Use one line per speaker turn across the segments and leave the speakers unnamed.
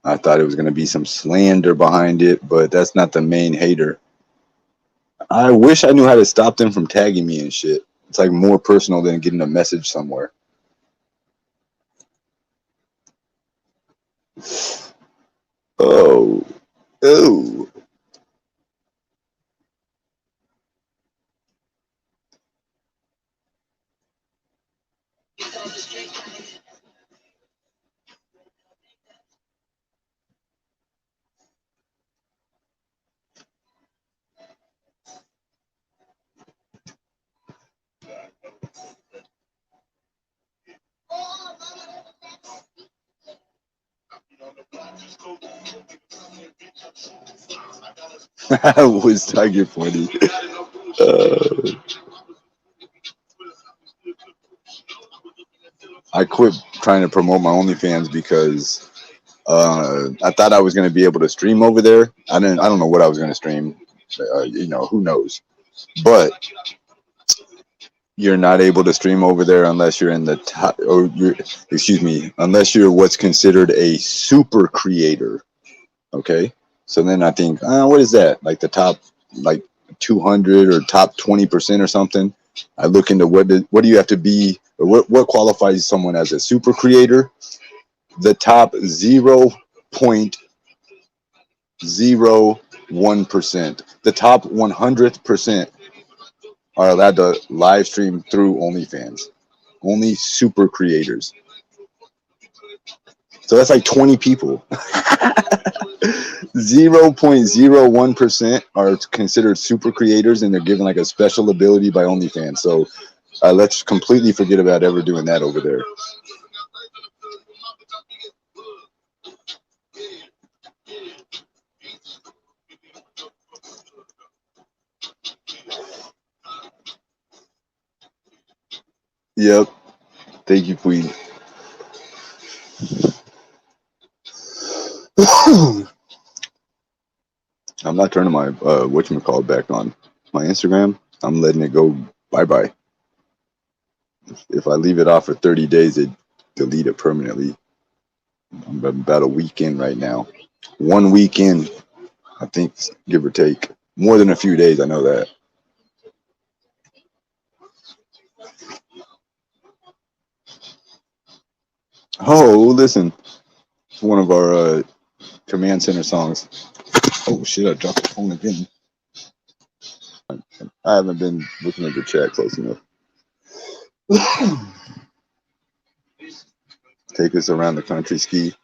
I thought it was going to be some slander behind it, but that's not the main hater. I wish I knew how to stop them from tagging me and shit. It's like more personal than getting a message somewhere. Oh, oh. Was Tiger funny? Uh, I quit trying to promote my OnlyFans because I thought I was going to be able to stream over there. I don't know what I was going to stream. Who knows? But you're not able to stream over there unless you're in the top, or you're, excuse me, unless you're what's considered a super creator. Okay, so then I think, what is that? Like the top, like 200 or top 20% or something. I look into what do you have to be, or what qualifies someone as a super creator. The top 0.01%, the top 100% are allowed to live stream through OnlyFans. Only super creators. So that's like 20 people. 0.01% are considered super creators, and they're given like a special ability by OnlyFans. So let's completely forget about ever doing that over there. Yep. Thank you, Queen. I'm not turning my whatchamacallit back on. My Instagram, I'm letting it go bye-bye. If I leave it off for 30 days, it delete it permanently. I'm about a week in right now. 1 week in, I think, give or take. More than a few days, I know that. Oh, listen. It's one of our Command Center songs. Oh, shit, I dropped the phone again. I haven't been looking at the chat close enough. Take us around the country, ski.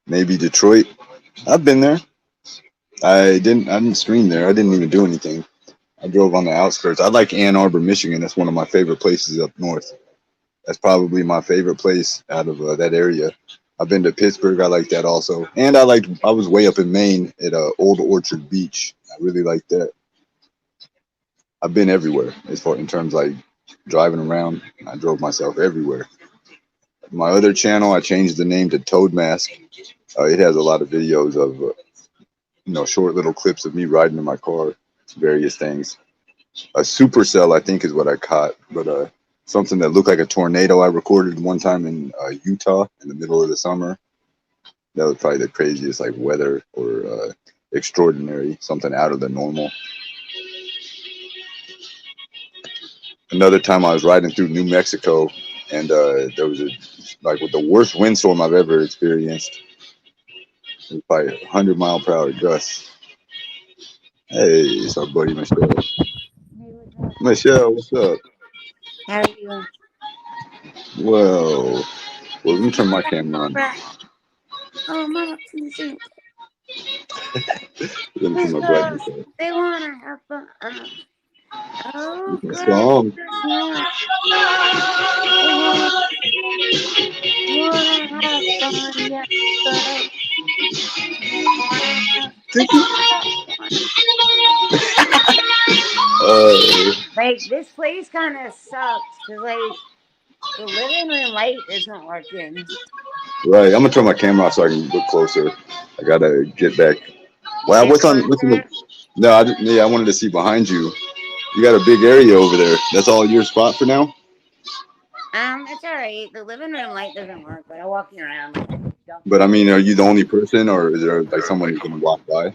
Maybe Detroit. I've been there. I didn't stream there. I didn't even do anything. I drove on the outskirts. I like Ann Arbor, Michigan. That's one of my favorite places up north. That's probably my favorite place out of that area. I've been to Pittsburgh. I like that also. And I was way up in Maine at Old Orchard Beach. I really like that. I've been everywhere as far in terms like driving around. I drove myself everywhere. My other channel, I changed the name to Toad Mask. It has a lot of videos of short little clips of me riding in my car, various things. A supercell, I think, is what I caught, but something that looked like a tornado I recorded one time in Utah in the middle of the summer. That was probably the craziest like weather or extraordinary, something out of the normal. Another time I was riding through New Mexico, and there was with the worst windstorm I've ever experienced. It was probably 100-mile-per-hour gusts. Hey, it's our buddy Michelle. Michelle, what's up?
How are you?
Well, let me turn my camera on.
Oh, Mama, please.
Let me turn my brightness on.
They want to have fun. Oh,
What's
girl,
wrong?
they want to have fun. Yes, girl. Like, this place kind of sucks. Cause, like, the living room light isn't working.
Right, I'm gonna turn my camera off so I can look closer. I gotta get back. Wow, what's on? No, I wanted to see behind you. You got a big area over there. That's all your spot for now?
It's alright. The living room light doesn't work, but I'm walking around like a dumb
But I mean, are you the only person, or is there like someone who's gonna walk by in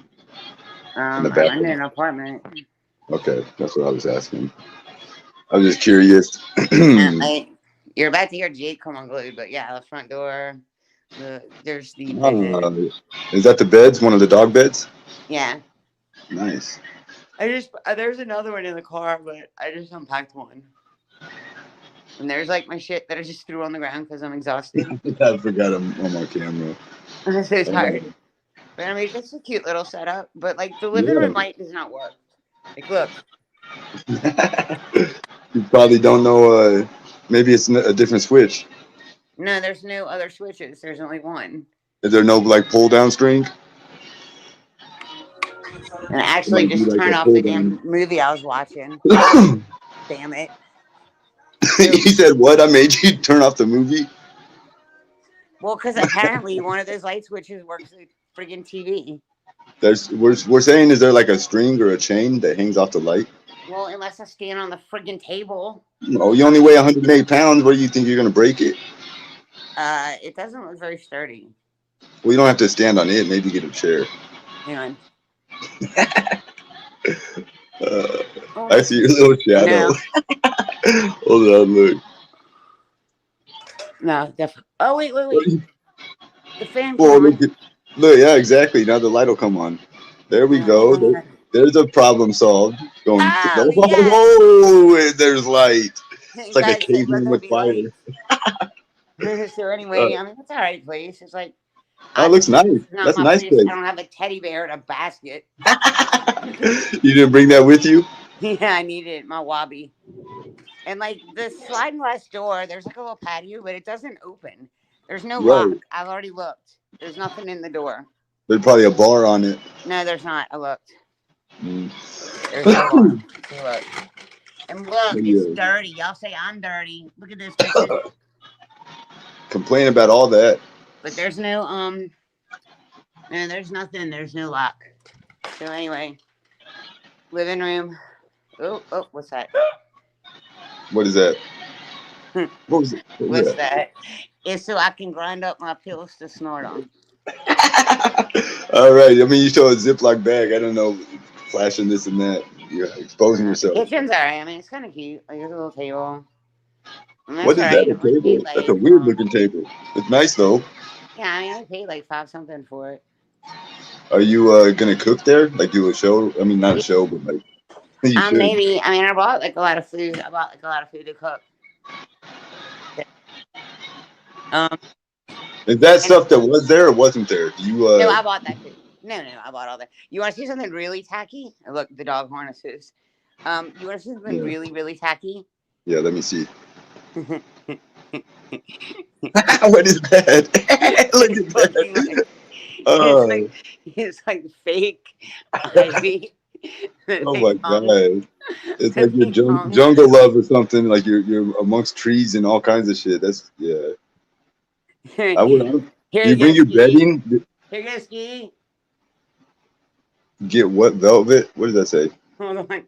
the
I rent
bathroom?
an apartment.
Okay, that's what I was asking. I was just curious.
You're about to hear Jake come unglued, but yeah, the front door. There's the
Uh,
pigeon.
is that the beds? One of the dog beds?
Yeah.
Nice.
There's another one in the car, but I just unpacked one. And there's like my shit that I just threw on the ground because I'm exhausted.
I forgot I'm on my camera.
I'm so tired.
Oh,
But I mean, it's a cute little setup. But like the living
yeah.
room light does not work. Like, look.
You probably don't know. Maybe it's a different switch.
No, there's no other switches. There's only one.
Is there no like pull down string?
And I
It
actually
might be
just
like
turned
a
off
pull
the
down.
damn movie I was watching. Damn it.
You said what? I made you turn off the movie?
Well, because apparently one of those light switches works with friggin' TV.
We're saying, is there like a string or a chain that hangs off the light?
Well, unless I stand on the friggin' table.
Oh, you only weigh 108 pounds. What do you think you're gonna break it?
It doesn't look very sturdy.
Well, you don't have to stand on it. Maybe get a chair.
Hang on.
I see your little shadow.
No.
Hold on, look.
No, definitely. Oh, wait. The fan.
Well, look, yeah, exactly. Now the light will come on. There we go. There's a problem solved. Going.
Oh,
oh, there's light. It's like a
Guys,
caveman with fire.
So anyway, I mean, it's all right place. It's like.
Oh, it looks nice.
Not
That's a
my
nice place.
I don't have a teddy bear in a basket.
You didn't bring that with you?
Yeah, I needed my wobby. And like the sliding glass door, there's like a little patio, but it doesn't open. There's no lock. I've already looked. There's nothing in the door.
There's probably a bar on it.
No, there's not. I looked.
Mm.
There's no bar. Look. And look, it's dirty. Y'all say I'm dirty. Look at this picture.
Complain about all that.
But there's no and there's nothing. There's no lock. So anyway, living room. Oh, what's that?
What is that? What was it?
What's that? It's so I can grind up my pills to snort on.
All right. I mean, you show a Ziploc bag. I don't know, flashing this and that. You're exposing yourself.
Kitchen's alright. I mean, it's kind of cute. Like, there's a little table.
What is that? A table? That's a weird looking table. It's nice though.
Yeah, I mean, I paid like $5 something for it.
Are you gonna cook there? Like do a show? I mean, not a show, but like.
Maybe. I mean, I bought like a lot of food. I bought like a lot of food to cook.
Is that stuff that was there or wasn't there? Do you?
No, I bought that food. No, I bought all that. You want to see something really tacky? Look, the dog harnesses. You want to see something really, really tacky?
Yeah, let me see. What is that? Look at that.
It's like fake ivy.
Oh my god! It's like your jungle love or something. Like you're amongst trees and all kinds of shit. That's yeah. I would. You bring your bedding.
Here you go, Ski.
Get what velvet? What does that say?
Hold on.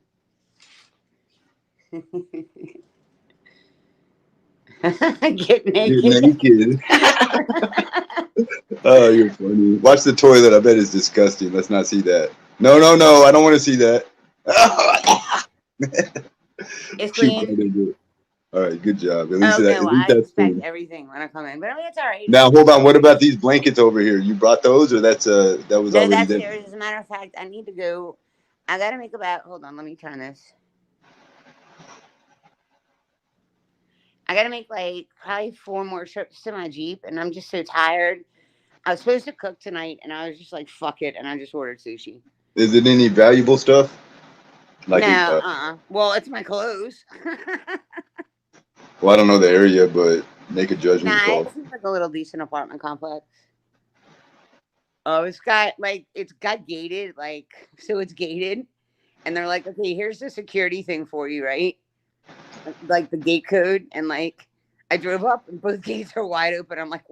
Get naked.
Oh, you're funny. Watch the toilet. I bet it's disgusting. Let's not see that. No. I don't want to see that.
It's clean.
All right, good job. At least,
I expect everything when I come in, but I mean it's all right.
Now hold on. What about these blankets over here? You brought those, or that was already
that's
there?
Yours. As a matter of fact, I need to go. I gotta make about. Hold on, let me turn this. I gotta make like probably 4 more trips to my Jeep, and I'm just so tired. I was supposed to cook tonight, and I was just like, fuck it, and I just ordered sushi.
Is it any valuable stuff?
Like no, Well, it's my clothes.
Well, I don't know the area, but make a judgment call.
It seems like a little decent apartment complex. Oh, it's got gated, like, so it's gated, and they're like, okay, here's the security thing for you, right? Like the gate code, and like I drove up and both gates are wide open. I'm like,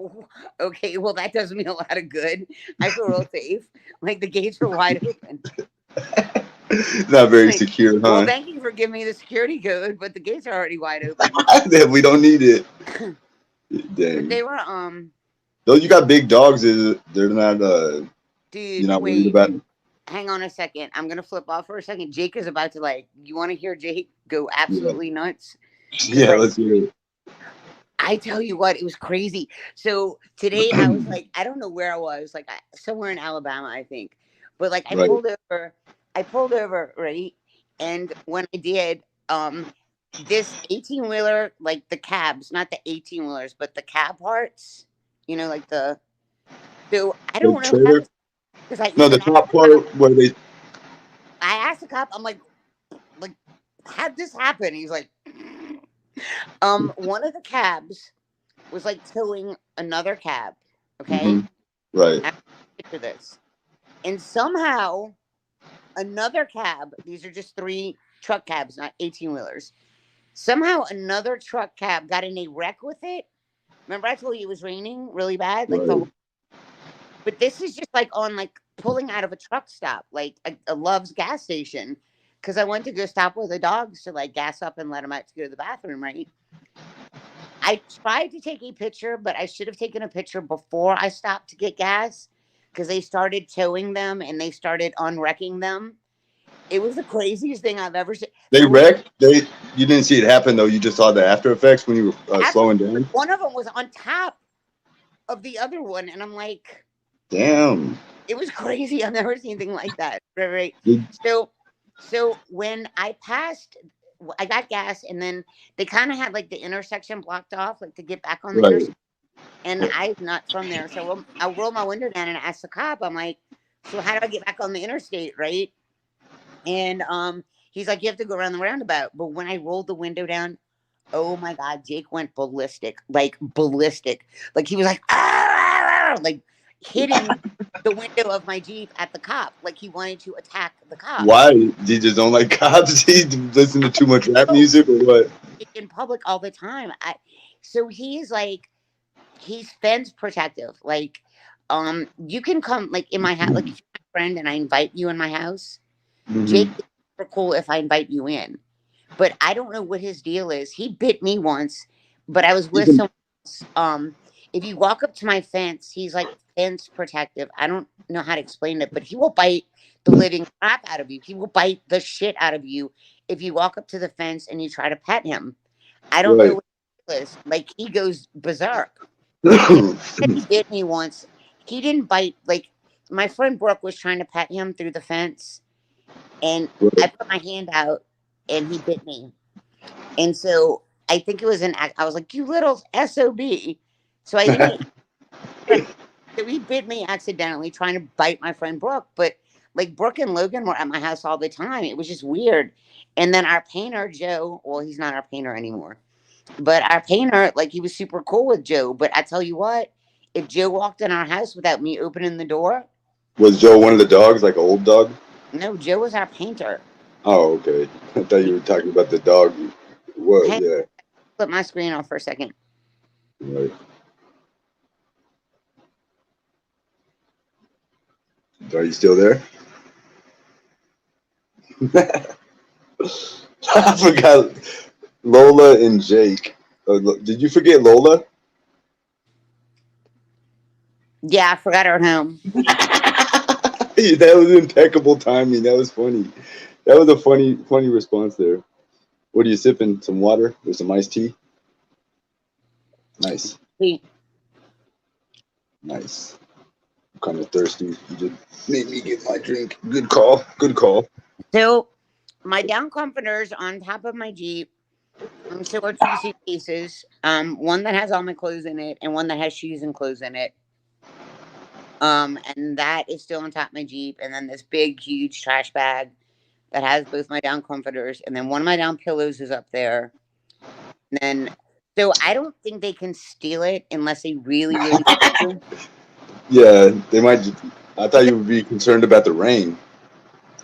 okay, well that does me a lot of good. I feel real safe. Like the gates are wide open.
Not very secure, huh?
Well, thank you for giving me the security code, but the gates are already wide open.
We don't need it. Dang.
But they were
Though you got big dogs, they're not you're
Dude,
not worried
wait.
about it.
Hang on a second. I'm gonna flip off for a second. Jake is about to like. You want to hear Jake go
Yeah,
absolutely nuts? Because
yeah.
like,
Let's hear it.
I tell you what, it was crazy. So today I was like, I don't know where I was, like somewhere in Alabama, I think. But like
Right.
I pulled over, right? And when I did, this 18 wheeler, like the cabs, not the 18 wheelers, but the cab parts, like the, so I
The
don't know how
trailer.
to, because I
No, the
even asked
top
the cop,
part where they.
I'm like, how'd this happen? He's like, one of the cabs was like towing another cab. Okay.
Mhm. Right.
I picture this. And somehow another cab, these are just three truck cabs, not 18 wheelers. Somehow another truck cab got in a wreck with it. Remember I told you it was raining really bad? Like the
Right.
whole, but this is just like on like pulling out of a truck stop, like a Love's gas station. Cause I went to go stop with the dogs to like gas up and let them out to go to the bathroom, right? I tried to take a picture, but I should have taken a picture before I stopped to get gas because they started towing them and they started unwrecking them. It was the craziest thing I've ever seen.
They
So when
wrecked. You didn't see it happen though. You just saw the after effects when you were
after
slowing down.
one of them was on top of the other one, and I'm like,
Damn.
it was crazy. I've never seen anything like that. Right, right.
Did-
So, so when I passed, I got gas, and then they kind of had like the intersection blocked off, like to get back on the
Right.
interstate. And I'm not from there. So I roll my window down and ask the cop, I'm like, so how do I get back on the interstate? Right. And he's like, you have to go around the roundabout. But when I rolled the window down, oh my God, Jake went ballistic, like ballistic. Like he was like, ah, like hitting the window of my Jeep at the cop. Like he wanted to attack the cop.
Why? You just don't like cops? He listen to too much rap
No,
music or what?
in public all the time. So he's like, he's fence protective. Like, you can come like in my house. Like, if you're my friend and I invite you in my house,
Hmm.
Jake is super cool if I invite you in. But I don't know what his deal is. He bit me once, but I was with
Even
someone else. If you walk up to my fence, he's like fence protective. I don't know how to explain it, but he will bite the living crap out of you. He will bite the shit out of you if you walk up to the fence and you try to pet him. I don't know
right.
what it is. Like he goes berserk. And he bit me once. He didn't bite. Like my friend Brooke was trying to pet him through the fence, and I
Right.
put my hand out, and he bit me. And so I think it was an act. I was like, "You little sob." So I think he bit me accidentally, trying to bite my friend Brooke. But like Brooke and Logan were at my house all the time. It was just weird. And then our painter Joe. Well, he's not our painter anymore. But our painter, like he was super cool with Joe. But I tell you what, if Joe walked in our house without me opening the door,
Was Joe one of the dogs, like an old dog?
no, Joe was our painter.
Oh, okay. I thought
He,
you were talking about the dog. Was
hey,
yeah.
flip my screen off for a second.
Right. Are you still there? I forgot Lola and Jake. Did you forget Lola?
Yeah, I forgot her at home.
That was impeccable timing. That was funny. That was a funny response there. What are you sipping? Some water or some iced tea? Nice,
See,
nice. I'm kind of thirsty. You just made me get my drink. Good call. Good call.
so my down comforters on top of my Jeep. So are two suitcases. One that has all my clothes in it, and one that has shoes and clothes in it. And that is still on top of my Jeep. And then this big, huge trash bag that has both my down comforters, and then one of my down pillows is up there. And then, so I don't think they can steal it unless they really, really want to.
Yeah, they might. I thought
Because
you would be concerned about the rain.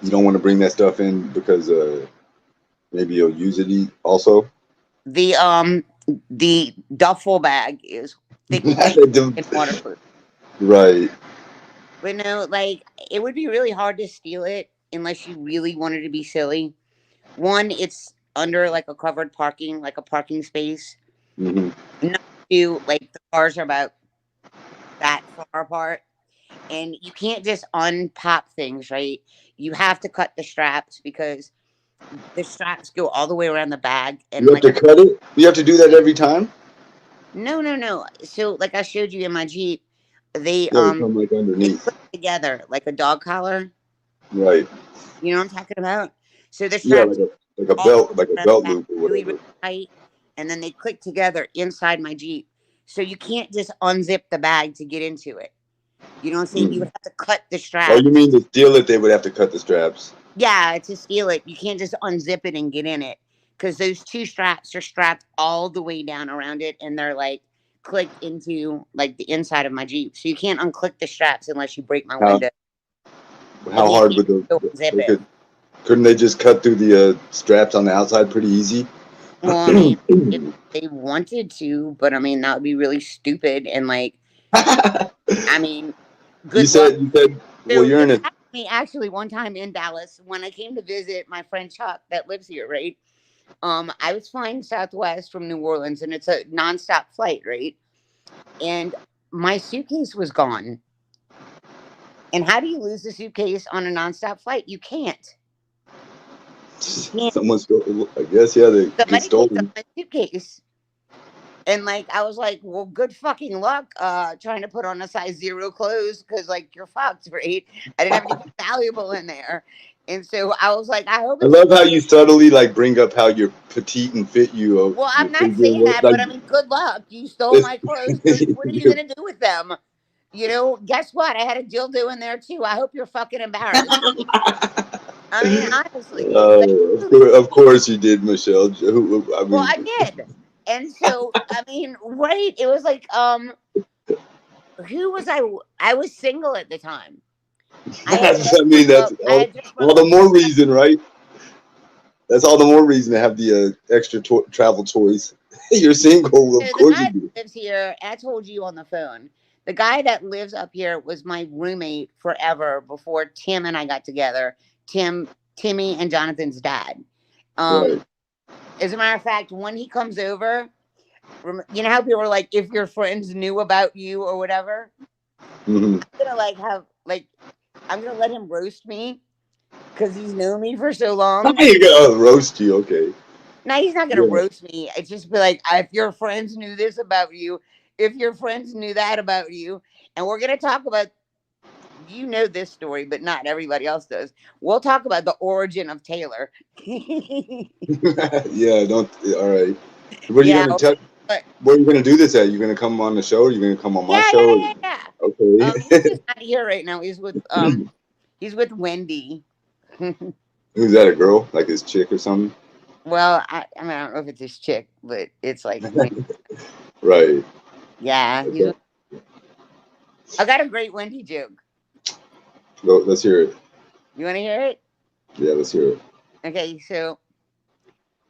You don't want to bring that stuff in because maybe you'll use it also.
the duffel bag is thick and waterproof.
Right.
But no, like it would be really hard to steal it unless you really wanted to be silly. One, it's under like a covered parking, like a parking space.
Hmm.
Number two, like the cars are about far apart, and you can't just unpop things, right? You have to cut the straps because the straps go all the way around the bag, and
You have to cut it. You have to do that every time.
no, no, no. So like I showed you in my Jeep, they
Yeah, they come like
they
underneath.
click together like a dog collar.
Right.
You know what I'm talking about? So the
Yeah,
straps all the way
like a
around the
belt
back,
loop or
really, really
whatever.
tight, and then they click together inside my Jeep. So you can't just unzip the bag to get into it. You know what I'm saying? You would
Mm.
have to cut the
Oh, you
straps.
mean to steal it? They would have to cut the straps.
Yeah, to steal it, you can't just unzip it and get in it because those two straps are strapped all the way down around it, and they're like clicked into like the inside of my Jeep. So you can't unclick the straps unless you break my
How
window. Like
how
you
hard
can't
would the
go unzip
they
it.
couldn't they just cut through the straps on the outside pretty easy?
Well, I mean, if they wanted to, but I mean that would be really stupid and like, I mean, good luck.
You said well
So
you're in
this
a
happened to me actually one time in Dallas when I came to visit my friend Chuck that lives here, right? I was flying Southwest from New Orleans, and it's a nonstop flight, right? And my suitcase was gone. And how do you lose a suitcase on a nonstop flight? You can't. You can't.
someone's I guess yeah they get
Somebody picked up
stolen.
my suitcase. And like I was like, well, good fucking luck trying to put on a size zero clothes because like you're fucked, right? I didn't have anything valuable in there. And so I was like, I hope
I
it's
love how you subtly like bring up how you're petite and fit
well,
your
I'm not
figure
saying that,
like
but I mean good luck. You stole
it's,
my clothes. What are you gonna do with them? You know, guess what? I had a dildo in there too. I hope you're fucking embarrassed. I mean, honestly, like,
of course you did, Michelle. I
well,
mean,
I did. And so, I mean, right? It was like, who was I? I was single at the time. I had
I
just
mean
broke
that's
up. I had just
all
broke
the
up with
more reason, right? That's all the more reason to have the extra travel toys. You're single, of
so the
course
guy
you
that
do.
lives here. I told you on the phone. The guy that lives up here was my roommate forever before Tim and I got together. Timmy, and Jonathan's dad.
Right.
Um, as a matter of fact, when he comes over, you know how people are like, if your friends knew about you or whatever,
Hmm.
I'm gonna like have like I'm gonna let him roast me because he's known me for so long.
There you go. Roast you. Okay.
Now he's not gonna
Yeah.
roast me. It's just be like, if your friends knew this about you, if your friends knew that about you, and we're gonna talk about. You know this story, but not everybody else does. We'll talk about the origin of Taylor.
Yeah. Don't. All right. What are you
Yeah,
gonna tell?
but
Where are you gonna do this at? You gonna come on the show? Or you gonna come on my
yeah, yeah,
show?
yeah, yeah. He's
Okay.
just not here right now. He's with Wendy.
Who's that? A girl? Like his chick or something?
Well, I mean, I don't know if it's his chick, but it's like,
Right.
yeah, he's.
Okay.
I got a great Wendy joke.
Go. Let's hear it.
You want to hear it?
Yeah. Let's hear it.
Okay, so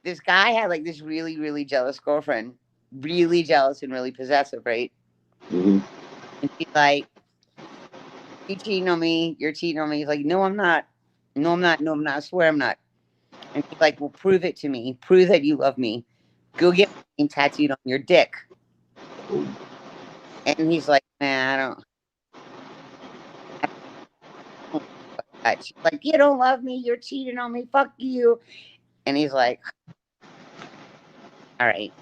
this guy had like this really, really jealous girlfriend, really jealous and really possessive, right?
Hmm.
And she's like, "You cheating on me? You're cheating on me." He's like, "No, I'm not. No, I'm not. No, I'm not. I swear I'm not." And she's like, "Well, prove it to me. Prove that you love me. Go get my name tattooed on your dick." And he's like, "Man, I don't like that." She's like, "You don't love me. You're cheating on me. Fuck you." And he's like, "All right."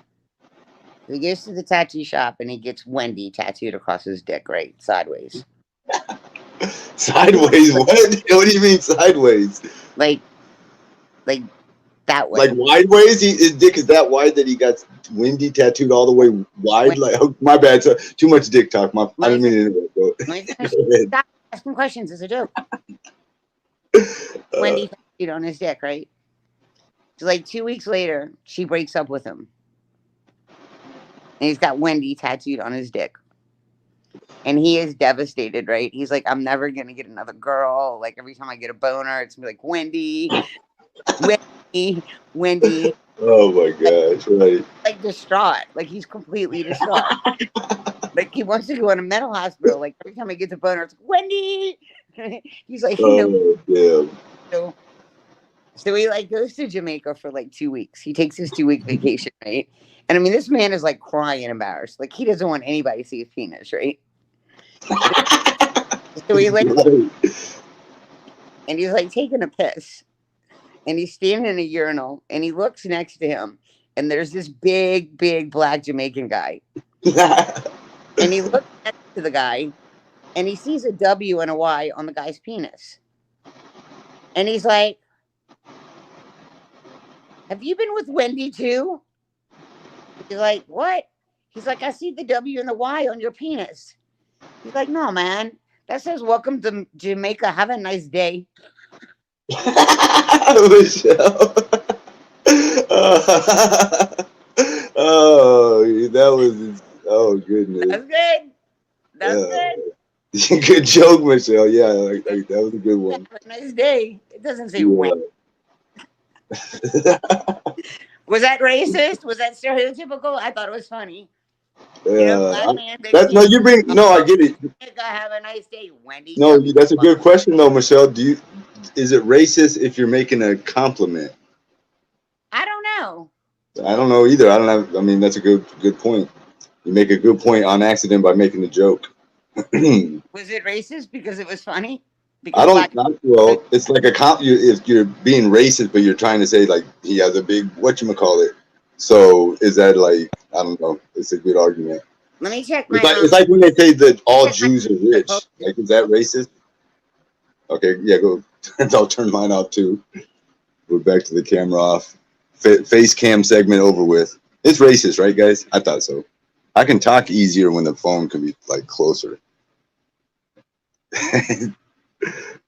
So he goes to the tattoo shop and he gets Wendy tattooed across his dick, right? Sideways.
Sideways? What? What do you mean sideways?
Like, like that
Like
way.
wide ways? His dick is that wide that he got Windy tattooed all the way wide?
When,
Like, oh, my bad. So, too much dick talk. I
let me
didn't mean
finish.
to interrupt. Go
Let me finish.
ahead.
Stop asking questions. It's a joke.
Uh,
Wendy tattooed on his dick, right? So like 2 weeks later, she breaks up with him. And he's got Wendy tattooed on his dick. And he is devastated, right? He's like, I'm never gonna get another girl. Like every time I get a boner, it's gonna be like Wendy, Wendy, Wendy.
oh my gosh! Right.
Like distraught. Like he's completely distraught. Like he wants to go in a mental hospital. Like every time he gets a boner, it's Wendy. He's like, you know,
Oh damn.
so so he like goes to Jamaica for like 2 weeks. He takes his 2 week vacation, right? And I mean, this man is like crying embarrassed. Like he doesn't want anybody to see his penis, right? So he like,
Right.
and he's like taking a piss, and he's standing in a urinal, and he looks next to him, and there's this big black Jamaican guy, and he looks next to the guy, and he sees a W and a Y on the guy's penis, and he's like, "Have you been with Wendy too?" He's like, "What?" He's like, "I see the W and the Y on your penis." He's like, "No, man. That says welcome to Jamaica. Have a nice day."
Michelle. Oh, that was. Oh goodness.
That's good. That's
Yeah.
good.
Good joke, Michelle. Yeah, that was a good
Have
one.
a nice day. It doesn't say when.
Yeah.
Was that racist? Was that stereotypical? I thought it was funny. You know, black
Yeah.
man, big
That no,
penis.
you bring no. I
Oh,
get it.
Jamaica, have a nice day, Wendy
No,
W.
that's a good question though, Michelle. Do you is it racist if you're making a compliment?
I don't know.
I don't know either. I don't have. I mean, that's a good point. You make a good point on accident by making the joke. I
Was it racist because it was funny? Because
don't.
black.
Well, it's like a comp. If you're being racist, but you're trying to say like he has a big whatchamacallit. So is that like I don't know? It's a good argument.
Let me check
It's
my
like it's like when they say that all
check my
Jews are
I posted.
rich. Like is that racist? Okay, yeah, go. I'll turn mine off too. We're back to the camera off. Face cam segment over with. It's racist, right, guys? I thought so. I can talk easier when the phone can be like closer.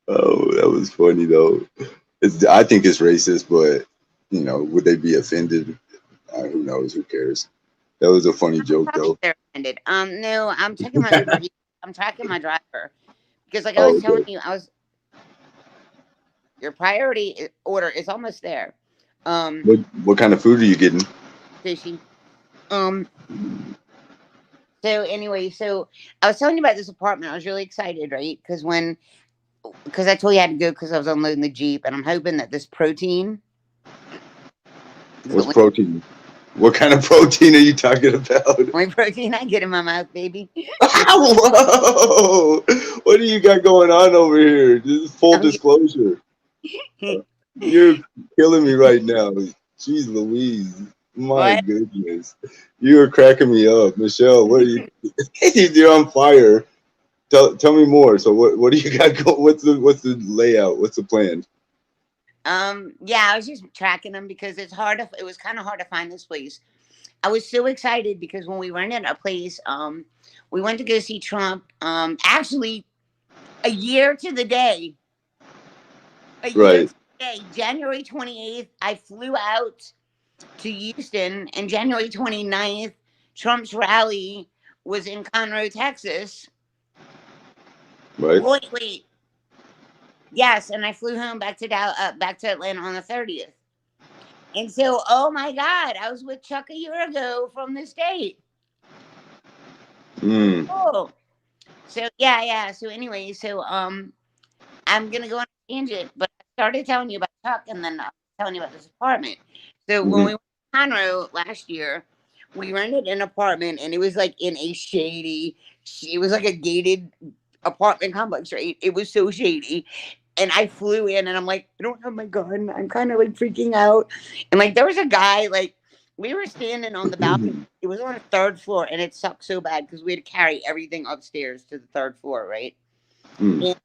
Oh, that was funny though. I think it's racist, but would they be offended? Who knows? Who cares? That was a funny joke
Probably
though.
they're offended. No, I'm checking my Uber Eats. I'm tracking my driver because, like I
Oh,
was telling
okay.
you, your priority order is almost there. Um,
What kind of food are you getting?
sushi. Um, so anyway, so I was telling you about this apartment. I was really excited, right? Because I told you I had to go because I was unloading the Jeep, and I'm hoping that this protein is the
What's protein? What kind of protein are you talking about?
only protein I get in my mouth, baby.
Whoa! What do you got going on over here? Just full
I'm
disclosure.
getting,
You're killing me right now. Jeez Louise. My
what?
goodness. You are cracking me up. Michelle, what are you you're on fire. Tell me more. So what do you got what's the layout? What's the plan?
Yeah, I was just tracking them because it was kind of hard to find this place. I was so excited because when we rented a place, we went to go see Trump. Actually, a year to the day, a year
Right.
to the day, January 28th, I flew out to Houston, and January 29th, Trump's rally was in Conroe, Texas.
Right.
Wait. Yes, and I flew home back to Atlanta on the 30th. And so, oh my God, I was with Chuck a year ago from the state.
Mm.
Oh, so yeah. So anyway, I'm gonna go on a tangent, but I started telling you about Chuck, and then I was telling you about this apartment. So when
Hmm.
we went to Conroe last year, we rented an apartment, and it was like in a it was like a gated apartment complex, right? It was so shady. And I flew in, and I'm like, I don't have my gun. I'm kind of like freaking out. And like, there was a guy, like, we were standing on the balcony. It was on the third floor, and it sucked so bad because we had to carry everything upstairs to the third floor, right?
Mm.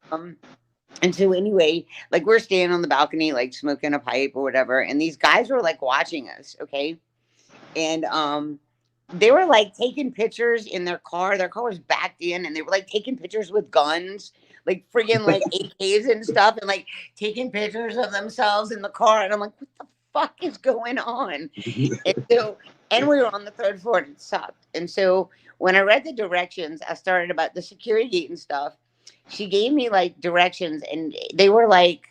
And so anyway, like we're standing on the balcony, like smoking a pipe or whatever, and these guys were like watching us, okay? And they were like taking pictures in their car. Their car was backed in, and they were like taking pictures with guns, like friggin' like AKs and stuff, and like taking pictures of themselves in the car. And I'm like, what the fuck is going on? And we were on the third floor, and it sucked. And so when I read the directions, I started about the security gate and stuff. She gave me like directions, and they were like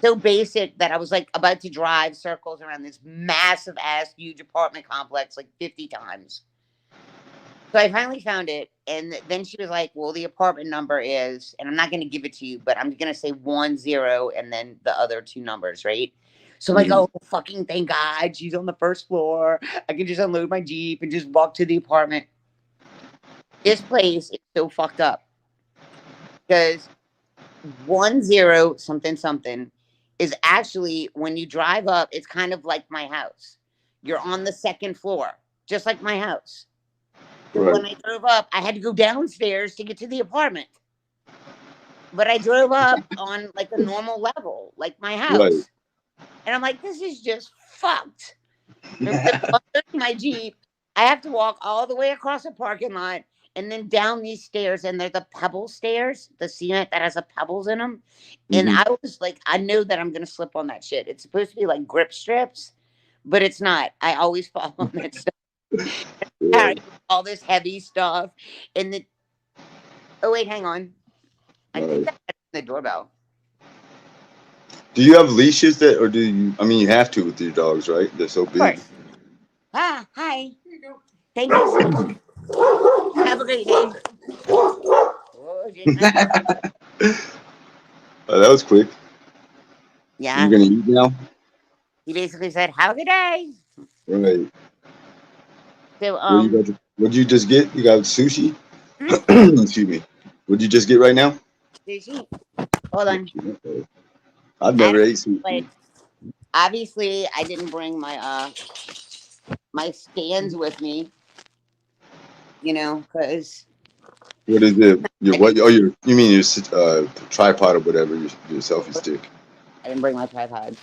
so basic that I was like about to drive circles around this massive ass huge apartment complex like 50 times. So I finally found it, and then she was like, "Well, the apartment number is," and I'm not going to give it to you, but I'm going to say 10 and then the other two numbers, right? So I'm like,
Hmm.
"Oh, fucking thank God, she's on the first floor. I can just unload my Jeep and just walk to the apartment." This place is so fucked up because 10 something something is actually when you drive up, it's kind of like my house. You're on the second floor, just like my house. So
Right.
when I drove up, I had to go downstairs to get to the apartment. But I drove up on like a normal level, like my
Right.
house. And I'm like, this is just fucked. Instead of unloading my Jeep, I have to walk all the way across a parking lot and then down these stairs. And they're the pebble stairs, the cement that has the pebbles in them. And
Hmm.
I was like, I know that I'm going to slip on that shit. It's supposed to be like grip strips, but it's not. I always fall on that stuff.
Yeah.
Carry all this heavy stuff. And the, oh, wait, hang on. I think
Right.
that's the doorbell.
Do you have leashes that, or do you? I mean, you have to with your dogs, right? They're so
Of
big.
course. Ah, hi. Thank you so much. Have a great day. Oh,
That was quick. You
yeah.
gonna eat now?
He basically said, "Have a good day."
Right.
So,
What you got? What'd you just get? You got sushi?
hmm,
Excuse me. What'd you just get right now?
sushi. Hold on.
Okay. I've
I
never
don't
ate sushi.
like. Obviously, I didn't bring my my stands with me. You know, because
What is it? Your
I
what?
didn't.
Oh, you mean your tripod or whatever? Your selfie stick.
I didn't bring my tripod.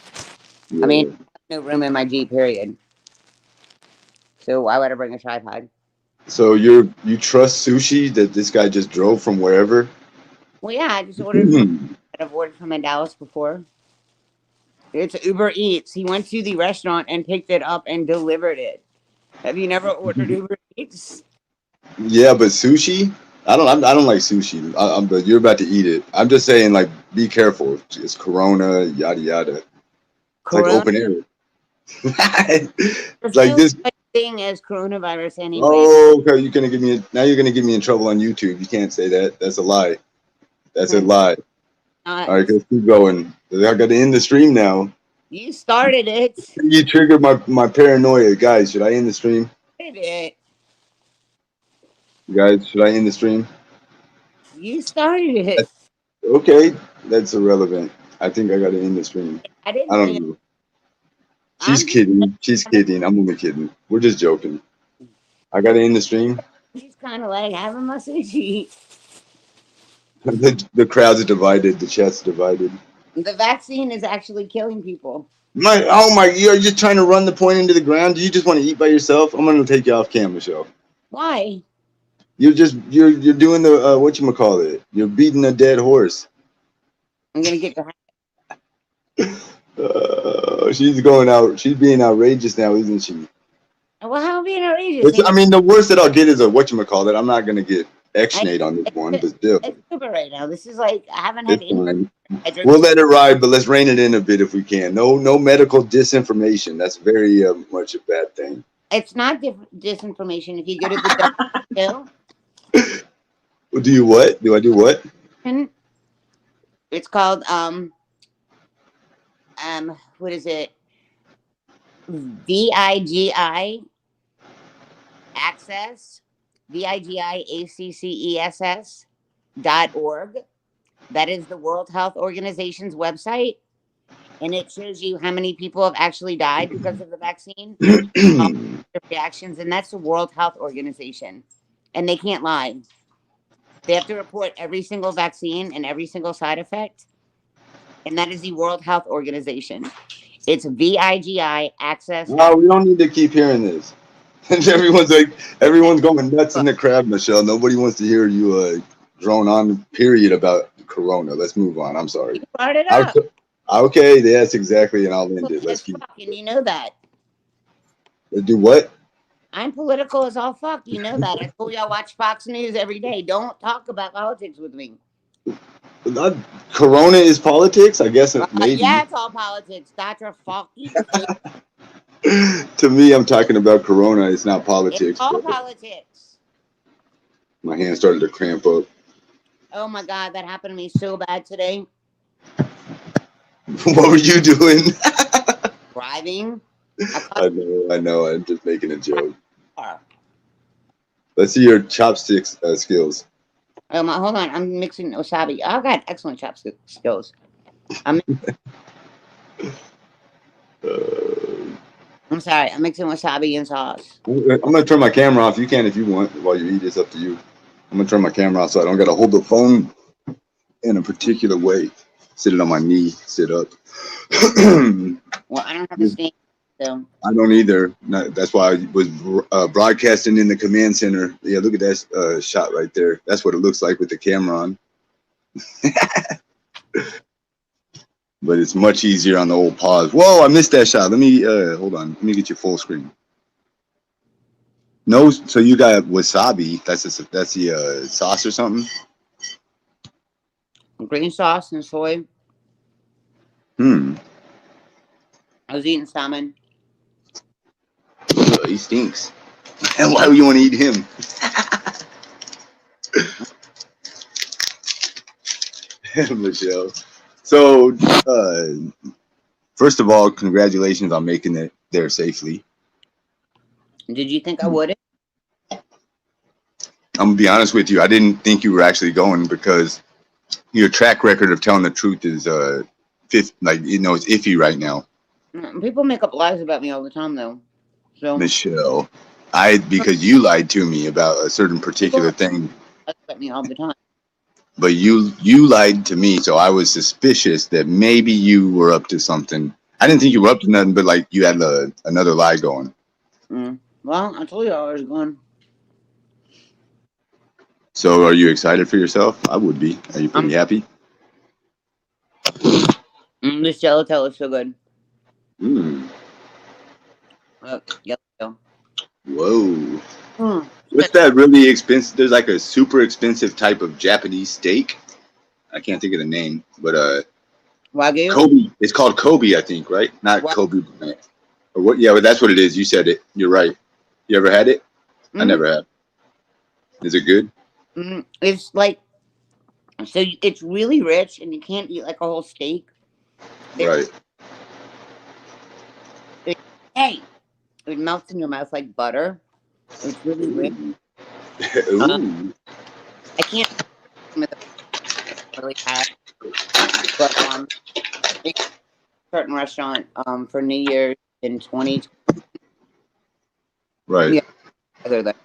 I mean,
Yeah.
no room in my Jeep. Period. So why would I bring a tripod?
So you trust sushi that this guy just drove from wherever?
Well, yeah, I just ordered from. I've ordered from in Dallas before. It's Uber Eats. He went to the restaurant and picked it up and delivered it. Have you never ordered Uber Eats?
Yeah, but sushi? I don't like sushi. But you're about to eat it. I'm just saying, like, be careful. It's Corona, yada yada. It's like
Corona.
open air. It's
There's
like
no
this.
such thing as coronavirus anyway.
Oh, okay. You're gonna give me now. You're gonna get me in trouble on YouTube. You can't say that. That's a lie. That's a
Hmm.
lie. All right, let's keep going. I got to end the stream now.
You started it.
You triggered my paranoia, guys. Should I end the stream?
Did it.
Guys, should I end the stream?
You started it.
Okay, that's irrelevant. I think I got to end the stream.
I didn't
I
bring
don't
it.
know. She's
I'm just
kidding. She's kidding. I'm only kidding. We're just joking. I got to end the stream.
she's kind of like having my sushi.
The crowds are divided. The chat's divided.
The vaccine is actually killing people.
You're just trying to run the point into the ground. Do you just want to eat by yourself? I'm gonna take you off camera, show.
Why?
You're doing the what you call it? You're beating a dead horse.
I'm gonna get your.
She's going out. She's being outrageous now, isn't she?
Well, how being outrageous?
I mean, the worst that I'll get is a what you call it. I'm not gonna get X-nate on this one, but still,
It's super right now. This is like I haven't had
it's
any.
fine.
I drink
We'll let it ride, but let's rein it in a bit if we can. No medical disinformation. That's very much a bad thing.
It's not disinformation. If you go to the WHO,
Do you what? Do I do what?
it's called what is it? VIGI access VIGIACCESS.org. That is the World Health Organization's website, and it shows you how many people have actually died because of the vaccine, all the reactions, and that's the World Health Organization, and they can't lie. They have to report every single vaccine and every single side effect, and that is the World Health Organization. It's VIGI access.
No, we don't need to keep hearing this. Everyone's going nuts in the crowd, Michelle. Nobody wants to hear you drone on. Period about Corona. Let's move on. I'm sorry.
You brought it up.
Okay, that's exactly, and I'll end it. Let's keep.
And you know that.
Let's do what?
I'm political as all fuck. You know that. I told you I watch Fox News every day. Don't talk about politics with me.
Corona is politics, I guess. Maybe.
Yeah, it's all politics. Dr. Fucky.
To me, I'm talking about Corona. It's not politics.
It's all politics.
My hand started to cramp up.
Oh my God, that happened to me so bad today.
What were you doing?
Driving.
I know. I'm just making a joke. Let's see your chopsticks skills.
Hold on. I'm mixing wasabi. I've got excellent chopstick skills. I'm
Uh,
I'm sorry. I'm mixing wasabi and sauce.
I'm gonna turn my camera off. You can if you want while you eat. It's up to you. I'm gonna turn my camera off so I don't gotta hold the phone in a particular way. Sit it on my knee. Sit up.
Well, I don't have a stand, so
I don't either. That's why I was broadcasting in the command center. Yeah, look at that shot right there. That's what it looks like with the camera on. But it's much easier on the old pause. Whoa, I missed that shot. Let me hold on. Let me get you full screen. No, so you got wasabi. That's the sauce or something.
green sauce and soy.
I
was eating salmon.
He stinks. And why would you want to eat him? Michelle. So, first of all, congratulations on making it there safely.
Did you think I would?
I'm gonna be honest with you. I didn't think you were actually going because your track record of telling the truth is it's iffy right now.
People make up lies about me all the time, though. So
Michelle, because you lied to me about a certain particular thing.
About me all the time.
But you lied to me, so I was suspicious that maybe you were up to something. I didn't think you were up to nothing, but like you had another lie going.
Well, I told you I was going.
So, are you excited for yourself? I would be. Are you pretty happy?
This gelato is so good.
Gelato. Whoa. What's that really expensive? There's like a super expensive type of Japanese steak. I can't think of the name, but
Wagyu.
Kobe. It's called Kobe, I think, right? Not Kobe. Or what? Yeah, but that's what it is. You said it. You're right. You ever had it? I never had. Is it good?
It's like, so it's really rich, and you can't eat like a whole steak.
Right.
It melts in your mouth like butter. It's really rich.
Ooh.
I can't really have, but a certain restaurant for New Year's in 2020.
Right.
Yeah. Other than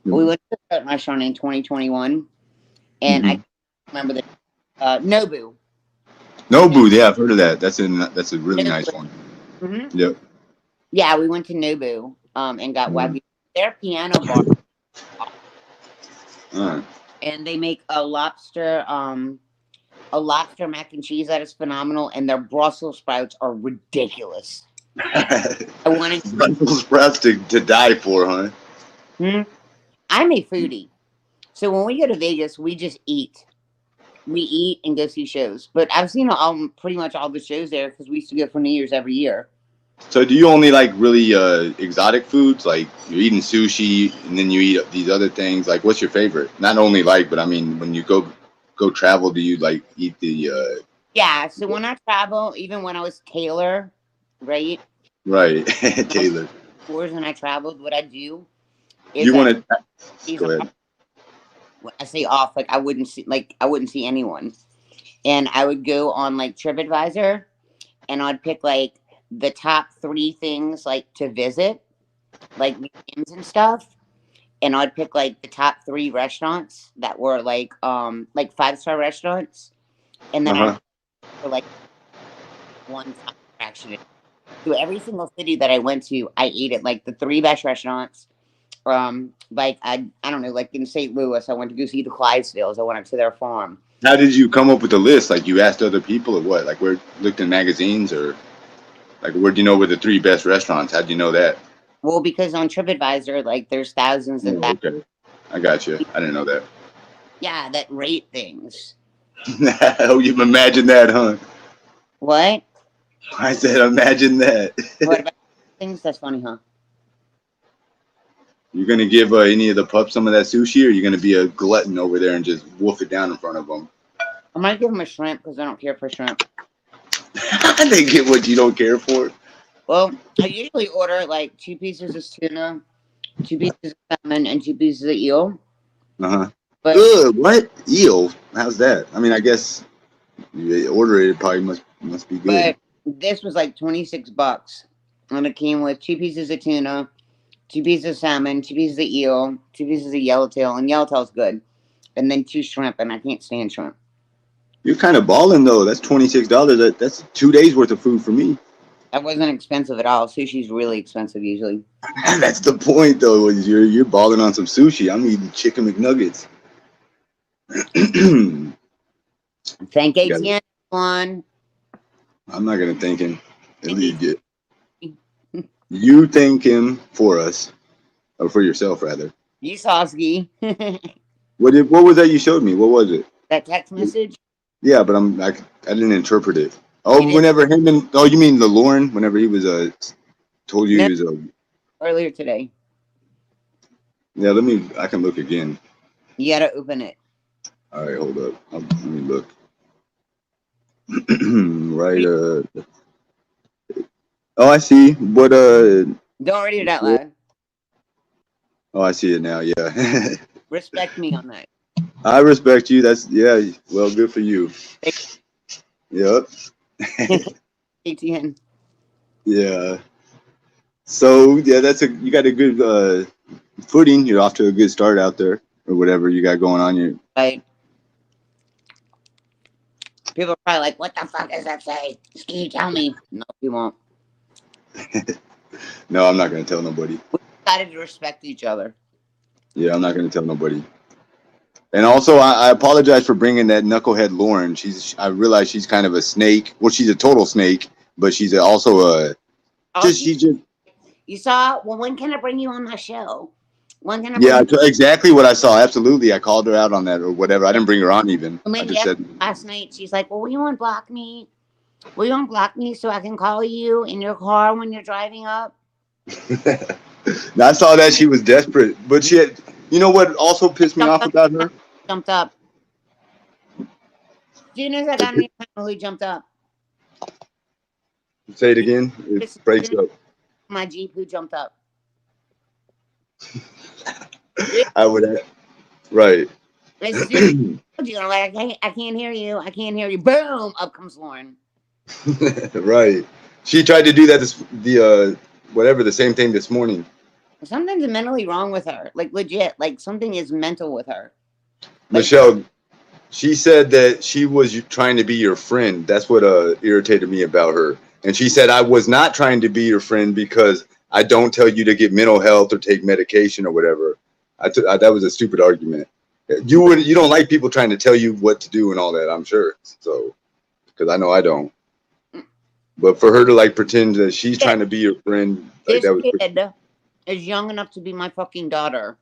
we went to a certain restaurant in 2021, and I remember the Nobu.
Nobu, yeah, I've heard of that. That's a really nice one. Yep.
Yeah, we went to Nobu and got Wagyu. Their piano bar. And they make a lobster mac and cheese that is phenomenal, and their Brussels sprouts are ridiculous. I wanted
Brussels sprouts to die for, huh?
I'm a foodie, so when we go to Vegas, we just eat. We eat and go see shows. But I've seen pretty much all the shows there because we used to go for New Year's every year.
So do you only like really exotic foods? Like you're eating sushi and then you eat these other things? Like what's your favorite? Not only but I mean when you go travel, do you like eat the
Yeah, so when I travel, even when I was Taylor, right?
Right. Taylor.
When I traveled, what I do
is you want to go ahead.
When I say off, I wouldn't see anyone. And I would go on like TripAdvisor and I'd pick like the top 3 things like to visit, like museums and stuff, and I'd pick like the top 3 restaurants that were like 5-star restaurants, and then I for like one attraction. So every single city that I went to, I ate at like the 3 best restaurants. Like I don't know, like in St. Louis, I went to go see the Clydesdales. I went up to their farm.
How did you come up with the list? Like you asked other people or what? Like where looked in magazines or? Like, where do you know where the 3 best restaurants? How do you know that?
Well, because on TripAdvisor, like, there's thousands and thousands.
Okay. I got you. I didn't know that.
Yeah, that rate things.
Oh, you imagine that, huh?
What?
I said, imagine that.
What about things? That's funny, huh?
You're going to give any of the pups some of that sushi, or you're going to be a glutton over there and just wolf it down in front of them?
I might give them a shrimp because I don't care for shrimp.
They get what you don't care for.
Well, I usually order like 2 pieces of tuna, 2 pieces of salmon, and 2 pieces of eel.
Uh-huh.
But
Ugh, what? Eel? How's that? I mean, I guess you order it, it probably must be good.
but this was like $26, and it came with 2 pieces of tuna, 2 pieces of salmon, 2 pieces of eel, 2 pieces of yellowtail, and yellowtail's good, and then 2 shrimp, and I can't stand shrimp.
You're kind of balling though. That's $26. That's 2 days worth of food for me.
That wasn't expensive at all. Sushi's really expensive usually.
That's the point though. Is you're balling on some sushi. I'm eating chicken McNuggets.
Thank
You gotta-
ATN one.
I'm not gonna thank him. At least you thank him for us, or for yourself rather.
Yusovsky.
What was that you showed me? What was it?
That text message.
Yeah, but I didn't interpret it. Oh,
You didn't?
whenever him and you mean the Lauren? Whenever he was told you
No.
he was
Earlier today.
yeah. I can look again.
You gotta open it.
All right, hold up. Let me look. Right. Oh, I see. What?
Don't read it out loud.
Oh, I see it now. Yeah.
Respect me on that.
I respect you. That's yeah. Well, good for you. Yep.
ATN.
Yeah. So yeah, you got a good footing. You're off to a good start out there, or whatever you got going on. You
Like, people are probably like, "What the fuck does that say?" Can you tell me? No, you won't.
No, I'm not gonna tell nobody.
We decided to respect each other.
Yeah, I'm not gonna tell nobody. And also, I apologize for bringing that knucklehead Lauren. I realize she's kind of a snake. Well, she's a total snake, but she's also a
You saw? Well, when can I bring you on my show? When can I?
Yeah, exactly what I saw. Absolutely, I called her out on that or whatever. I didn't bring her on even. I just said
last night. She's like, "Well, will you unblock me? Will you unblock me so I can call you in your car when you're driving up?"
Now, I saw that she was desperate, but she had. You know what also pissed me off about her?
Jumped up. As soon as I got on your panel, he jumped up.
Say it again. It breaks up.
My Jeep, who jumped up?
I would. Right.
As soon as you're like, I can't hear you. I can't hear you. Boom! Up comes Lauren.
Right. She tried to do that. The same thing this morning.
Something's mentally wrong with her. Like legit. Like something is mental with her. Like,
Michelle, she said that she was trying to be your friend. That's what irritated me about her. And she said I was not trying to be your friend because I don't tell you to get mental health or take medication or whatever. That was a stupid argument. You don't like people trying to tell you what to do and all that, I'm sure. So, because I know I don't. But for her to like pretend that she's trying to be your friend, like,
this kid is young enough to be my fucking daughter.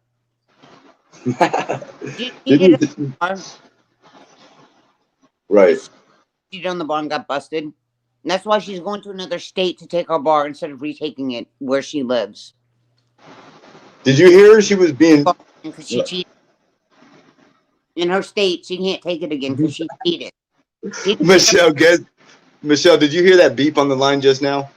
Right.
She done the bar and got busted. And that's why she's going to another state to take our bar instead of retaking it where she lives.
Did you hear her? She was being
because she cheated. In her state, she can't take it again because she cheated.
Michelle, did you hear that beep on the line just now?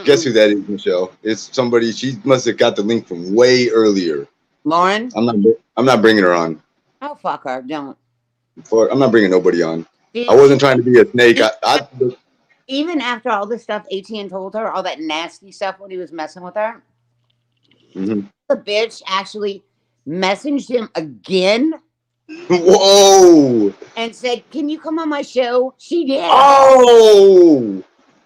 Guess who that is, Michelle? It's somebody. She must have got the link from way earlier.
Lauren?
I'm not bringing her on.
Oh, fuck her. Don't.
I'm not bringing nobody on. I wasn't trying to be a snake.
Even after all this stuff ATN told her, all that nasty stuff when he was messing with her, the bitch actually messaged him again.
Whoa!
And said, "Can you come on my show?" She did.
Oh!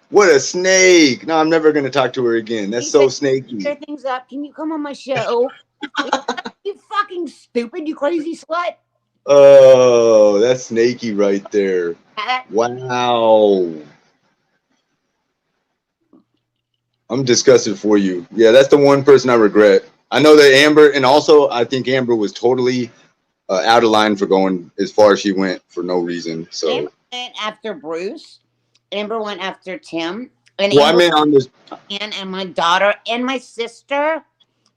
What a snake! No, I'm never going to talk to her again. That's so snaky.
Clear things up. Can you come on my show? You fucking stupid, you crazy slut.
Oh, that's snaky right there. Wow. I'm disgusted for you. Yeah, that's the one person I regret. I know that Amber, and also I think Amber was totally out of line for going as far as she went for no reason. So
Amber went after Bruce. Amber went after Tim. And
I meant on this.
And my daughter and my sister,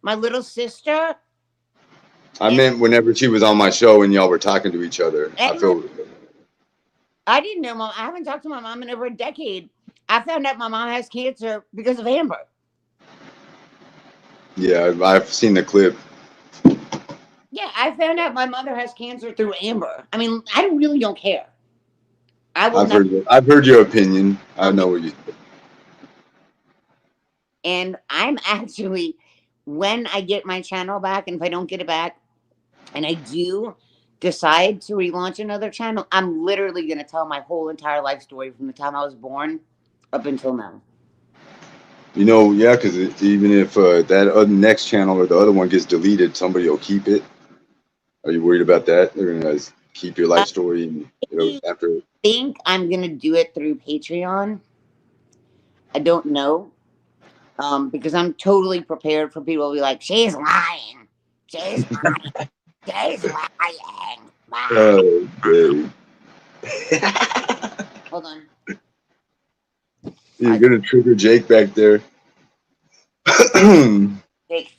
my little sister.
I meant whenever she was on my show and y'all were talking to each other. I
didn't know Mom. I haven't talked to my mom in over a decade. I found out my mom has cancer because of Amber.
Yeah, I've seen the clip.
Yeah, I found out my mother has cancer through Amber. I mean, I really don't care. I will never.
I've heard your opinion. I
Um,
know what you.
and I'm actually, when I get my channel back, and if I don't get it back, and I do decide to relaunch another channel, I'm literally going to tell my whole entire life story from the time I was born up until now.
You know, yeah, because even if that other next channel or the other one gets deleted, somebody will keep it. Are you worried about that? They're gonna keep your life story, and
I
after.
think I'm going to do it through Patreon. I don't know. Because I'm totally prepared for people to be like, she's lying. She's lying. She's lying. Ah.
Oh, okay.
Hold on.
You're
I
gonna trigger Jake back there.
Jake,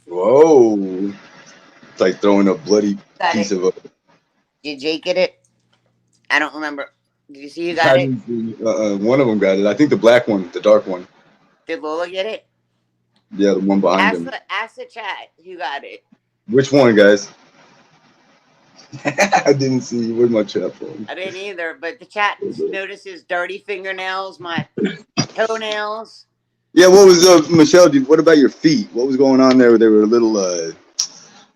Whoa! It's like throwing a bloody
got
piece
it.
of a.
Did Jake get it? I don't remember. Did you see you got
I
it?
didn't see. One of them got it. I think the black one, the dark one.
Did Lola get it?
Yeah, the one behind him.
Ask the chat who got it.
Which one, guys? I didn't see. Where's my chat phone?
I didn't either, but the chat notices dirty fingernails, my toenails.
Yeah, what was Michelle? What about your feet? What was going on there? They were a little.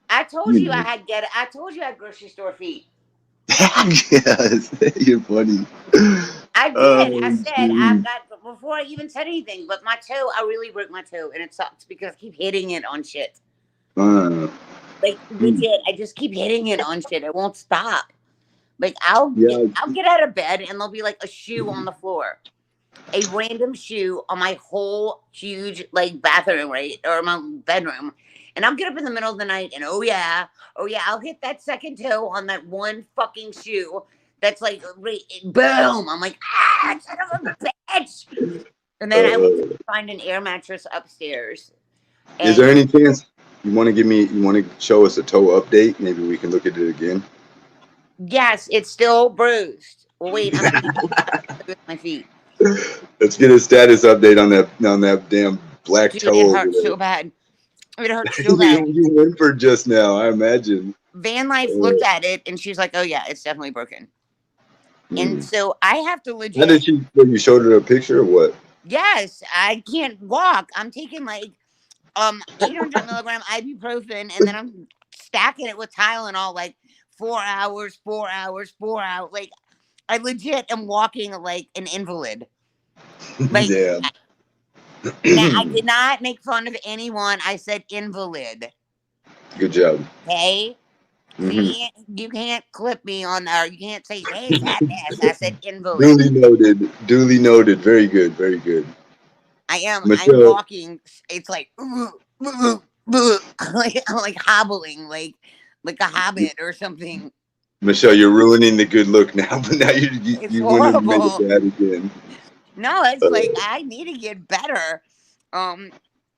I told you I had I told you I had grocery store feet.
Yes, you're funny.
I did. I
Oh,
said I've
geez.
got before I even said anything. But my toe, I really broke my toe, and it sucks because I keep hitting it on shit.
Uh,
Like legit, I just keep hitting it on shit. It won't stop. Like
yeah.
I'll get out of bed and there'll be like a shoe on the floor, a random shoe on my whole huge like bathroom, right, or my bedroom, and I'll get up in the middle of the night and oh yeah, I'll hit that second toe on that one fucking shoe. That's like boom. I'm like son of a bitch. And then I went to
Uh,
find an air mattress upstairs.
is
And
there any chance you want to give me? You want to show us a toe update? Maybe we can look at it again.
yes, it's still bruised. Well, wait, I'm with my feet.
Let's get a status update on that damn black
Dude,
toe
it
over
hurts
there.
so bad. It hurts so bad.
You whimpered just now. I imagine.
Van Life
Uh,
looked at it and she's like, "Oh yeah, it's definitely broken." And
hmm.
so I have to
How did
legit.
she? You showed her a picture or what?
Yes, I can't walk. I'm taking like 800 milligram ibuprofen, and then I'm stacking it with Tylenol like 4 hours, 4 hours, 4 hours. Like I legit am walking like an invalid. Like
Damn.
now, I did not make fun of anyone. I said invalid.
Good job.
Okay. So
Hmm.
you can't clip me on there. You can't say, hey, fatness. I said invalid.
Duly noted. Duly noted. Very good. Very good.
I'm
Michelle,
walking. It's like, like hobbling, like a hobbit or something.
Michelle, you're ruining the good look now, but now
It's
you want to make it
horrible.
bad again.
No, it's
Uh,
like, I need to get better. Um,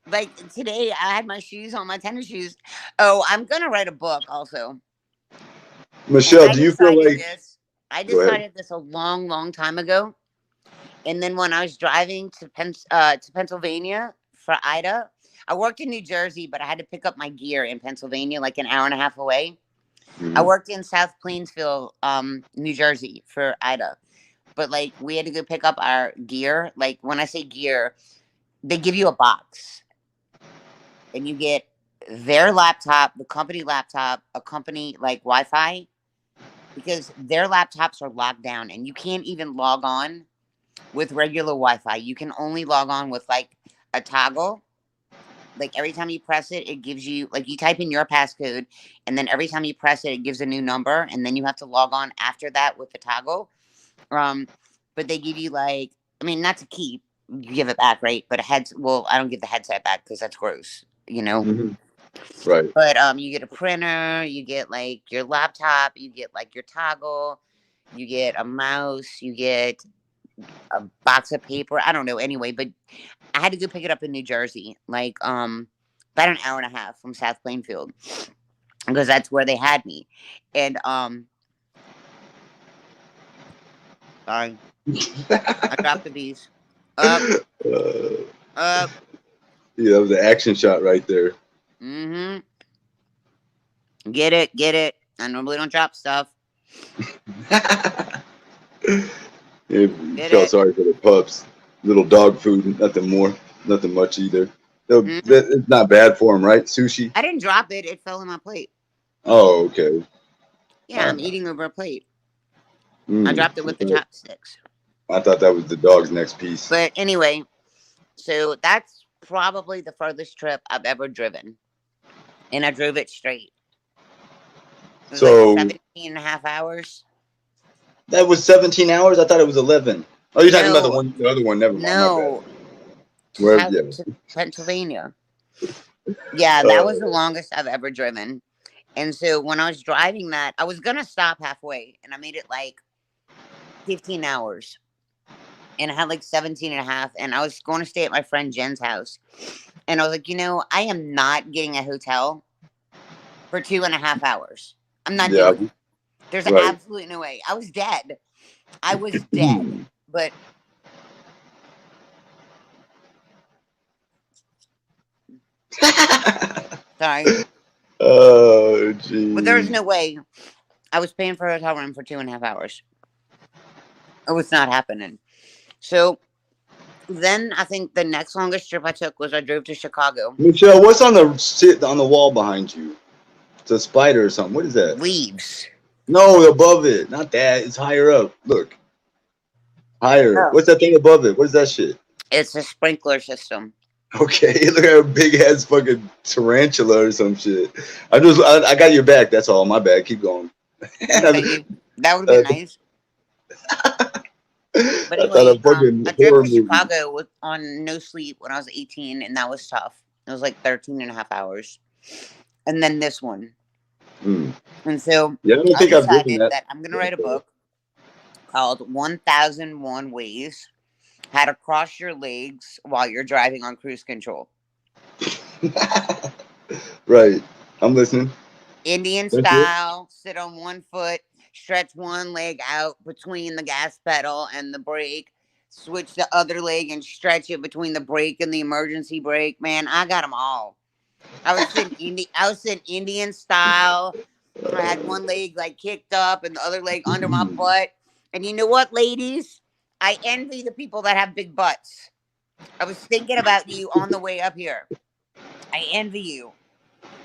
like today I had my shoes on, my tennis shoes. Oh, I'm going to write a book also. And
Michelle, do you feel like?
I
Go ahead.
decided this a long, long time ago. And then when I was driving to Pennsylvania for Ida, I worked in New Jersey, but I had to pick up my gear in Pennsylvania, like an hour and a half away. I
Mhm.
worked in South Plainsville, New Jersey for Ida, but like we had to go pick up our gear. Like when I say gear, they give you a box, and you get their laptop, the company laptop, a company like Wi-Fi, because their laptops are locked down, and you can't even log on with regular Wi-Fi. You can only log on with like a toggle. Like every time you press it, it gives you like you type in your passcode, and then every time you press it, it gives a new number, and then you have to log on after that with the toggle. Um, but they give you like, I mean, not to keep, you give it back, right? But a head, well, I don't give the headset back because that's gross, you know.
Mhm. Right.
But you get a printer, you get like your laptop, you get like your toggle, you get a mouse, you get a box of paper. I don't know. Anyway, but I had to go pick it up in New Jersey, like about an hour and a half from South Plainfield, because that's where they had me. And sorry. I dropped the B's. Up,
Uh,
up.
yeah, that was an action shot right there.
Mm-hmm. Get it, get it. I normally don't drop stuff.
It
Get
felt
it.
sorry for the pups. Little dog food, nothing more, nothing much either.
Hmm.
It's not bad for them, right? Sushi.
I didn't drop it. It fell in my plate.
Oh, okay.
Yeah, I'm eating over a plate. I
Mm,
dropped it with the chopsticks.
I thought that was the dog's next piece.
But anyway, so that's probably the furthest trip I've ever driven. And I drove it straight. It was like
So
17 and a half hours.
that was 17 hours. I thought it was 11. Oh, you're talking about
No,
the other one. Never mind. My bad.
no,
Where?
south
Yeah.
to Pennsylvania. Yeah, that was the
Uh,
longest I've ever driven. And so when I was driving that, I was going to stop halfway and I made it like 15 hours. And I had like 17 and a half. And I was going to stay at my friend Jen's house. And I was like, I am not getting a hotel for 2.5 hours. I'm not
yeah.
doing it. There's
Right.
absolutely no way. I was dead. I was dead. But sorry.
Oh,
But there's
geez.
no way I was paying for a hotel room for 2.5 hours. It was not happening. So then I think the next longest trip I took was I drove to Chicago.
Michelle, what's on the shit on the wall behind you? It's a spider or something. What is that?
Leaves.
No, above it. Not that. It's higher up. Look. Higher.
Oh.
What's that thing above it? What is that shit?
It's a sprinkler system.
Okay, look at a big ass fucking tarantula or some shit. I got your back. That's all. My bad. Keep going.
Thank you. That would have been nice. But
I thought
anyway,
a fucking
I drove
horror
to
movie.
Chicago on no sleep when I was 18, and that was tough. It was like 13 and a half hours. And then this one.
Mm.
And so
Yeah, I don't
I
think I've driven
decided
that.
that I'm going to write a book called 1001 Ways How to Cross Your Legs While You're Driving on Cruise Control.
Right. I'm listening.
Indian
That's it.
style, sit on one foot, stretch one leg out between the gas pedal and the brake, switch the other leg and stretch it between the brake and the emergency brake. Man, I got them all. I was sitting Indian style. I had one leg like kicked up and the other leg under my butt. And you know what, ladies? I envy the people that have big butts. I was thinking about you on the way up here. I envy you.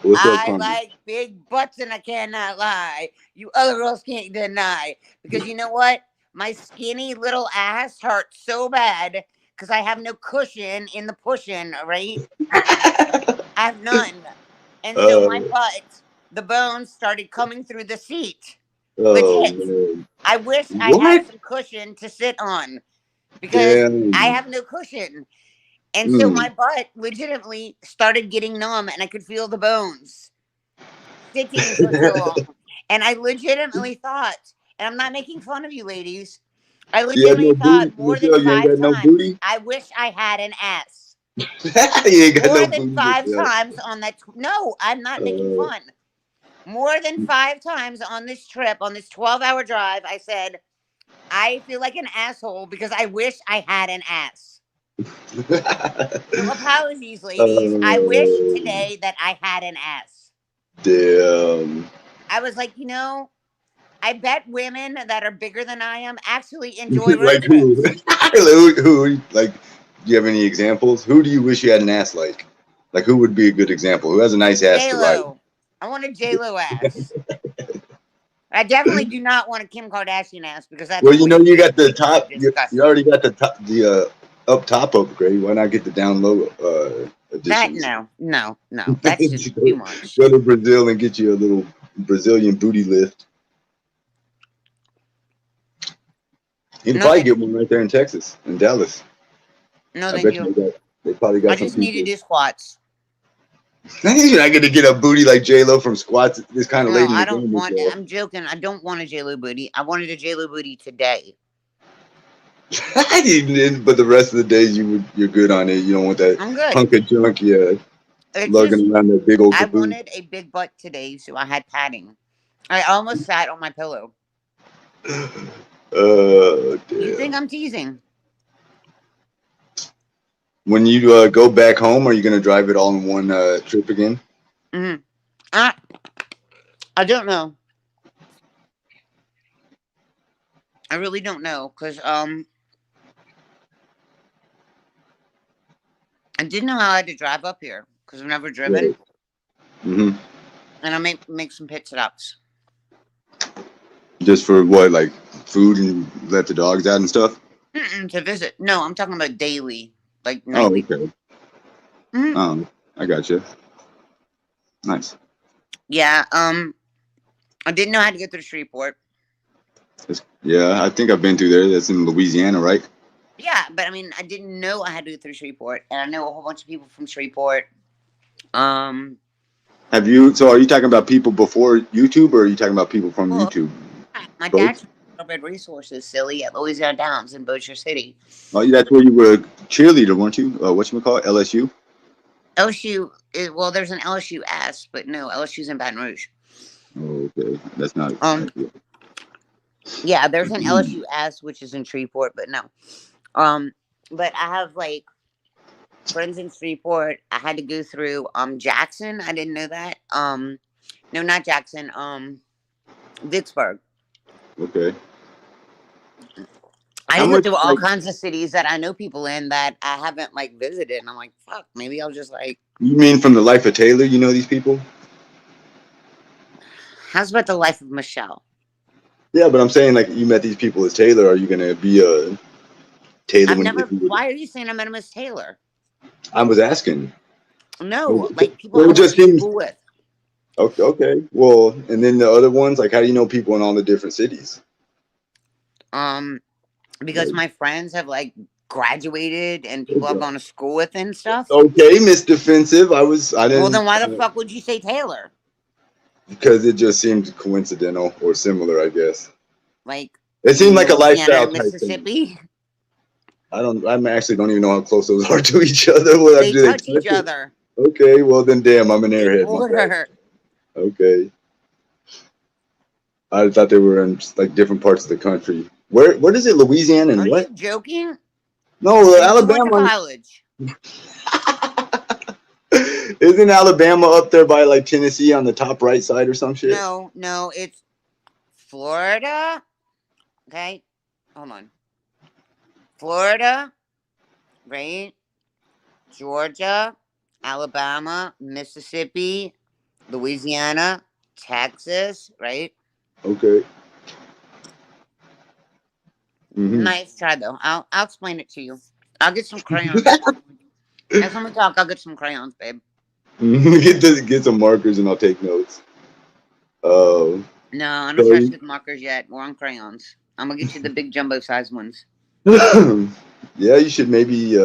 What's up,
I
Connie?
like big butts and I cannot lie. You other girls can't deny. Because you know what? My skinny little ass hurts so bad because I have no cushion in the pushing, right? I have none. And so my
Uh,
butt, the bones started coming through the seat.
oh
Legit.
man.
I wish I had
What?
some cushion to sit on because I
Damn.
have no cushion. And so
Mm.
my butt legitimately started getting numb and I could feel the bones sticking for so long. And I legitimately thought, and I'm not making fun of you ladies, I
You had
legitimately
no
thought
booty,
more than
Michelle. You ain't
five
got no
times,
booty.
I wish I had an ass.
You ain't got
More
no
than
booty,
five
Michelle.
times on that. No, I'm not making
Uh,
fun. More than 5 times on this trip, on this 12-hour drive, I said, I feel like an asshole because I wish I had an ass. So apologies, ladies. I wish
uh,
today that I had an ass.
damn.
I was like, I bet women that are bigger than I am actually enjoy road
Like who?
trips.
Who? Like, do you have any examples? Who do you wish you had an ass like? Like, who would be a good example? Who has a nice ass
J
to ride?
Lo. I want a J Lo ass. I definitely do not want a Kim Kardashian ass because that's
Well, you know, you
way
got the
too
top. You
disgusting.
already got the top, the up top upgrade. Why not get the down low
That
additions?
no. That's just too much.
Go to Brazil and get you a little Brazilian booty lift. You can
No,
probably
thank
get one right there in Texas, in Dallas.
no,
I
thank
bet
you.
you they probably
I
got some
just need to
people.
do squats.
You're not gonna get a booty like J Lo from squats. This kind of
No,
lady
I
you're
don't
going with,
want.
though.
I'm joking. I don't want a J Lo booty. I wanted a J Lo booty today.
But the rest of the days you're good on it. You don't want that
I'm good.
hunk of junk, yeah,
It's just
lugging around that big old
I
caboose.
wanted a big butt today, so I had padding. I almost sat on my pillow. You think
Damn.
I'm teasing?
When you go back home, are you gonna drive it all in one trip again?
Mm-hmm. I don't know. I really don't know because I didn't know how I had to drive up here because I've never driven,
Right. Hmm.
and I make some pit stops.
Just for what, like food and let the dogs out and stuff?
To visit. No, I'm talking about daily, like
Oh,
nightly.
okay.
Hmm.
I got you. Nice.
Yeah. I didn't know how to get through Shreveport.
Yeah, I think I've been through there. That's in Louisiana, right?
Yeah, but I mean, I didn't know I had to get through Shreveport, and I know a whole bunch of people from Shreveport. Um,
Have you? So, are you talking about people before YouTube, or are you talking about people from
well,
YouTube?
my
Both.
dad's from Thoroughbred Resources, silly, at Louisiana Downs in Bossier City.
Oh, yeah, that's where you were a cheerleader, weren't you? What you call it? LSU?
LSU, well, there's an LSU S, but no, LSU's in Baton Rouge.
Oh, okay. That's not.
Um, yeah, there's an LSU S, which is in Shreveport, but no. Um, but I have like friends in Shreveport. I had to go through Jackson. I didn't know that. No, not Jackson. Vicksburg.
Okay.
I
How
just go
much?
through all
Like,
kinds of cities that I know people in that I haven't like visited, and I'm like, fuck, maybe I'll just like.
you mean from the life of Taylor? You know these people?
How's about the life of Michelle?
Yeah, but I'm saying like you met these people as Taylor. Are you gonna be a Taylor
I've
when
never.
if you would?
Why are you saying I met Miss Taylor?
I was asking.
No,
Well,
like people I
it
went
just
to
seems
school with.
okay. Okay. Well, and then the other ones, like, how do you know people in all the different cities?
Um, because
Like,
my friends have like graduated and people I've gone to school with and stuff.
okay, Miss Defensive. I
Well,
didn't
then why the fuck would you say Taylor?
because it just seemed coincidental or similar. I guess
Like
it seemed like a
Louisiana
lifestyle
and
type thing.
Mississippi,
I actually don't even know how close those are to each other. What
they
do they
touch each
touch it?
other.
Okay, well then, damn, I'm an
They
airhead. My bad.
border.
Okay, I thought they were in like different parts of the country. Where is it? Louisiana and
Are
what?
you joking?
No,
Maybe you went to
Alabama.
college.
Isn't Alabama up there by like Tennessee on the top right side or some shit?
No, no, it's Florida. Okay, hold on. Florida, right? Georgia, Alabama, Mississippi, Louisiana, Texas, right?
Okay. Hmm.
Nice try though. I'll explain it to you. I'll get some crayons. Next time we talk, I'll get some crayons, babe.
Get some markers and I'll take notes. Uh,
No, I don't
so
trust you with markers yet. We're on crayons. I'm gonna get you the big jumbo size ones.
yeah, you should maybe.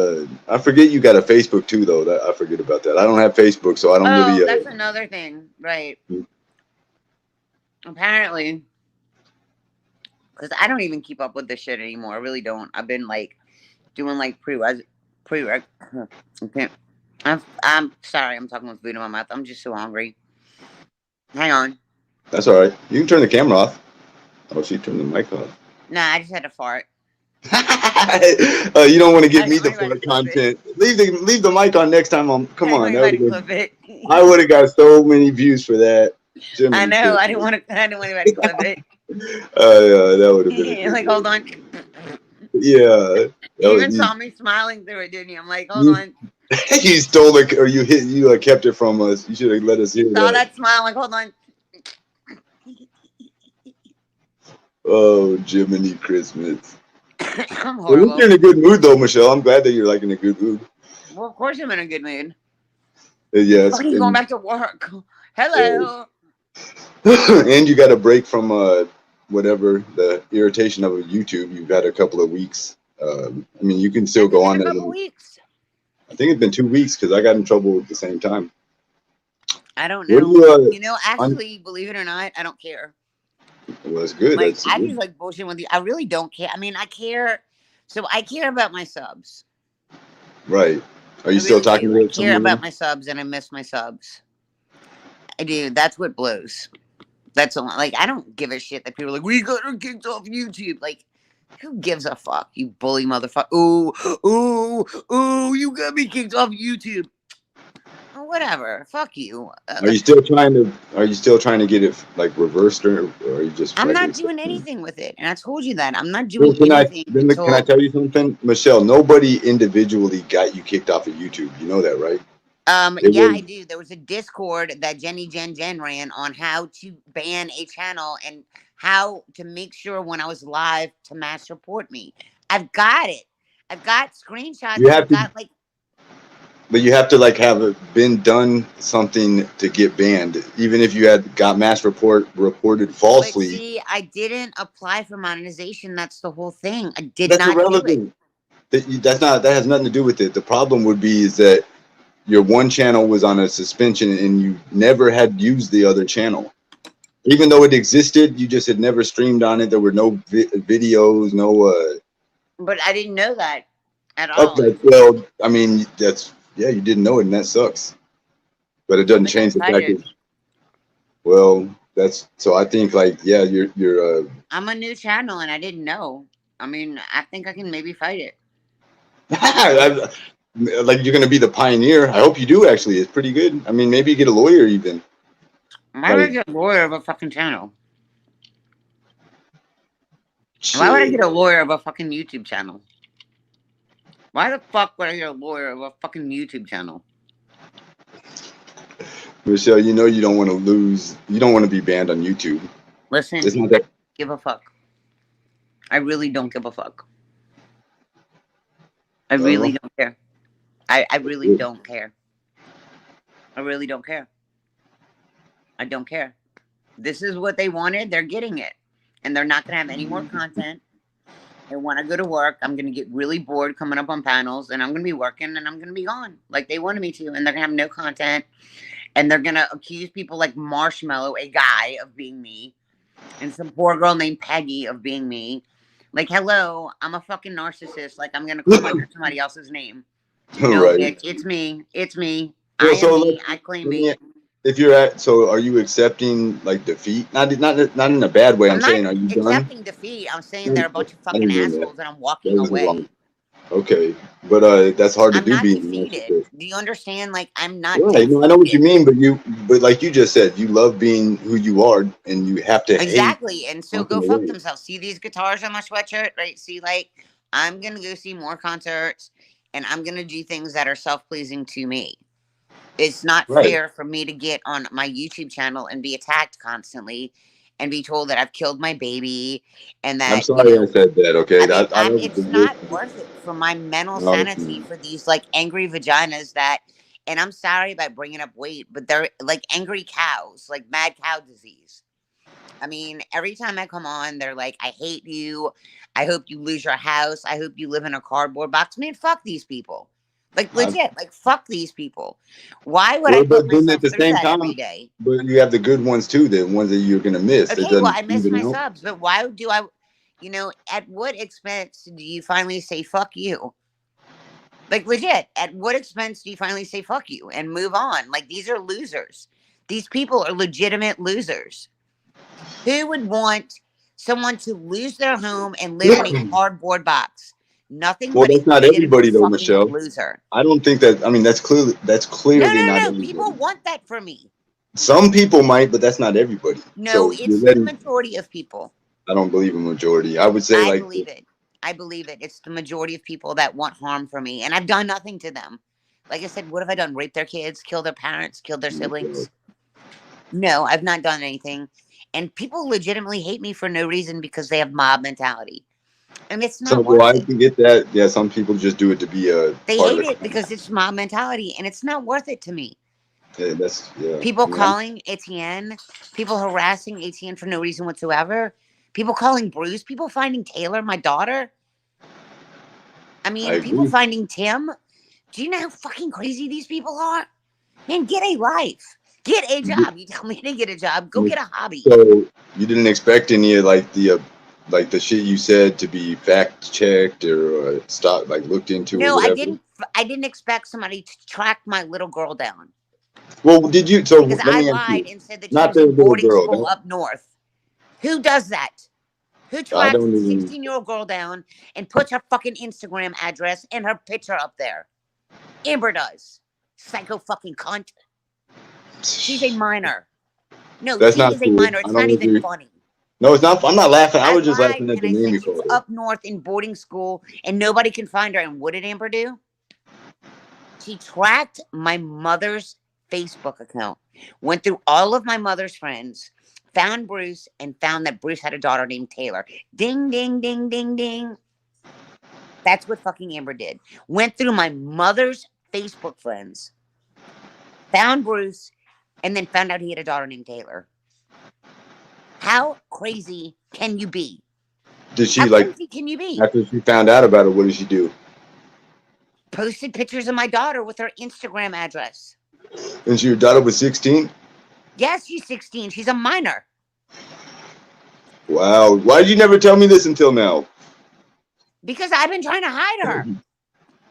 I forget you got a Facebook too, though. That I forget about that. I don't have Facebook, so I don't
Oh,
really.
that's another thing, right? Apparently, because I don't even keep up with this shit anymore. I really don't. I've been like doing like pre-reg. Okay. I'm sorry. I'm talking with food in my mouth. I'm just so hungry. Hang on.
That's all right. You can turn the camera off. Oh, she turned the mic off.
Nah, I just had to fart.
You don't want to
I
give me
didn't
the
want anybody
fun
to clip it.
content. Leave the mic on next time.
I
Come
didn't
on,
want
that would
anybody to
have been.
clip it.
I would have got so many views for that.
I
Jiminy
know.
Christmas.
I didn't want anybody to clip it.
Yeah, that would have been a good
Like, hold on.
one. Yeah, that
You
was,
even saw me smiling through it, didn't you? I'm like, hold
you,
on.
you stole it or you kept it from us. You should have let us
You
hear
saw
that.
that smile? Like, hold on.
Oh, Jiminy Christmas.
I'm
Well, at least you're
horrible.
in a good mood though, Michelle. I'm glad that you're like in a good mood.
Well, of course I'm in a good mood.
Yes,
Fucking going back to work. Hello.
and you got a break from whatever the irritation of YouTube. You've got a couple of weeks. I mean, you can still
Has it
go
been
on
a
there.
couple weeks?
I think it's been 2 weeks because I got in trouble at the same time.
I don't
What do
know.
you?
You know, actually, believe it or not, I don't care.
Well, that's good.
Like,
That's
I
good.
just like bullshit with you. I really don't care. I mean, I care. So I care about my subs.
Right. Are
I
you still
really
talking
do. I
to some
care
of
about
them?
my subs and I miss my subs. I do. That's what blows. That's all. Like, I don't give a shit that people are like, we got her kicked off YouTube. Like, Who gives a fuck, you bully motherfucker? Ooh, ooh, ooh, you got me kicked off YouTube. Oh, whatever. Fuck you.
Are you still trying to? Are you still trying to get it like reversed, or are you just
I'm
like?
not doing anything with it. And I told you that. I'm not
Well,
doing anything
can I
until
tell you something, Michelle? Nobody individually got you kicked off of YouTube. You know that, right? It
yeah, I
was
do. There was a Discord that Jenny Jen ran on how to ban a channel and how to make sure when I was live to mass report me. I've got it. I've got screenshots
you
and
have
I've
to,
got like,
but you have to like have it been done something to get banned. Even if you had got reported
but
falsely,
see, I didn't apply for monetization. That's the whole thing. I did
that's
not do it.
irrelevant. That has nothing to do with it. The problem would be is that your one channel was on a suspension and you never had used the other channel. Even though it existed, you just had never streamed on it. There were no videos, no.
But I didn't know that at all.
Okay, well, I mean, that's yeah, you didn't know it, and that sucks. But it doesn't
But
change the
I
fact
did.
that well, that's so. I think like yeah, you're
I'm a new channel and I didn't know. I mean, I think I can maybe fight it.
like you're gonna be the pioneer. I hope you do. Actually, it's pretty good. I mean, maybe get a lawyer even.
Why would I
Like
get a lawyer of a fucking channel? Why would I
shit.
get a lawyer of a fucking YouTube channel? Why the fuck would I get a lawyer of a fucking YouTube channel?
Michelle, you know you don't want to lose. You don't want to be banned on YouTube.
Listen,
It's not
I
that.
don't give a fuck. I really don't give a fuck. I really
Well,
don't care. I really don't care. I really don't care. I don't care. This is what they wanted. They're getting it. And they're not going to have any more content. And when I go to work, I'm going to get really bored coming up on panels and I'm going to be working and I'm going to be gone like they wanted me to. And they're going to have no content. And they're going to accuse people like Marshmallow, a guy, of being me. And some poor girl named Peggy of being me. Like, hello, I'm a fucking narcissist. Like, I'm going to come under somebody else's name. No,
right.
bitch, it's me. It's me. I
Well,
am
so
me. I claim me.
if you're at, so are you accepting like defeat? Not in a bad way.
I'm
I'm
not
saying, are you done?
accepting defeat. I'm saying
I
they're a bunch of fucking
didn't mean that.
assholes and I'm
That
walking
wasn't wrong.
away.
Okay, but that's hard to
I'm
do
not
being a
defeated.
narcissist.
Do you understand? Like, I'm not
Right. No, I know what you
defeated.
mean, but like you just said, you love being who you are, and you have to hate
Exactly. And so
walking
go fuck
away.
themselves. See these guitars on my sweatshirt, right? See, like, I'm going to go see more concerts and I'm going to do things that are self pleasing to me. It's not
Right.
fair for me to get on my YouTube channel and be attacked constantly and be told that I've killed my baby and
I'm
that,
sorry I said that. Okay,
I mean,
I don't.
it's not worth it for my mental sanity
Honestly,
for these like angry vaginas that, and I'm sorry about bringing up weight, but they're like angry cows, like mad cow disease. I mean, every time I come on, they're like, I hate you. I hope you lose your house. I hope you live in a cardboard box. Man, fuck these people. Like,
I,
legit, like, fuck these people. Why would I
well,
put
but then at
myself
the
through
same
that
time,
every day?
but you have the good ones too, the ones that you're gonna miss. It
Okay, well,
doesn't
I miss
even
my
know.
subs, but why do I, at what expense do you finally say fuck you? Like, legit, at what expense do you finally say fuck you and move on? Like, these are losers. These people are legitimate losers. Who would want someone to lose their home and live in a cardboard box? Nothing
Well,
but a
that's not
legitimate
everybody though,
fucking
Michelle.
loser.
I don't think that. I mean, that's
No,
clearly
no,
not
no. People
everybody.
want that for me.
Some people might, but that's not everybody.
No,
So you're
it's the
letting.
majority of people.
I don't believe a majority. I would say
I
like
believe it. I believe it. It's the majority of people that want harm for me, and I've done nothing to them. Like I said, what have I done? Raped their kids, killed their parents, killed their siblings? No, I've not done anything. And people legitimately hate me for no reason because they have mob mentality. And it's
so.
not
Well,
worth
I
it.
can get that. Yeah, some people just do it to be a
They
part of
hate
the
it
clan.
because it's mob mentality and it's not worth it to me.
Yeah, that's yeah.
People
I mean, I'm,
calling Etienne, people harassing Etienne for no reason whatsoever, people calling Bruce, people finding Taylor, my daughter. I
I
mean, people
agree.
finding Tim. Do you know how fucking crazy these people are? Man, get a life. Get a job. You tell me to get a job. Go get a hobby.
So you didn't expect any of like the shit you said to be fact checked or stop like looked into or
No, I
whatever.
didn't. I didn't expect somebody to track my little girl down
Well, did you? So
because
let
I
me ask
lied
you.
and said that she
Not
was
the
in
little
boarding
girl.
school up north. Who does that? Who
I
tracks
don't
a
even.
16-year-old girl down and puts her fucking Instagram address and her picture up there? Amber does. Psycho fucking cunt. She's a minor. No,
That's
she
not
is a
cool.
minor.
I
It's not
don't
even
agree.
funny.
No, it's not. I'm not laughing. I
I
was just
lied
laughing at
and
the
I
name
said
you
she was
called her.
up north in boarding school and nobody can find her. And what did Amber do? She tracked my mother's Facebook account, went through all of my mother's friends, found Bruce, and found that Bruce had a daughter named Taylor. Ding, ding, ding, ding, ding. That's what fucking Amber did. Went through my mother's Facebook friends, found Bruce, and then found out he had a daughter named Taylor. How crazy can you be?
Did
How
she like
crazy can you be?
after she found out about it? What did she do?
Posted pictures of my daughter with her Instagram address.
And your daughter was 16.
Yes, she's 16. She's a minor.
Wow. Why did you never tell me this until now?
Because I've been trying to hide her.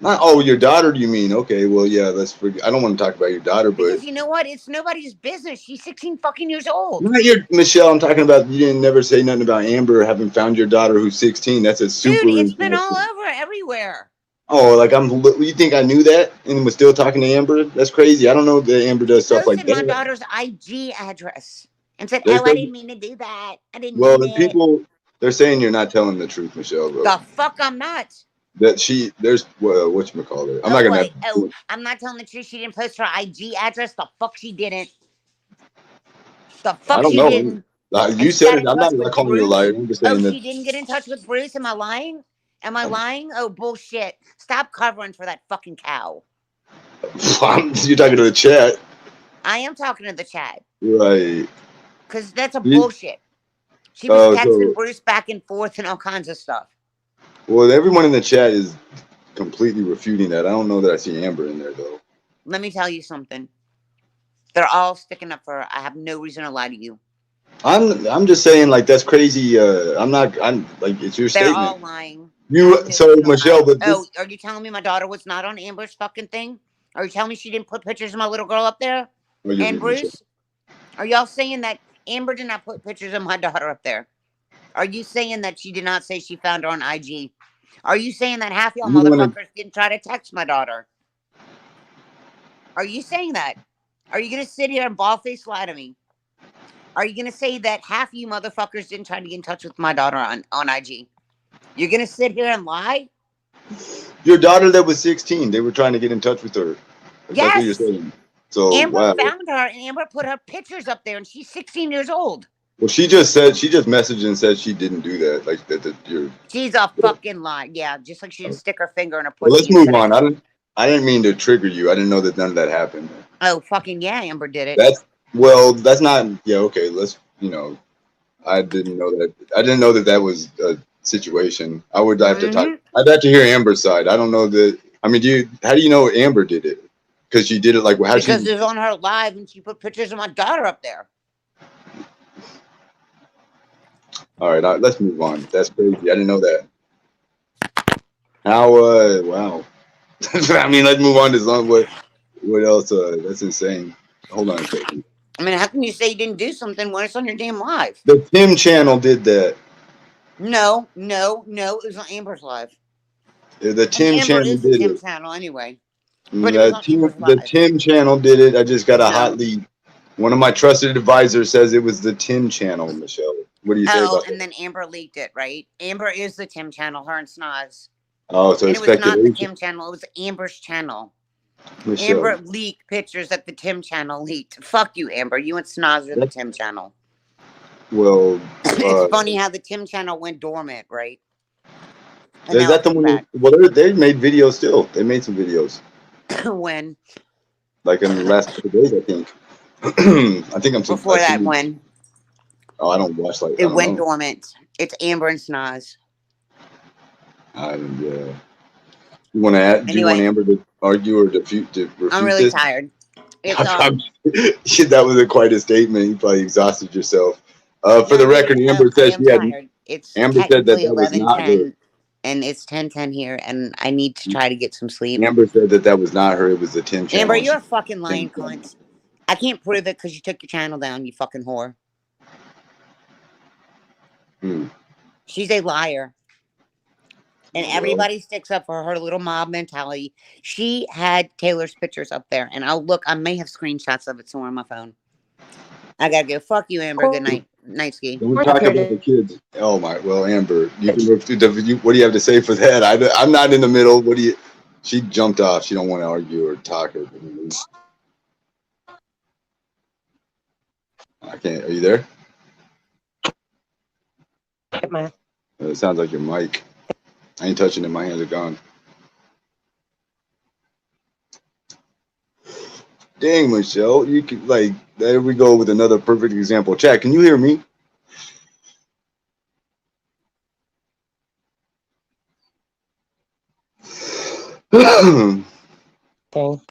Not, oh, your daughter, you mean? Okay, well, yeah, let's forget. I don't want to talk about your daughter, but
Because you know what? It's nobody's business. She's 16 fucking years old.
not your Michelle. I'm talking about you didn't never say nothing about Amber having found your daughter who's 16. That's a super.
Dude, it's been all over everywhere.
Oh, like you think I knew that and was still talking to Amber? That's crazy. I don't know that Amber does stuff like
Posted my
that.
daughter's IG address and said,
They're
"Oh, I
saying-
didn't mean to do that. I didn't
well,
mean
the
it."
people they're saying you're not telling the truth, Michelle. Bro.
The fuck, I'm not.
That there's whatchamacallit. I'm
Oh,
not
wait.
gonna.
Oh, I'm not telling the truth. She didn't post her IG address. The fuck she didn't. The
I
fuck
don't
she
know.
didn't.
You
And she
said
got
it.
in
I'm
touch
not
with
calling you a
Bruce.
liar. I'm just
Oh,
saying that.
she didn't get in touch with Bruce. Am I lying? Am I lying? Oh, bullshit. Stop covering for that fucking cow.
You're talking to the chat,
I am talking to the chat.
right?
Because that's a
You-
bullshit. She was
Oh,
texting
so-
Bruce back and forth and all kinds of stuff.
Well, everyone in the chat is completely refuting that. I don't know that I see Amber in there though.
Let me tell you something. They're all sticking up for her. I have no reason to lie to you.
I'm just saying like that's crazy. I'm like it's your
They're
statement.
all lying. I
You
have no
so
reason to
Michelle,
lie.
but
Oh,
this,
are you telling me my daughter was not on Amber's fucking thing? Are you telling me she didn't put pictures of my little girl up there?
oh, you're
And
right, Michelle.
Bruce? Are y'all saying that Amber did not put pictures of my daughter up there? Are you saying that she did not say she found her on IG? Are you saying that half y'all
You wanna-
motherfuckers didn't try to text my daughter? Are you saying that? Are you going to sit here and bald-faced lie to me? Are you going to say that half you motherfuckers didn't try to get in touch with my daughter on IG? You're going to sit here and lie?
Your daughter that was 16, they were trying to get in touch with her. That's what you're
Yes.
saying. So
Amber
wow.
found her, and Amber put her pictures up there, and she's 16 years old.
Well, she just messaged and said she didn't do that. Like that you're.
She's a fucking lie. Yeah, just like she didn't stick her finger in her pussy.
Well, let's
and
move
said,
on. I didn't mean to trigger you. I didn't know that none of that happened.
Oh, fucking yeah, Amber did it.
That's not. Yeah, okay. Let's. I didn't know that. I didn't know that that was a situation. I would have to talk. I'd have to hear Amber's side. I don't know that. I mean, how do you know Amber did it? Because she did it like how
Because
she.
it was on her live, and she put pictures of my daughter up there.
All right, let's move on. That's crazy. I didn't know that. How? Wow. I mean, let's move on to some. What else? That's insane. Hold on a second.
I mean, how can you say you didn't do something when it's on your damn live?
The Tim channel did that.
No. It was on Amber's live.
The Tim
Amber
channel
is the
did
Tim
it.
channel anyway. But it was on Amber's
The
live.
Tim channel did it. I just got a
No.
hot lead. One of my trusted advisors says it was the Tim channel, Michelle. What do you say
Oh,
about
and
that?
then Amber leaked it, right? Amber is the Tim channel, her and Snoz.
Oh, so
And
it's
it was not the
speculation.
Tim channel, it was Amber's channel.
Michelle.
Amber leaked pictures that the Tim channel leaked. Fuck you, Amber. You and Snoz are the Tim channel.
Well,
It's funny how the Tim channel went dormant, right? And
is
now
that the
it's
one?
back.
Well, they made videos still. They made some videos.
When?
Like in the last couple of days, I think. I think I'm
Before that, when?
Oh, I don't watch like
It
I
went
don't know.
dormant. It's Amber and Snoz.
Yeah. You want to add? Do you want
Anyway.
Amber to argue or refute
I'm really
this?
tired. It's
That was quite a statement. You probably exhausted yourself. For the record, Amber
I
said
am
she had.
tired. It's
Amber said that
technically
was not her.
11:10, and it's 10:10 here, and I need to try to get some sleep.
Amber said that was not her. It was the Tim channel.
Amber, you're a fucking lying cunt. I can't prove it because you took your channel down, you fucking whore. She's a liar. And
Well,
everybody sticks up for her little mob mentality. She had Taylor's pictures up there, and I'll look. I may have screenshots of it somewhere on my phone. I gotta go. Fuck you, Amber. Good night. Night ski.
don't talk about the kids. Oh my. Well, Amber, you can. What do you have to say for that? I'm not in the middle. What do you? She jumped off. She don't want to argue or talk. I can't. Are you there? It sounds like your mic. I ain't touching it. My hands are gone. Dang, Michelle, you can like. There we go with another perfect example. Chat, can you hear me?
Okay.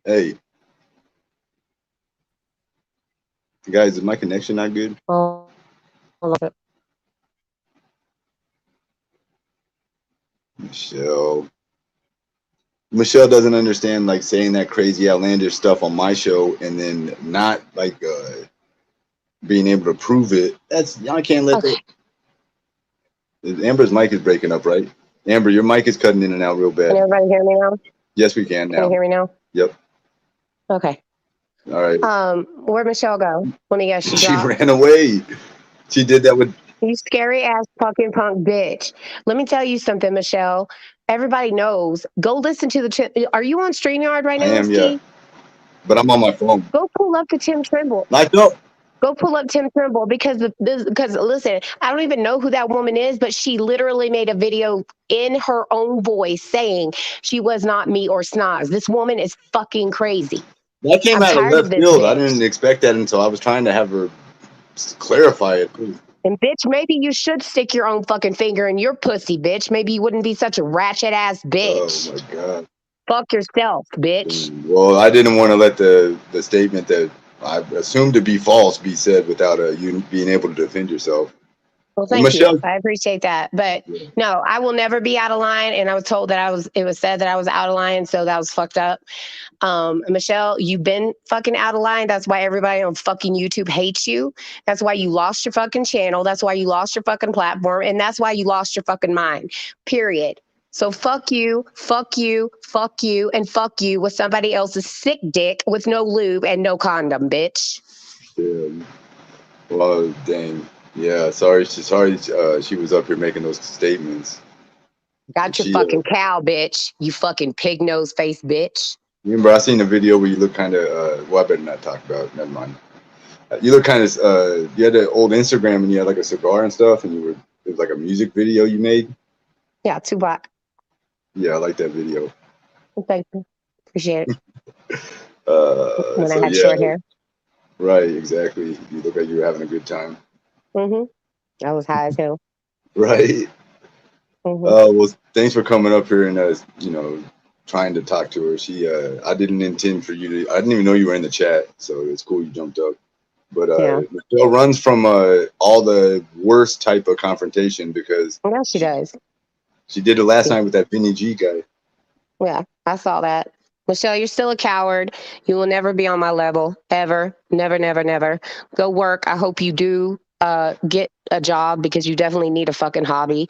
Hey, guys, is my connection not good?
Oh,
Michelle doesn't understand like saying that crazy outlandish stuff on my show and then not like being able to prove it. That's y'all can't let
okay.
that. Amber's mic is breaking up, right? Amber, your mic is cutting in and out real bad.
Can everybody hear me now?
Yes, we can now.
Can you hear me now?
Yep.
Okay.
All right.
Where'd Michelle go? Let me guess.
She ran away. She did that with.
You scary ass fucking punk bitch. Let me tell you something, Michelle. Everybody knows. Go listen to the. Are you on StreamYard right now,
I am, yeah. But I'm on my phone.
Go pull up the Tim Trimble.
I know.
Go pull up Tim Trimble because listen, I don't even know who that woman is, but she literally made a video in her own voice saying she was not me or Snoz. This woman is fucking crazy.
That came out of left field. I didn't expect that until I was trying to have her clarify it.
And bitch, maybe you should stick your own fucking finger in your pussy, bitch. Maybe you wouldn't be such a ratchet ass bitch.
Oh my god.
Fuck yourself, bitch.
Well, I didn't want to let the statement that I assumed to be false be said without you being able to defend yourself.
Well, thank you. I appreciate that. But no, I will never be out of line. And I was told that it was said that I was out of line. So that was fucked up. Michelle, you've been fucking out of line. That's why everybody on fucking YouTube hates you. That's why you lost your fucking channel. That's why you lost your fucking platform. And that's why you lost your fucking mind. Period. So fuck you, and fuck you with somebody else's sick dick with no lube and no condom, bitch.
Yeah. Well, dang. Yeah, sorry. She was up here making those statements.
Got your fucking cow, bitch. You fucking pig nose face, bitch.
Remember, I seen a video where you look kind of. Well, I better not talk about it. Never mind. You look kind of. You had an old Instagram and you had like a cigar and stuff, and it was like a music video you made.
Yeah, Tupac.
Yeah, I like that video.
Thank you. Appreciate it.
When
I had short hair.
Right, exactly. You look like you were having a good time.
I was high as hell.
Right. Well, thanks for coming up here and trying to talk to her. She I didn't intend for you to. I didn't even know you were in the chat, so it's cool you jumped up. But Michelle runs from all the worst type of confrontation because.
Yeah, she does.
She did it last night with that Vinny G guy.
Yeah, I saw that. Michelle, you're still a coward. You will never be on my level, ever. Never, never, never. Go work. I hope you do get a job because you definitely need a fucking hobby.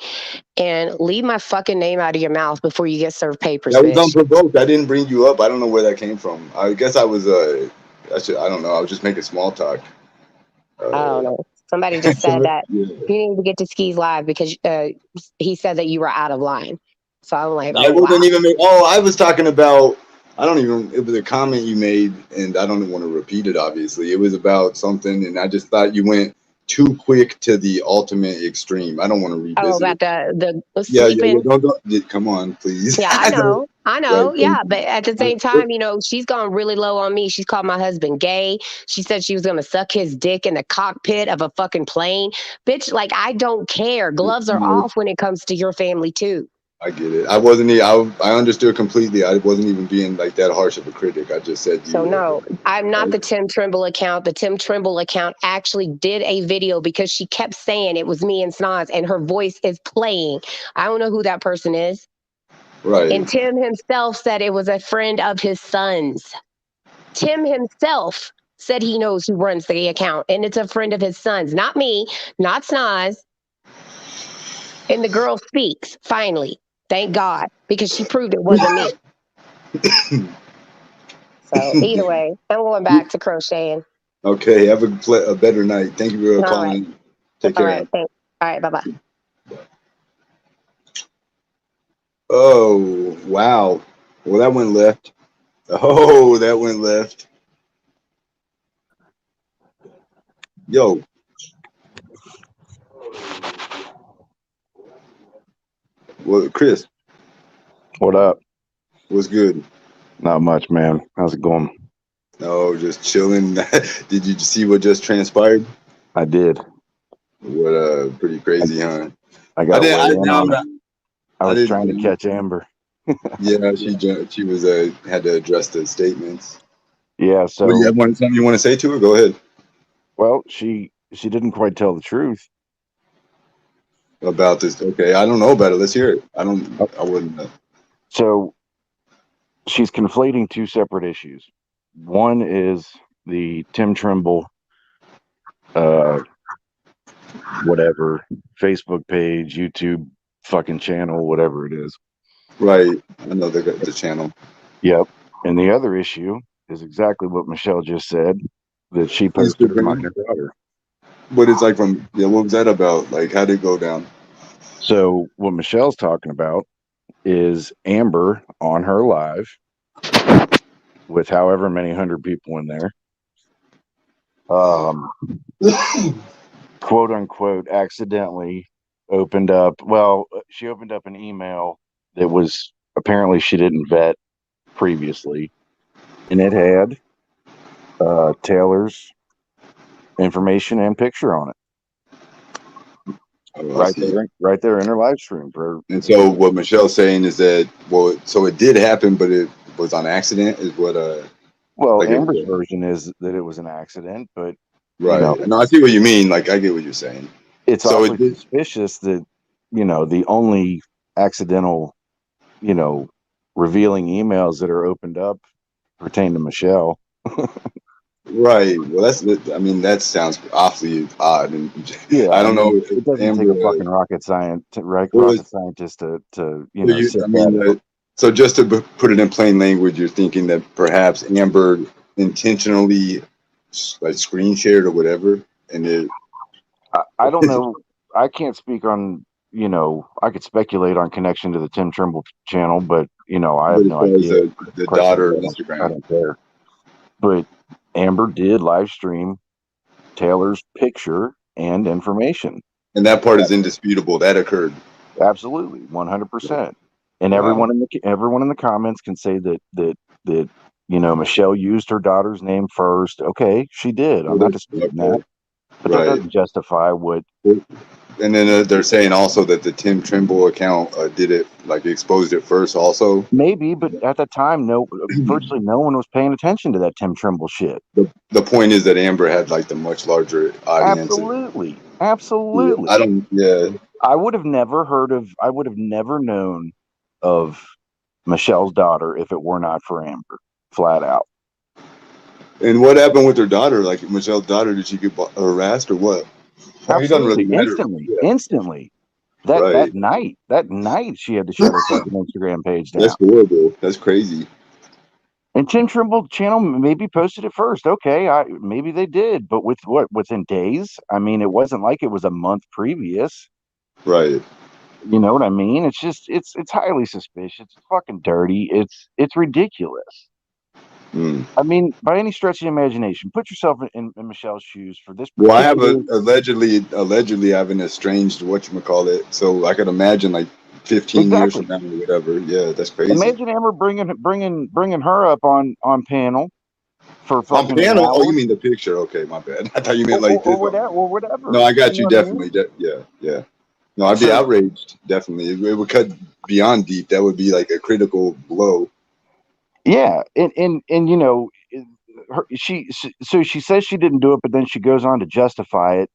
And leave my fucking name out of your mouth before you get served papers,
That was unprovoked. I didn't bring you up. I don't know where that came from. I guess I was, I don't know. I was just making small talk.
I don't know. Somebody just said that you need to get to Skis Live because he said that you were out of line. So I'm like,
I wasn't even. I was talking about. I don't even. It was a comment you made, and I don't want to repeat it. Obviously, it was about something, and I just thought you went too quick to the ultimate extreme. I don't want to revisit.
Oh, about the sleeping.
Don't come on, please.
Yeah, I know. Right, yeah, but at the same time, she's gone really low on me. She's called my husband gay. She said she was going to suck his dick in the cockpit of a fucking plane. Bitch, like, I don't care. Gloves are off when it comes to your family, too.
I get it. I wasn't. I understood completely. I wasn't even being like that harsh of a critic. I just said.
So no, I'm not the Tim Trimble account. The Tim Trimble account actually did a video because she kept saying it was me and Snoz, and her voice is playing. I don't know who that person is.
Right.
And Tim himself said it was a friend of his son's. Tim himself said he knows who runs the account, and it's a friend of his son's. Not me, not Snoz. And the girl speaks, finally. Thank God, because she proved it wasn't me. So either way, I'm going back to crocheting.
Okay, have a better night. Thank you for
All
calling.
right.
In. Take
All
care.
right. Thanks. All right. Bye-bye.
Oh, wow. Well, that went left. Oh, that went left. Yo. Well, Chris,
What up?
what's good?
Not much, man. How's it going?
Oh, just chilling. Did you see what just transpired?
I did.
What pretty crazy, huh?
I got
didn't.
weigh in on it. I
I
was
didn't.
trying to catch Amber.
Yeah, she was had to address the statements.
Yeah, so
Well, you have something you want to say to her? Go ahead.
well, she didn't quite tell the truth.
About this. Okay, I don't know about it. Let's hear it. I wouldn't know.
So she's conflating two separate issues. One is the Tim Trimble whatever Facebook page, YouTube fucking channel, whatever it is.
Right. I know the channel.
Yep. And the other issue is exactly what Michelle just said, that she posted her minor daughter.
What it's like from, yeah, what was that about? Like, how'd it go down?
So what Michelle's talking about is Amber on her live with however many 100 people in there, quote unquote, accidentally opened up. Well, she opened up an email that was apparently she didn't vet previously, and it had Taylor's information and picture on it.
Oh,
right there in her live stream.
And so what Michelle's saying is that, well, so it did happen, but it was on accident, is what
well,
like
Amber's version is that it was an accident, but
right.
You know,
no, I see what you mean. Like, I get what you're saying.
It's
so
awfully suspicious that, the only accidental, revealing emails that are opened up pertain to Michelle.
Right. Well, that sounds awfully odd. And
Yeah,
I don't know.
It doesn't
Amber,
take a fucking rocket scientist to
so just to put it in plain language, you're thinking that perhaps Amber intentionally like screen shared or whatever, and it.
I don't know. I can't speak on. I could speculate on connection to the Tim Trimble channel, but I have no idea.
The daughter Instagram.
I don't care. But Amber did live stream Taylor's picture and information,
and that part is indisputable. That occurred.
Absolutely, 100%. And everyone in the comments can say that Michelle used her daughter's name first. Okay, she did. I'm not disputing that, but that doesn't justify what.
And then they're saying also that the Tim Trimble account did it, like exposed it first also.
Maybe, but at the time, virtually no one was paying attention to that Tim Trimble shit.
The point is that Amber had like the much larger audience.
Absolutely. I would have never known of Michelle's daughter if it were not for Amber, flat out.
And what happened with her daughter? Like Michelle's daughter, did she get harassed or what?
Absolutely, instantly. That night she had to shut her fucking Instagram page down.
That's horrible. That's crazy.
And Tim Trimble channel maybe posted it first. Okay, maybe they did, but within days? I mean, it wasn't like it was a month previous.
Right.
You know what I mean? It's just it's highly suspicious. It's fucking dirty. It's ridiculous. I mean, by any stretch of the imagination, put yourself in Michelle's shoes for this.
Well, I have allegedly have an estranged whatchamacallit, so I could imagine like 15 years from now or whatever. Yeah, that's crazy.
Imagine Amber bringing her up on panel for
on panel. Oh, you mean the picture? Okay, my bad. I thought you meant like
or whatever.
No, I got you definitely. Yeah. No, I'd be outraged. Definitely, it would cut beyond deep. That would be like a critical blow.
Yeah, and she says she didn't do it, but then she goes on to justify it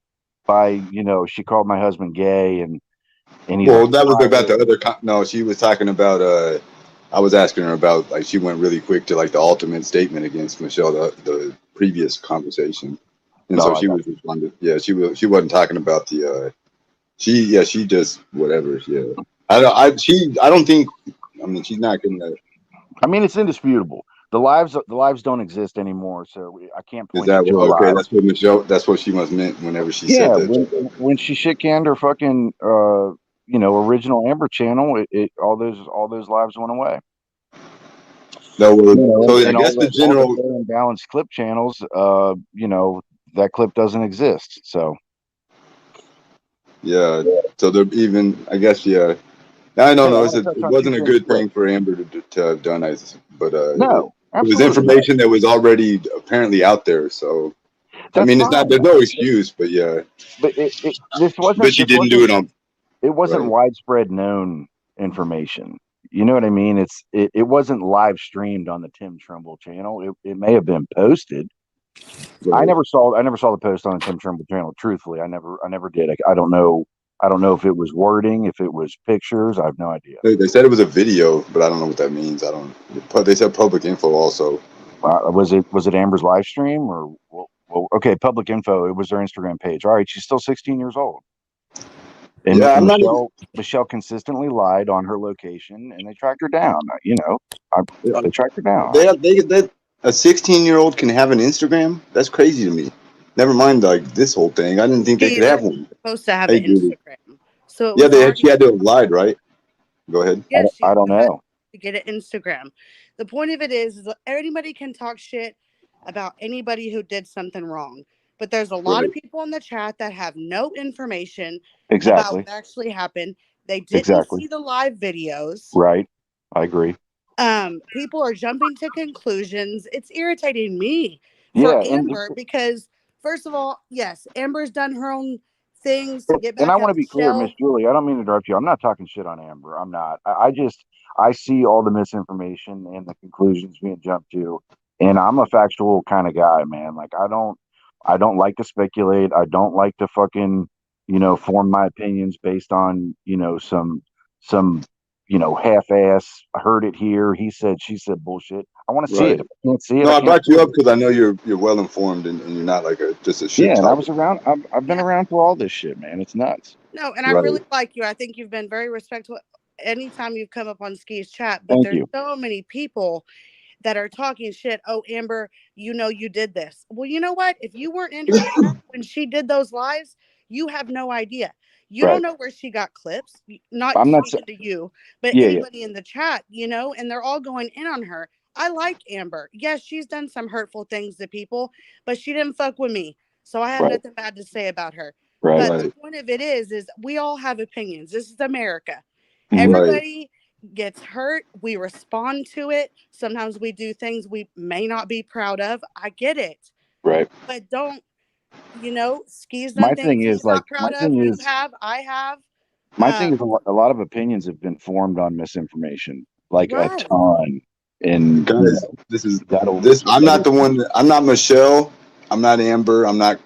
by she called my husband gay and
well, that was about the other. No, she was talking about. I was asking her about like she went really quick to like the ultimate statement against Michelle, the previous conversation, and so she was responding. Yeah, she wasn't talking about the. She just whatever. Yeah, I don't think. I mean, she's not gonna.
I mean, it's indisputable. The lives don't exist anymore, so I can't
Is
point
that
you to a
okay?
live.
That's what Michelle. That's what she must meant whenever she said
Yeah,
that.
when she shit canned her fucking original Amber channel, all those lives went away.
No,
You know,
so I
and
guess the
all the
general.
fair and balanced clip channels, that clip doesn't exist. So
Yeah. So they're even. I guess yeah. I don't
hey, I
know.
want to
It
touch on two
wasn't a
things
good
quick.
thing for Amber to have done, but
No,
it was
absolutely not.
information that was already apparently out there. So I
That's
mean, it's not.
fine.
There's no excuse, but yeah.
But this
But
wasn't
she
this
didn't do
wasn't
it on
it wasn't
right.
widespread known information. You know what I mean? It wasn't live streamed on the Tim Trimble channel. It may have been posted. I
Right.
never saw the post on the Tim Trimble channel. Truthfully, I never did. I don't know. I don't know if it was wording, if it was pictures. I have no idea.
They said it was a video, but I don't know what that means. I don't. They said public info also.
Was it Amber's live stream or well, okay, public info. It was their Instagram page. All right, she's still 16 years old. And,
Yeah,
and
I'm not even.
Michelle consistently lied on her location, and they tracked her down. They tracked her down.
That a 16-year-old can have an Instagram. That's crazy to me. Never mind like this whole thing. I didn't think they could
She
have one.
supposed to have
Hey,
an
Julie.
Instagram. So it
Yeah,
was already
she had to have lied, right? Go ahead.
yes, she
I don't
had
know.
to get an Instagram. The point of it is that anybody can talk shit about anybody who did something wrong. But there's a lot of
Right.
people in the chat that have no information about
Exactly.
what actually happened. They didn't
Exactly.
see the live videos.
Right. I agree.
People are jumping to conclusions. It's irritating me
Yeah,
for Amber because, first of all, yes, Amber's done her own things to get
and I
back
want
at
to be clear, Miss
Michelle.
Julie. I don't mean to interrupt you. I'm not talking shit on Amber. I'm not. I see all the misinformation and the conclusions being jumped to, and I'm a factual kind of guy, man. Like I don't like to speculate. I don't like to fucking form my opinions based on some half-ass heard it here, he said, she said bullshit. I want to see
Right.
it. If I can't see it,
No,
I
I
can't
brought
see
you
it.
up because I know you're well informed and you're not like just a shit
Yeah, and I was
talker.
around. I've been
Yeah.
around for all this shit, man. It's nuts.
No, and I
Right.
really like you. I think you've been very respectful anytime you've come up on Ski's chat. But
Thank
there's
you.
so many people that are talking shit. Oh, Amber, you did this. Well, you know what? If you weren't in her chat when she did those lives, you have no idea. You
Right.
don't know where she got clips. Not
I'm not.
speaking to you, but
Yeah, yeah.
anybody in the chat, and they're all going in on her. I like Amber. Yes, she's done some hurtful things to people, but she didn't fuck with me. So I have
Right.
nothing bad to say about her.
Right.
But
Right.
the point of it is we all have opinions. This is America.
Mhm.
Everybody gets hurt. We respond to it. Sometimes we do things we may not be proud of. I get it.
Right.
But don't, Ski's
My
done
thing
things
is
he's not proud of. You
is
have, I have.
a lot of opinions have been formed on misinformation, like a
Right.
ton. And
Guys, I'm not the one. I'm not Michelle. I'm not Amber. I'm not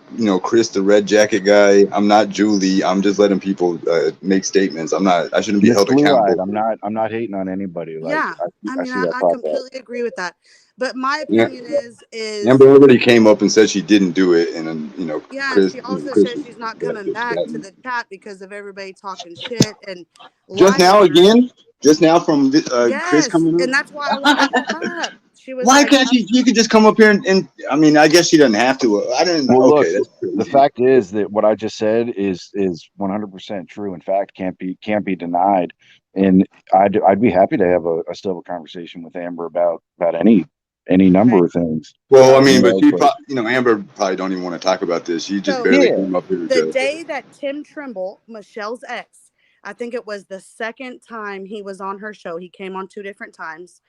Chris, the red jacket guy. I'm not Julie. I'm just letting people make statements. I shouldn't be
Miss
held
Blue Eyed,
accountable.
I'm not hating on anybody. Like
Yeah. I
I
mean,
see that
I
pop up.
completely agree with that. But my
Yeah.
opinion is
Amber already came up and said she didn't do it, and then
yeah,
Chris.
she also
Chris
says she's not
yeah,
coming back to the chat because of everybody talking shit and
just
lying
now
on her.
again. Just now from Chris
Yes,
coming
and
up.
that's why I wanted to come up. She was
Why
like,
can't she could just come up here and I mean, I guess she doesn't have to. I didn't.
Well,
Okay,
look,
that's crazy.
the fact is that what I just said is 100% true. In fact, can't be denied. And I'd be happy to have a civil conversation with Amber about any number
right.
of things.
Well, I
So,
mean, but she,
but
Amber probably don't even want to talk about this. She just
so
barely
yeah,
came up here
the
to.
day that Tim Trimble, Michelle's ex, I think it was the second time he was on her show, he came on 2 different times.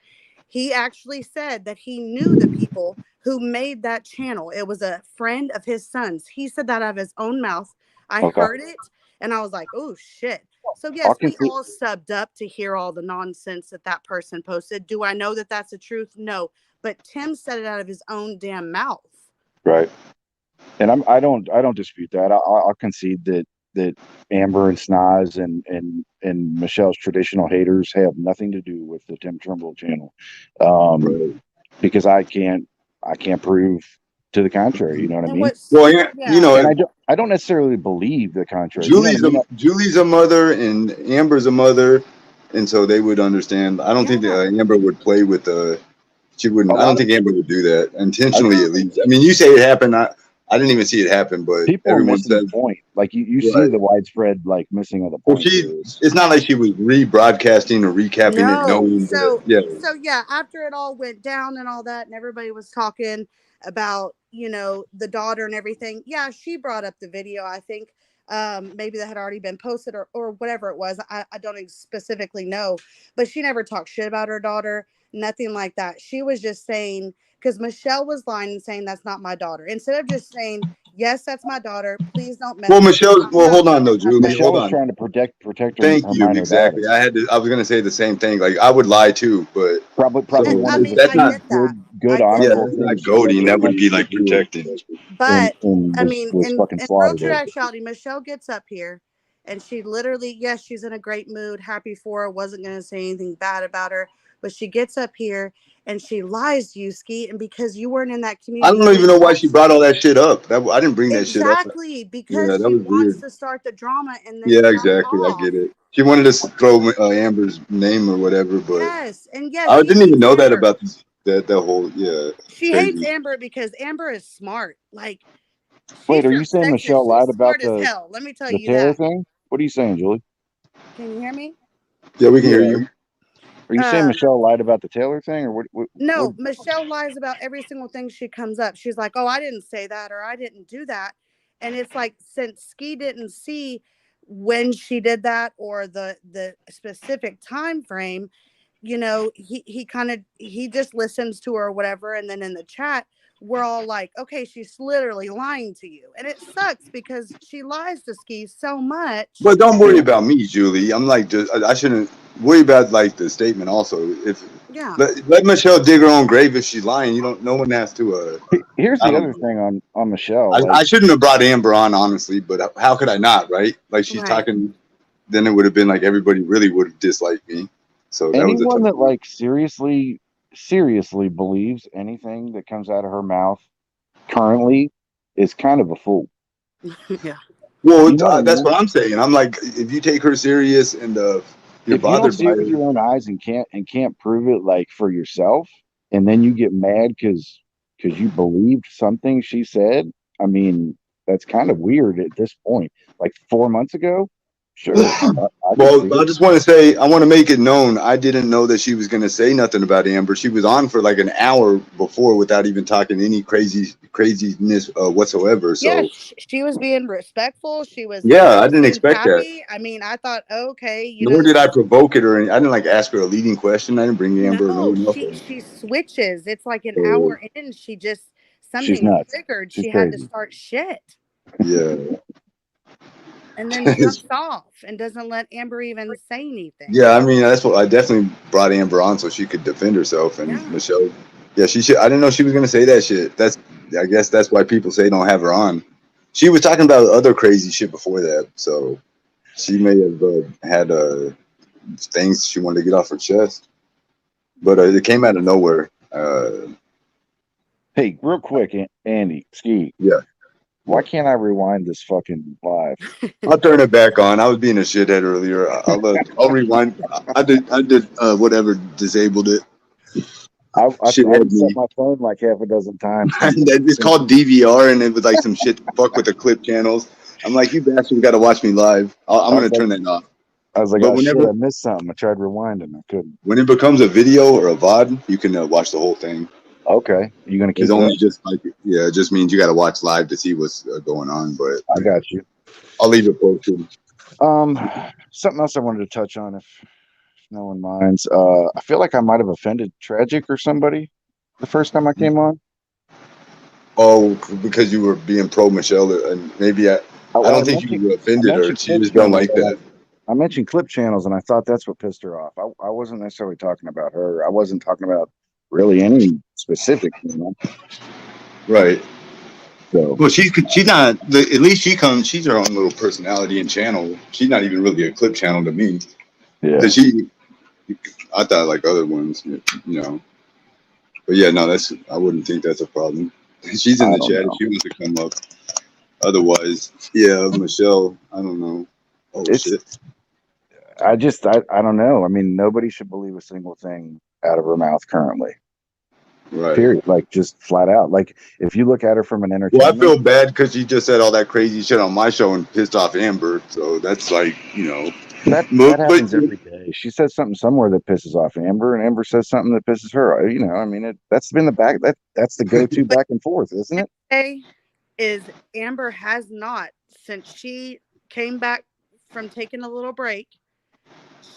He actually said that he knew the people who made that channel. It was a friend of his son's. He said that out of his own mouth. I
okay.
heard it and I was like, oh shit. So yes, we all subbed up to hear all the nonsense that person posted. Do I know that that's the truth? No, but Tim said it out of his own damn mouth.
Right. And I don't dispute that. I'll concede that Amber and Snaz and Michelle's traditional haters have nothing to do with the Tim Trimble channel, because I can't prove to the contrary. You know what I
And
mean?
what's
Well, yeah, you
yeah.
know,
And I don't necessarily believe the contrary. You know what I mean?
Julie's a mother and Amber's a mother, and so they would understand. I don't think
Yeah.
that Amber would play with the. She wouldn't.
A
I don't
lot
think
of
Amber would do that intentionally.
No.
At least. I mean, you say it happened. I didn't even see it happen, but
people are
everyone
missing the
says
point. Like you see
right.
the widespread like missing of the
Well,
point. Here.
it's not like she was rebroadcasting or recapping it,
No.
knowing
So
that.
yeah, after it all went down and all that, and everybody was talking about, you know, the daughter and everything. Yeah, she brought up the video, I think. Maybe that had already been posted or whatever it was. I don't specifically know. But she never talked shit about her daughter, nothing like that. She was just saying, because Michelle was lying and saying that's not my daughter. Instead of just saying, yes, that's my daughter, please don't mess
Well,
with her.
Michelle.
I'm
Well,
not
hold on, though,
doing
Julie.
nothing.
Michelle
Hold
was
on.
trying to protect
Thank
her
you.
minor
Exactly.
daughter.
I was going to say the same thing. Like I would lie too, but
Probably
so
one
I
of
mean,
the
that's
I
not.
get that.
good
I get
Yeah,
that.
honorable
that's not
things she ever
goading. That would be
wanted to
like
do,
protecting.
But
and
I mean,
was fucking
in real
slaughtered
true
over.
actuality, Michelle gets up here and she literally, yes, she's in a great mood, happy for her, wasn't going to say anything bad about her, but she gets up here and she lies to you, Ski, and because you weren't in that
I
community,
don't
you
even
didn't
know why she
watch.
brought all that shit up. I didn't bring that shit up.
Exactly, because
Yeah, that
she
was
wants
weird.
to start the drama and then
Yeah,
cut it
exactly. I
off.
get it. She wanted us to throw Amber's name or whatever, but
Yes, and yes,
I
she
didn't even
hates
know that
Amber.
about that whole. Yeah,
She hates
crazy.
Amber because Amber is smart. Like,
Wait,
she's
are you
not
saying
sexist.
Michelle
She's
lied about
smart as hell. Let me tell
the
you
Taylor
that.
thing? What are you saying, Julie?
Can you hear me?
Yeah, we can hear
Yeah.
you.
Are you saying Michelle lied about the Taylor thing, or what?
No, Michelle lies about every single thing she comes up. She's like, "Oh, I didn't say that," or "I didn't do that," and it's like since Ski didn't see when she did that or the specific time frame, you know, he just listens to her or whatever, and then in the chat we're all like, "Okay, she's literally lying to you," and it sucks because she lies to Ski so much.
But don't worry about me, Julie. I'm like, I shouldn't worry about like the statement. Also, if
Yeah,
let Michelle dig her own grave if she's lying. You don't. No one has to.
Here's
I
the
don't
other
know.
thing on Michelle.
I shouldn't have brought Amber on, honestly. But how could I not? Right? Like she's
right.
talking. Then it would have been like everybody really would have disliked me. So that was a
Anyone
tough.
that like seriously believes anything that comes out of her mouth currently is kind of a fool.
Yeah.
Well,
You know what I
that's
mean?
what I'm saying. I'm like, if you take her serious and you're
If you don't
bothered
see
by
it with
it,
your own eyes and can't prove it like for yourself, and then you get mad because you believed something she said, I mean, that's kind of weird at this point. Like 4 months ago, sure, I could see
well, I
it.
just want to say, I want to make it known. I didn't know that she was going to say nothing about Amber. She was on for like an hour before without even talking any craziness whatsoever.
Yeah,
So
she was being respectful. She was
yeah, I
she
didn't
seemed
expect that.
happy. I mean, I thought, okay, you
Nor
know,
did I provoke it or anything. I didn't like ask her a leading question. I didn't bring Amber or no
no,
nothing.
she switches. It's like an
So
hour in, she just
She's
something
nuts.
triggered.
She's
She had to
crazy.
start shit.
yeah.
And then jumps off and doesn't let Amber even say anything.
Yeah, I mean that's what I definitely brought Amber on so she could defend herself. And
Yeah.
Michelle, yeah, she should. I didn't know she was gonna say that shit. I guess that's why people say don't have her on. She was talking about other crazy shit before that, so she may have had things she wanted to get off her chest. But it came out of nowhere.
Hey, real quick, Andy, Ski.
Yeah.
Why can't I rewind this fucking live?
I'll turn it back on. I was being a shithead earlier. I'll rewind. I did whatever disabled it.
I
Shithead
reset
me.
my phone like half a dozen times.
It's called DVR, and it was like some shit to fuck with the clip channels. I'm like, you bastards got to watch me live. I'm gonna turn that off.
I was like,
But
oh shit,
whenever
I missed something. I tried rewinding, I couldn't.
when it becomes a video or a VOD, you can watch the whole thing.
Okay, you gonna keep
It's
it
only
up?
just like it just means you got to watch live to see what's going on. But
I got you.
I'll leave it posted.
Something else I wanted to touch on, if no one minds. I feel like I might have offended Tragic or somebody the first time I came on.
Oh, because you were being pro Michelle, and maybe I don't think you offended her. She just don't like that.
I mentioned clip channels, and I thought that's what pissed her off. I wasn't necessarily talking about her. I wasn't talking about really any specific,
Right.
So,
well, she's not. At least she's her own little personality and channel. She's not even really a clip channel to me.
yeah.
I thought like other ones, you know. But yeah, no, I wouldn't think that's a problem. She's in
I
the
don't
chat if
know.
she wants to come up. Otherwise, yeah, Michelle. I don't know. Oh
It's
shit.
I don't know. I mean, nobody should believe a single thing out of her mouth currently.
Right.
Period. Like just flat out. Like if you look at her from an
Well, I
entertainment,
feel bad because she just said all that crazy shit on my show and pissed off Amber. So that's like,
that
but
happens every day. She says something somewhere that pisses off Amber, and Amber says something that pisses her. You know, I mean, that's been that's the go-to
But
back and forth, isn't it?
today is Amber has not, since she came back from taking a little break,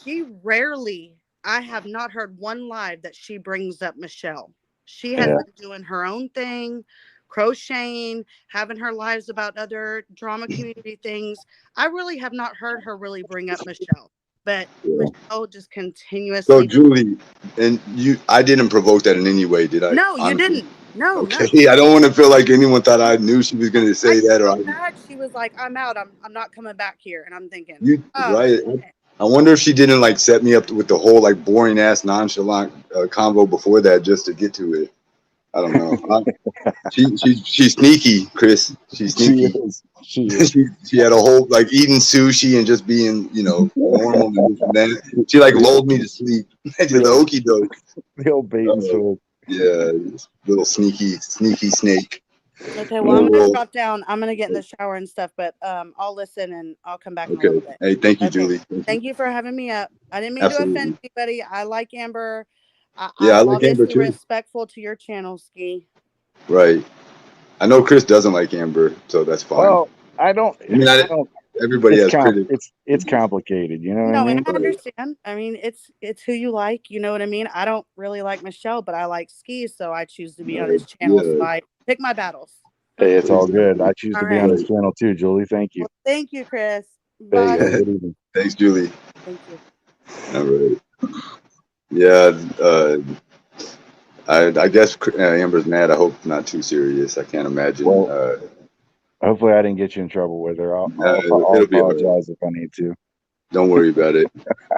she rarely, I have not heard one live that she brings up Michelle. She has
Yeah.
been doing her own thing, crocheting, having her lives about other drama community things. I really have not heard her really bring up Michelle, but
yeah.
Michelle just
So
continuously.
Julie, and I didn't provoke that in any way, did I?
No, you
Honestly.
didn't. No, no.
Okay, I don't want to feel like anyone thought I knew she was going to say
I
that, or
felt bad. She was like, "I'm out. I'm not coming back here." And I'm thinking,
you
"Oh,
right.
shit."
I wonder if she didn't like set me up with the whole like boring ass nonchalant convo before that just to get to it. I don't know. She's sneaky, Chris. She's
She
sneaky.
is. She is.
she had a whole like eating sushi and just being normal and this and that. She like lulled me to sleep. Just the okie doke.
The old bait and switch.
Yeah, little sneaky snake.
Okay, well, I'm gonna
Oh,
drop down. I'm gonna get in the shower and stuff, but I'll listen and I'll come back in a
okay.
little bit.
Hey, thank you,
Okay.
Julie.
Thank you for having me up. I didn't mean to
Absolutely.
offend anybody. I like Amber.
Yeah, I
I'm
like Amber
obviously
too.
respectful to your channel, Ski.
Right. I know Chris doesn't like Amber, so that's fine.
Well, I don't.
Everybody has critics.
It's complicated. You know what
No,
I mean?
and I understand. I mean, it's who you like. You know what I mean? I don't really like Michelle, but I like Ski, so I choose to be on his channel. So I pick my battles.
Hey, it's all good. I choose
All
to be
right.
on this channel too, Julie. Thank you.
Well, thank you, Chris.
Hey,
Bye.
have a good evening.
Thanks, Julie.
Thank you.
All right. Yeah. I guess Amber's mad. I hope not too serious. I can't imagine.
Well, hopefully, I didn't get you in trouble with her. I'll
it'll be
apologize if I need to.
Don't worry about it.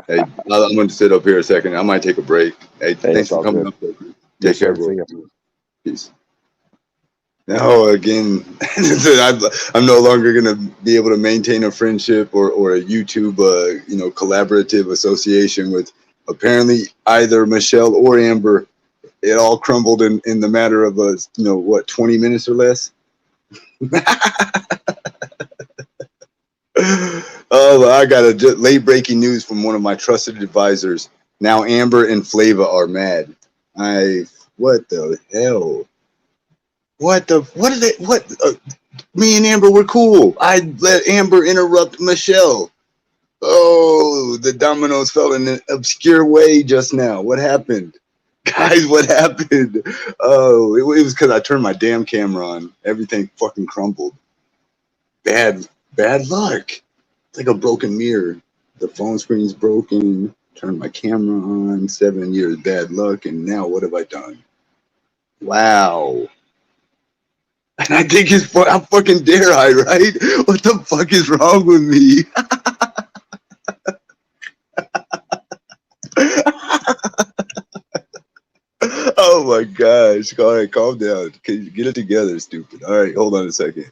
Hey, I'm going to sit up here a second. I might take a break. Hey, thanks for coming up. Take care, bro. Peace. Now, again, I'm no longer going to be able to maintain a friendship or a YouTube, collaborative association with apparently either Michelle or Amber. It all crumbled in the matter of 20 minutes or less. Oh, I got a late breaking news from one of my trusted advisors. Now Amber and Flava are mad. What the hell? What is it? Me and Amber were cool. I let Amber interrupt Michelle. Oh, the dominoes fell in an obscure way just now. What happened? Guys, what happened? Oh, it was because I turned my damn camera on. Everything fucking crumbled. Bad luck. It's like a broken mirror. The phone screen's broken. Turned my camera on. 7 years bad luck. And now what have I done? Wow. And I think how fucking dare I, right? What the fuck is wrong with me? Oh my gosh. All right, calm down. Can you get it together, stupid? All right, hold on a second.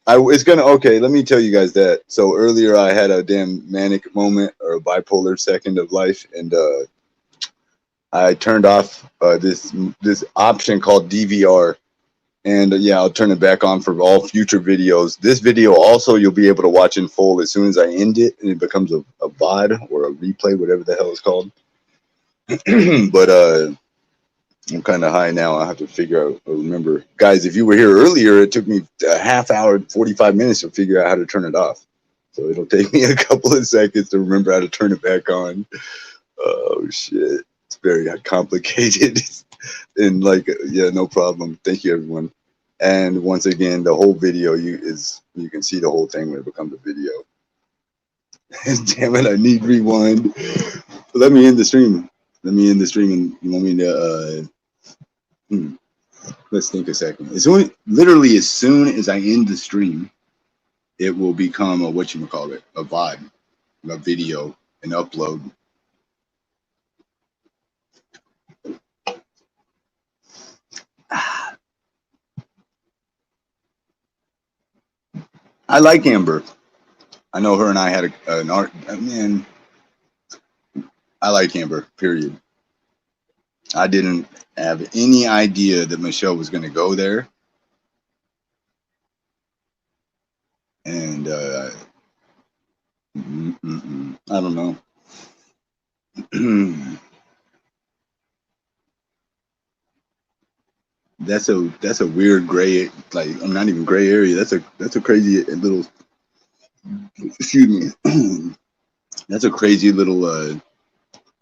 Okay, let me tell you guys that. So earlier I had a damn manic moment or a bipolar second of life, and I turned off this option called DVR, and I'll turn it back on for all future videos. This video also you'll be able to watch in full as soon as I end it, and it becomes a VOD or a replay, whatever the hell it's called. But I'm kind of high now. I have to figure out, remember. Guys, if you were here earlier, it took me a half hour, 45 minutes to figure out how to turn it off. So it'll take me a couple of seconds to remember how to turn it back on. Oh, shit. It's very complicated. And no problem. Thank you, everyone. And once again, the whole video you can see the whole thing when it becomes a video. Damn it, I need rewind. Let me end the stream. And you want me to let's think a second. Literally as soon as I end the stream, it will become a whatchamacallit, a VOD, a video, an upload. I like Amber. I know her and I had an art. Man, I like Amber. Period. I didn't have any idea that Michelle was going to go there, and I don't know. That's a weird gray, like I'm not even gray area. That's a crazy little, excuse me. That's a crazy little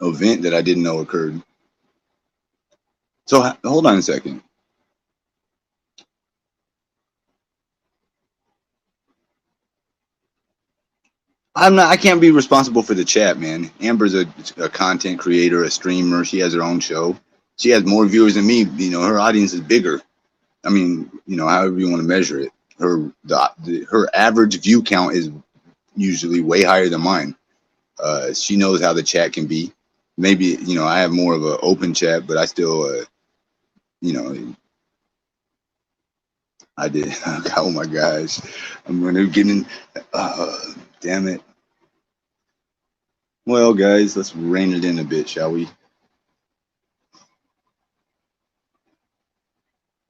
event that I didn't know occurred. So hold on a second. I can't be responsible for the chat, man. Amber's a content creator, a streamer. She has her own show. She has more viewers than me. You know, her audience is bigger. I mean, you know, however you want to measure it. Her average view count is usually way higher than mine. She knows how the chat can be. Maybe, you know, I have more of an open chat, but I still, you know, I did. Oh my gosh, I'm gonna get in. Damn it. Well, guys, let's rein it in a bit, shall we?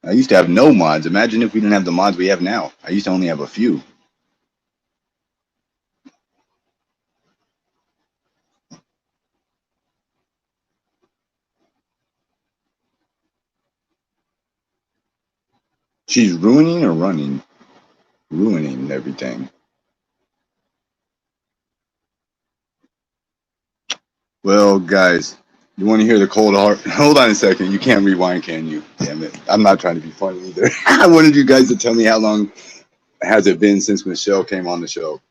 I used to have no mods. Imagine if we didn't have the mods we have now. I used to only have a few. She's ruining or running? Ruining everything. Well, guys, you want to hear the cold heart? Hold on a second. You can't rewind, can you? Damn it. I'm not trying to be funny either. I wanted you guys to tell me how long has it been since Michelle came on the show.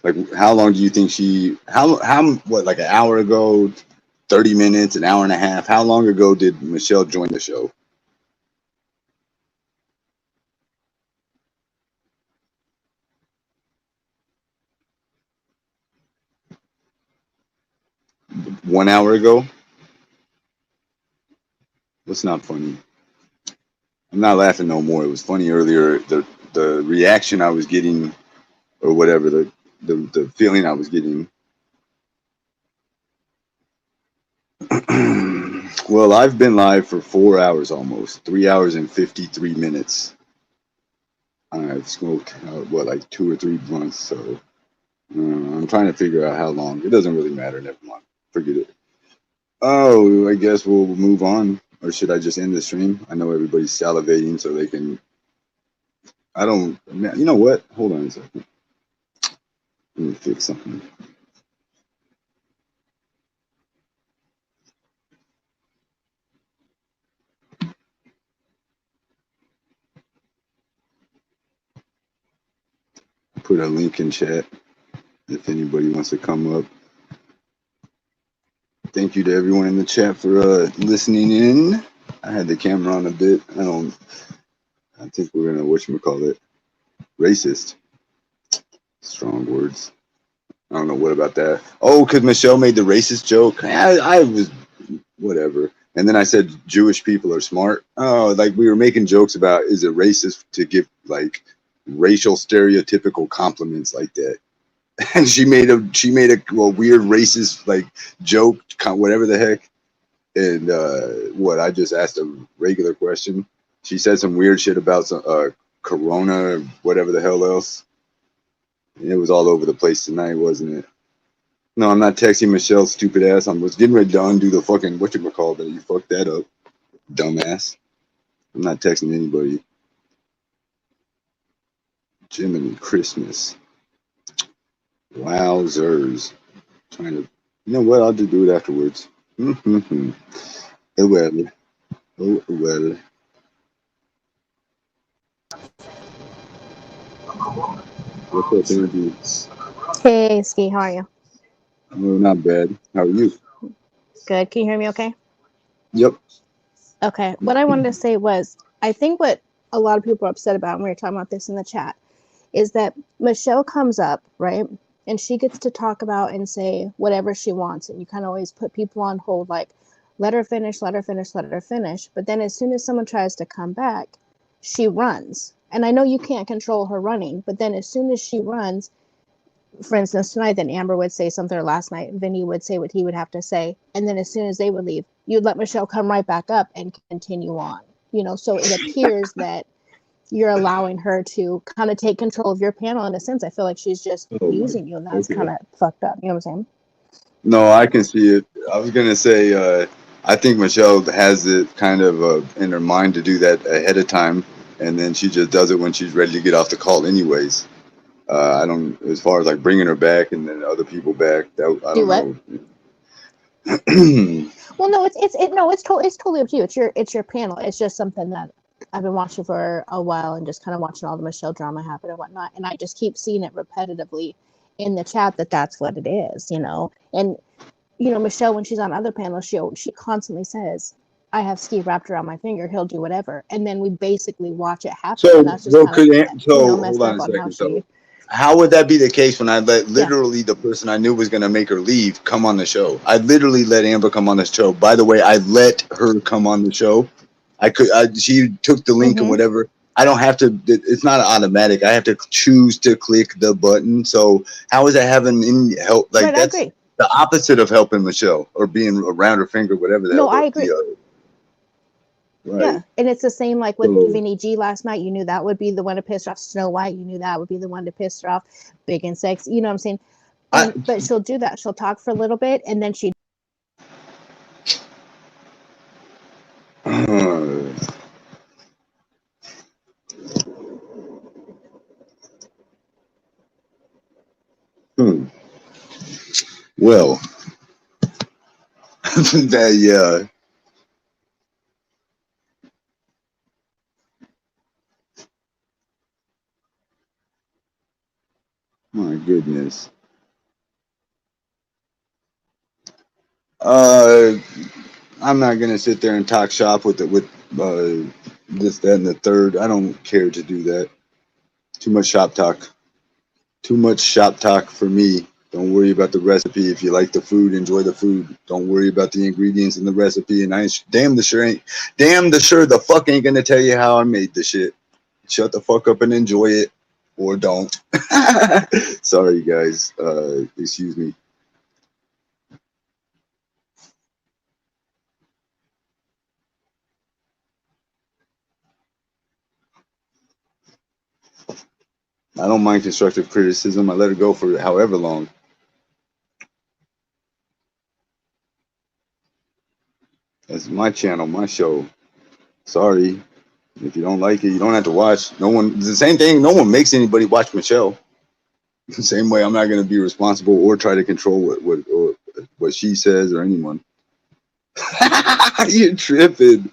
Like, how long do you think what, like an hour ago, 30 minutes, an hour and a half? How long ago did Michelle join the show? One hour ago? What's not funny? I'm not laughing no more. It was funny earlier. The reaction I was getting, or whatever, the feeling I was getting. Well, I've been live for 4 hours almost, 3 hours and 53 minutes. I've smoked like 2 or 3 blunts, so I'm trying to figure out how long. It doesn't really matter. Never mind. Forget it. Oh, I guess we'll move on. Or should I just end the stream? I know everybody's salivating, so they can. I don't. You know what? Hold on a second. Let me fix something. Put a link in chat if anybody wants to come up. Thank you to everyone in the chat for listening in. I had the camera on a bit. I think we're gonna whatchamacallit, racist. Strong words. I don't know what about that. Oh, because Michelle made the racist joke. I was whatever. And then I said Jewish people are smart. Oh, like we were making jokes about, is it racist to give like racial stereotypical compliments like that? And she made a weird racist like joke, whatever the heck. And I just asked a regular question. She said some weird shit about some Corona, whatever the hell else. It was all over the place tonight, wasn't it? No, I'm not texting Michelle's stupid ass. I was getting ready to undo the fucking whatchamacallit. You fucked that up, dumbass. I'm not texting anybody. Jiminy Christmas. Wowzers. Trying to, you know what? I'll just do it afterwards. Oh well. Oh well. What's up, Andy?
Hey, Ski, how are you?
Well, not bad. How are you?
Good. Can you hear me okay?
Yep.
Okay. What I wanted to say was, I think what a lot of people are upset about, and we were talking about this in the chat, is that Michelle comes up, right? And she gets to talk about and say whatever she wants. And you kind of always put people on hold, like, let her finish, let her finish, let her finish. But then as soon as someone tries to come back, she runs. And I know you can't control her running, but then as soon as she runs, for instance, tonight, then Amber would say something, or last night, Vinny would say what he would have to say. And then as soon as they would leave, you'd let Michelle come right back up and continue on. You know, so it appears that you're allowing her to kind of take control of your panel in a sense. I feel like she's just using you, and that's kind of fucked up. You know what I'm saying?
No, I can see it. I was going to say, I think Michelle has it kind of in her mind to do that ahead of time, and then she just does it when she's ready to get off the call anyways. I don't, as far as like bringing her back and then other people back, that I don't know.
Well, no, it's totally up to you. It's your panel. It's just something that I've been watching for a while and just kind of watching all the Michelle drama happen and whatnot. And I just keep seeing it repetitively in the chat that's what it is, you know. And, you know, Michelle, when she's on other panels, she constantly says, I have Steve wrapped around my finger. He'll do whatever. And then we basically watch it happen.
So,
and that's just
hold on a second. So, how would that be the case when I let literally the person I knew was going to make her leave come on the show? I literally let Amber come on the show. By the way, I let her come on the show. She took the link and whatever. I don't have to, it's not automatic. I have to choose to click the button. So how is that having any help? Like, right, that's the opposite of helping Michelle or being around her finger, whatever that.
No, I agree.
Right.
Yeah, and it's the same like with Vinny G last night. You knew that would be the one to piss off Snow White. You knew that would be the one to piss her off, Big and Sexy. You know what I'm saying? But she'll do that. She'll talk for a little bit, and then she.
Well, that yeah. My goodness. I'm not gonna sit there and talk shop with this, that, and the third. I don't care to do that. Too much shop talk. Too much shop talk for me. Don't worry about the recipe. If you like the food, enjoy the food. Don't worry about the ingredients in the recipe. And I damn the sure the fuck ain't gonna tell you how I made the shit. Shut the fuck up and enjoy it, or don't. Sorry guys. Excuse me. I don't mind constructive criticism. I let it go for however long. That's my channel, my show. Sorry. If you don't like it, you don't have to watch. No one, it's the same thing. No one makes anybody watch Michelle. The same way I'm not going to be responsible or try to control what she says or anyone. You're tripping.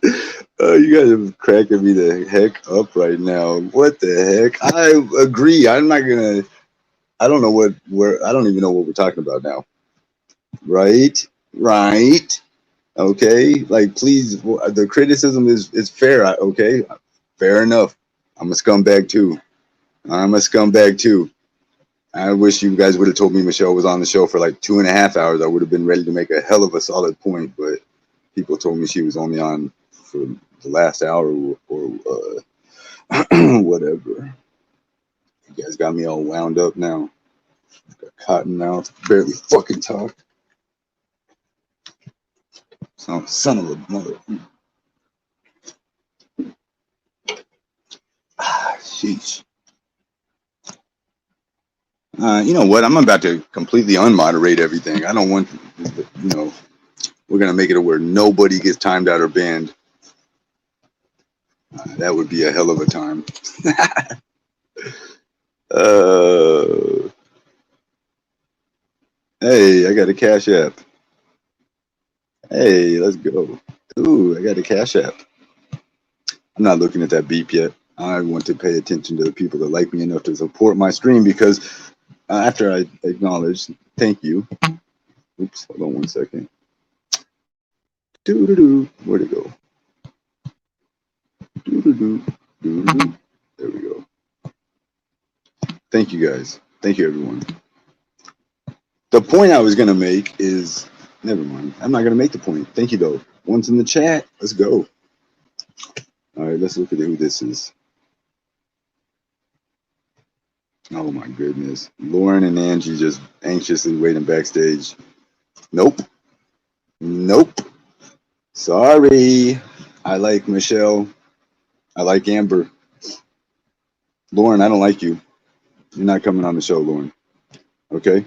You guys are cracking me the heck up right now. What the heck? I agree. I'm not gonna. I don't know I don't even know what we're talking about now. Right. Okay. Like, please. The criticism is fair. Okay. Fair enough. I'm a scumbag too. I wish you guys would have told me Michelle was on the show for like 2.5 hours. I would have been ready to make a hell of a solid point, but people told me she was only on for the last hour or whatever. You guys got me all wound up now. Got cotton mouth, barely fucking talk. Son of a mother. Sheesh. You know what? I'm about to completely unmoderate everything. I don't want, we're going to make it where nobody gets timed out or banned. That would be a hell of a time. Hey, I got a Cash App. Hey, let's go. Ooh, I got a Cash App. I'm not looking at that beep yet. I want to pay attention to the people that like me enough to support my stream, because after I acknowledge, thank you. Oops, hold on 1 second. Where'd it go? There we go. Thank you guys. Thank you everyone. The point I was gonna make is, never mind. I'm not gonna make the point. Thank you though. One's in the chat. Let's go. All right, let's look at who this is. Oh my goodness. Lauren and Angie just anxiously waiting backstage. Nope. Nope. Sorry. I like Michelle. I like Amber. Lauren, I don't like you. You're not coming on the show, Lauren. Okay?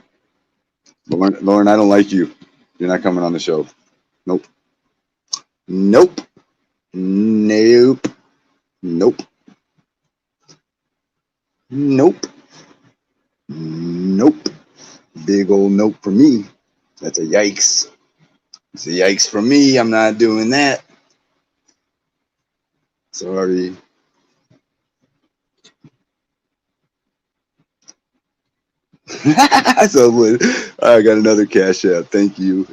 Lauren, I don't like you. You're not coming on the show. Nope. Nope. Nope. Nope. Nope. Nope. Big old nope for me. That's a yikes. It's a yikes for me. I'm not doing that. Sorry. So I got another cash app. Thank you.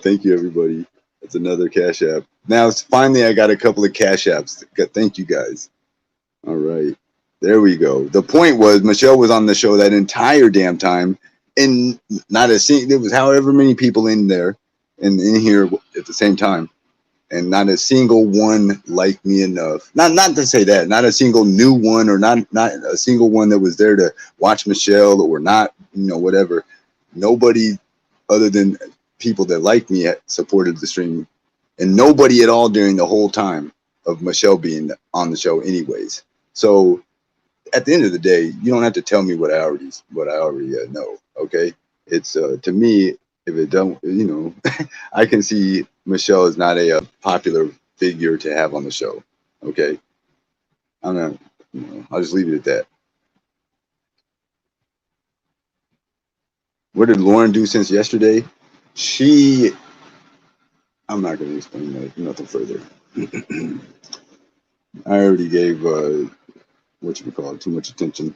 Thank you, everybody. That's another cash app. Now, finally, I got a couple of cash apps. Thank you, guys. All right. There we go. The point was Michelle was on the show that entire damn time, and not a single. There was however many people in there and in here at the same time, and not a single one liked me enough. Not to say that, not a single new one, or not a single one that was there to watch Michelle, or not, whatever. Nobody other than people that liked me supported the stream, and nobody at all during the whole time of Michelle being on the show, anyways. So at the end of the day, you don't have to tell me what I already know. Okay, it's to me, if it don't, I can see Michelle is not a popular figure to have on the show. Okay, I'm not. I'll just leave it at that. What did Lauren do since yesterday? I'm not going to explain that. Nothing further. I already gave too much attention.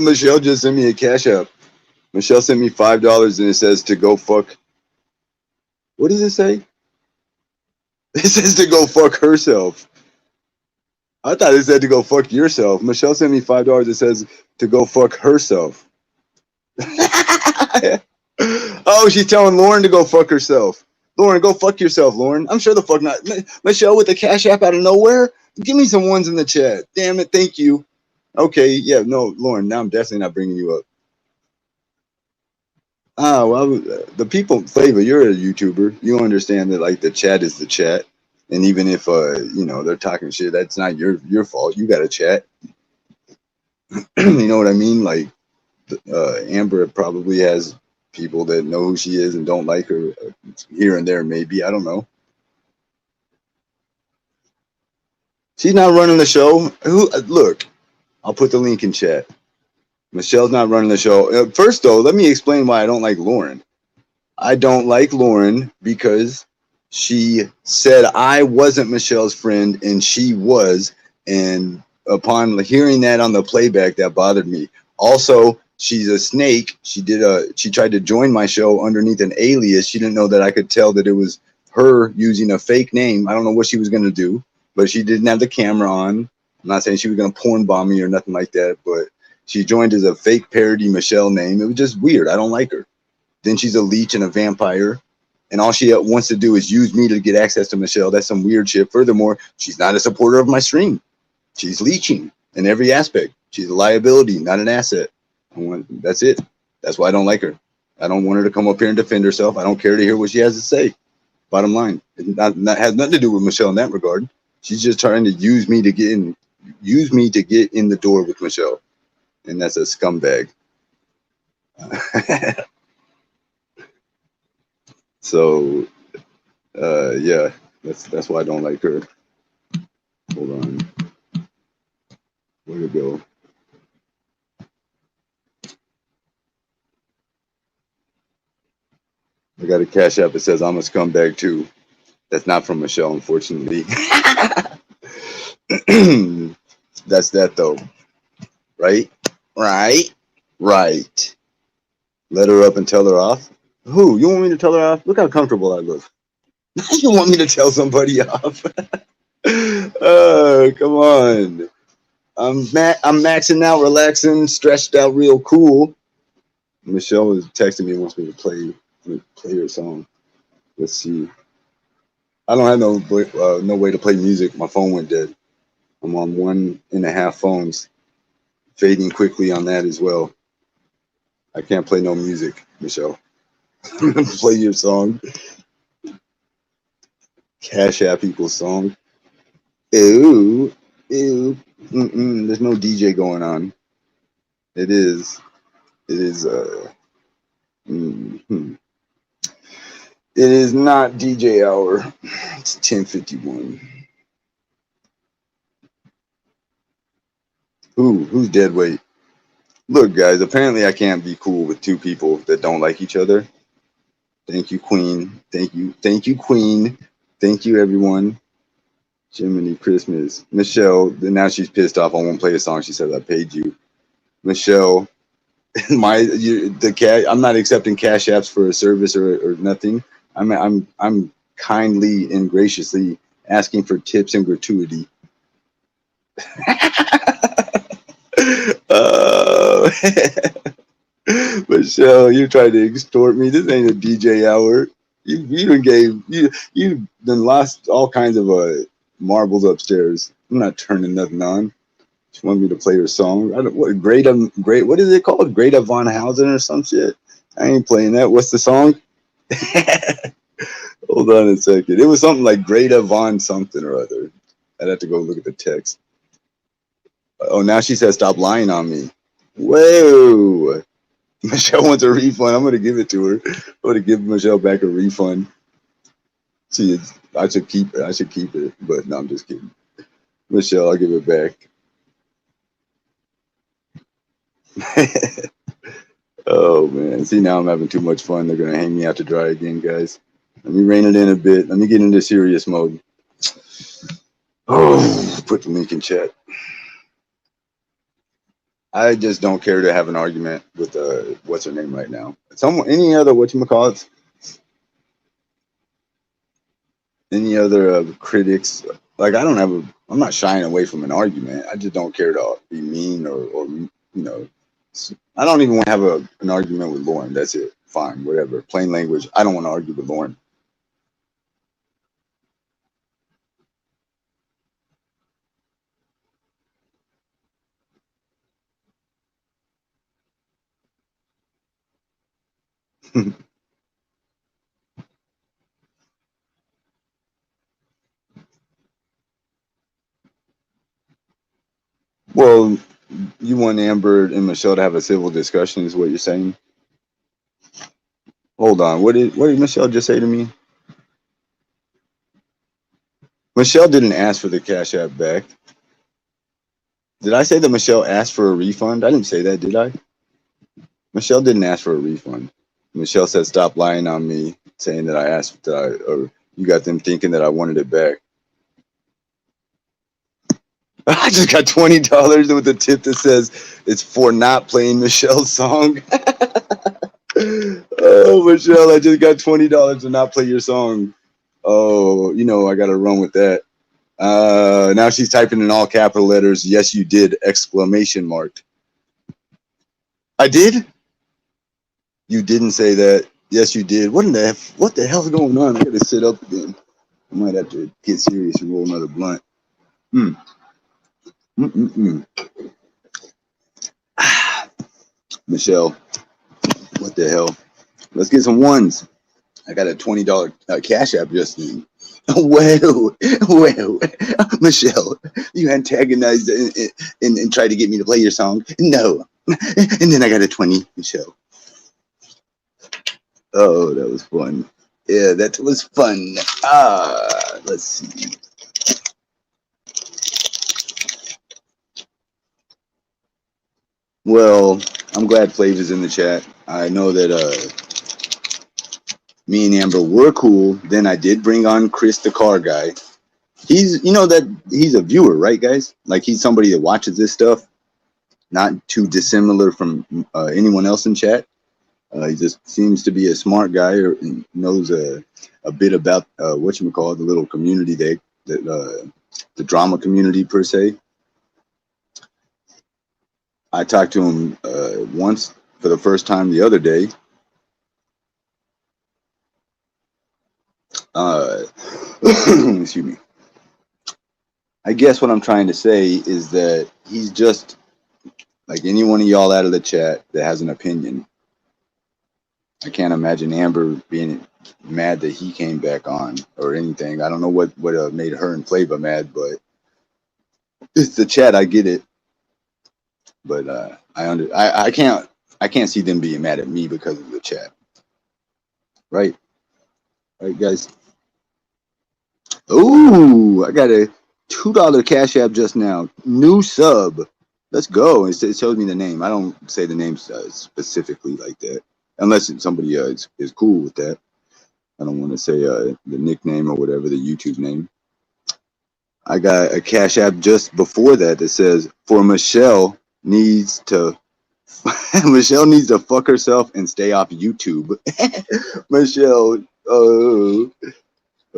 Michelle just sent me a cash app. Michelle sent me $5 and it says to go fuck. What does it say? It says to go fuck herself. I thought it said to go fuck yourself. Michelle sent me $5. It says to go fuck herself. Oh, she's telling Lauren to go fuck herself. Lauren, go fuck yourself, Lauren. I'm sure the fuck not. Michelle with the cash app out of nowhere? Give me some ones in the chat. Damn it, thank you. Okay, yeah, no, Lauren, now I'm definitely not bringing you up. Well, the people, Flavor, you're a YouTuber. You understand that, like, the chat is the chat. And even if, they're talking shit, that's not your fault. You got to chat. You know what I mean? Like, Amber probably has people that know who she is and don't like her here and there, maybe. I don't know. She's not running the show. Look, I'll put the link in chat. Michelle's not running the show. First, though, let me explain why I don't like Lauren. I don't like Lauren because she said I wasn't Michelle's friend and she was. And upon hearing that on the playback, that bothered me. Also, she's a snake. She tried to join my show underneath an alias. She didn't know that I could tell that it was her using a fake name. I don't know what she was going to do, but she didn't have the camera on. I'm not saying she was going to porn bomb me or nothing like that, but she joined as a fake parody Michelle name. It was just weird. I don't like her. Then she's a leech and a vampire. And all she wants to do is use me to get access to Michelle. That's some weird shit. Furthermore, she's not a supporter of my stream. She's leeching in every aspect. She's a liability, not an asset. That's it. That's why I don't like her. I don't want her to come up here and defend herself. I don't care to hear what she has to say. Bottom line. It has nothing to do with Michelle in that regard. She's just trying to use me to get in the door with Michelle. And that's a scumbag. So, yeah, that's why I don't like her. Hold on. Where'd it go? I got a cash app that says I'm a scumbag too. That's not from Michelle, unfortunately. That's that though. Right? Right? Right. Let her up and tell her off? Who? You want me to tell her off? Look how comfortable I look. You want me to tell somebody off? Come on. I'm maxing out, relaxing, stretched out, real cool. Michelle is texting me and wants me to play her song. Let's see. I don't have no way to play music. My phone went dead. I'm on 1.5 phones, fading quickly on that as well. I can't play no music, Michelle. Play your song. Cash App equals song. Ew, ew. There's no DJ going on. It is. Mhm. It is not DJ hour. It's 10:51. Who's dead weight? Look, guys, apparently I can't be cool with two people that don't like each other. Thank you, Queen. Thank you, Queen. Thank you, everyone. Jiminy Christmas. Michelle, now she's pissed off. I won't play a song. She says I paid you. Michelle, I'm not accepting cash apps for a service or nothing. I'm kindly and graciously asking for tips and gratuity. Michelle, you tried to extort me. This ain't a DJ hour. You done lost all kinds of marbles upstairs. I'm not turning nothing on. She wanted me to play her song. What is it called? Greta Von Hausen or some shit? I ain't playing that. What's the song? Hold on a second. It was something like Greta Von something or other. I'd have to go look at the text. Oh, now she says stop lying on me. Whoa. Michelle wants a refund. I'm gonna give it to her. I'm gonna give Michelle back a refund. I should keep it, but no, I'm just kidding. Michelle, I'll give it back. Oh man, see, now I'm having too much fun. They're gonna hang me out to dry again, guys. Let me rein it in a bit. Let me get into serious mode. Oh, put the link in chat. I just don't care to have an argument with what's her name right now. Any other whatchamacallits? Any other critics? Like, I'm not shying away from an argument. I just don't care to be mean or I don't even want to have an argument with Lauren. That's it. Fine, whatever. Plain language. I don't want to argue with Lauren. Well, you want Amber and Michelle to have a civil discussion, is what you're saying? Hold on. What did Michelle just say to me? Michelle didn't ask for the Cash App back. Did I say that Michelle asked for a refund? I didn't say that, did I? Michelle didn't ask for a refund. Michelle said, "Stop lying on me," saying that I asked, or you got them thinking that I wanted it back. I just got $20 with a tip that says it's for not playing Michelle's song. Oh, Michelle, I just got $20 to not play your song. Oh, I got to run with that. Now she's typing in all capital letters. Yes, you did! Exclamation mark. I did? You didn't say that. Yes, you did. What the hell's going on? I got to sit up again. I might have to get serious and roll another blunt. Michelle, what the hell? Let's get some ones. I got a $20 Cash App just then. Well, Michelle, you antagonized and tried to get me to play your song. No. And then I got a 20, Michelle. Oh, that was fun. Yeah, that was fun. Let's see. Well, I'm glad Flav is in the chat. I know that me and Amber were cool. Then I did bring on Chris, the car guy. He's a viewer, right, guys? Like, he's somebody that watches this stuff. Not too dissimilar from anyone else in chat. He just seems to be a smart guy or knows a bit about the little community the drama community per se. I talked to him once for the first time the other day. excuse me. I guess what I'm trying to say is that he's just like any one of y'all out of the chat that has an opinion. I can't imagine Amber being mad that he came back on or anything. I don't know what made her and Flava mad, but it's the chat. I get it, but I can't see them being mad at me because of the chat. Right, guys. Ooh, I got a $2 Cash App just now. New sub. Let's go. It shows me the name. I don't say the name specifically like that, unless somebody is cool with that. I don't want to say the nickname or whatever, the YouTube name. I got a Cash App just before that says, for Michelle needs to Michelle needs to fuck herself and stay off YouTube. Michelle,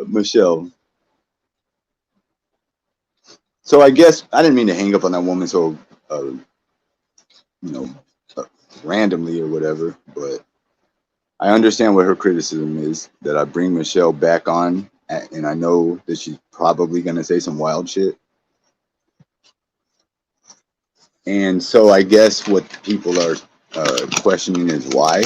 Michelle. So I guess I didn't mean to hang up on that woman so, randomly or whatever, but I understand what her criticism is, that I bring Michelle back on, and I know that she's probably going to say some wild shit. And so I guess what people are questioning is why.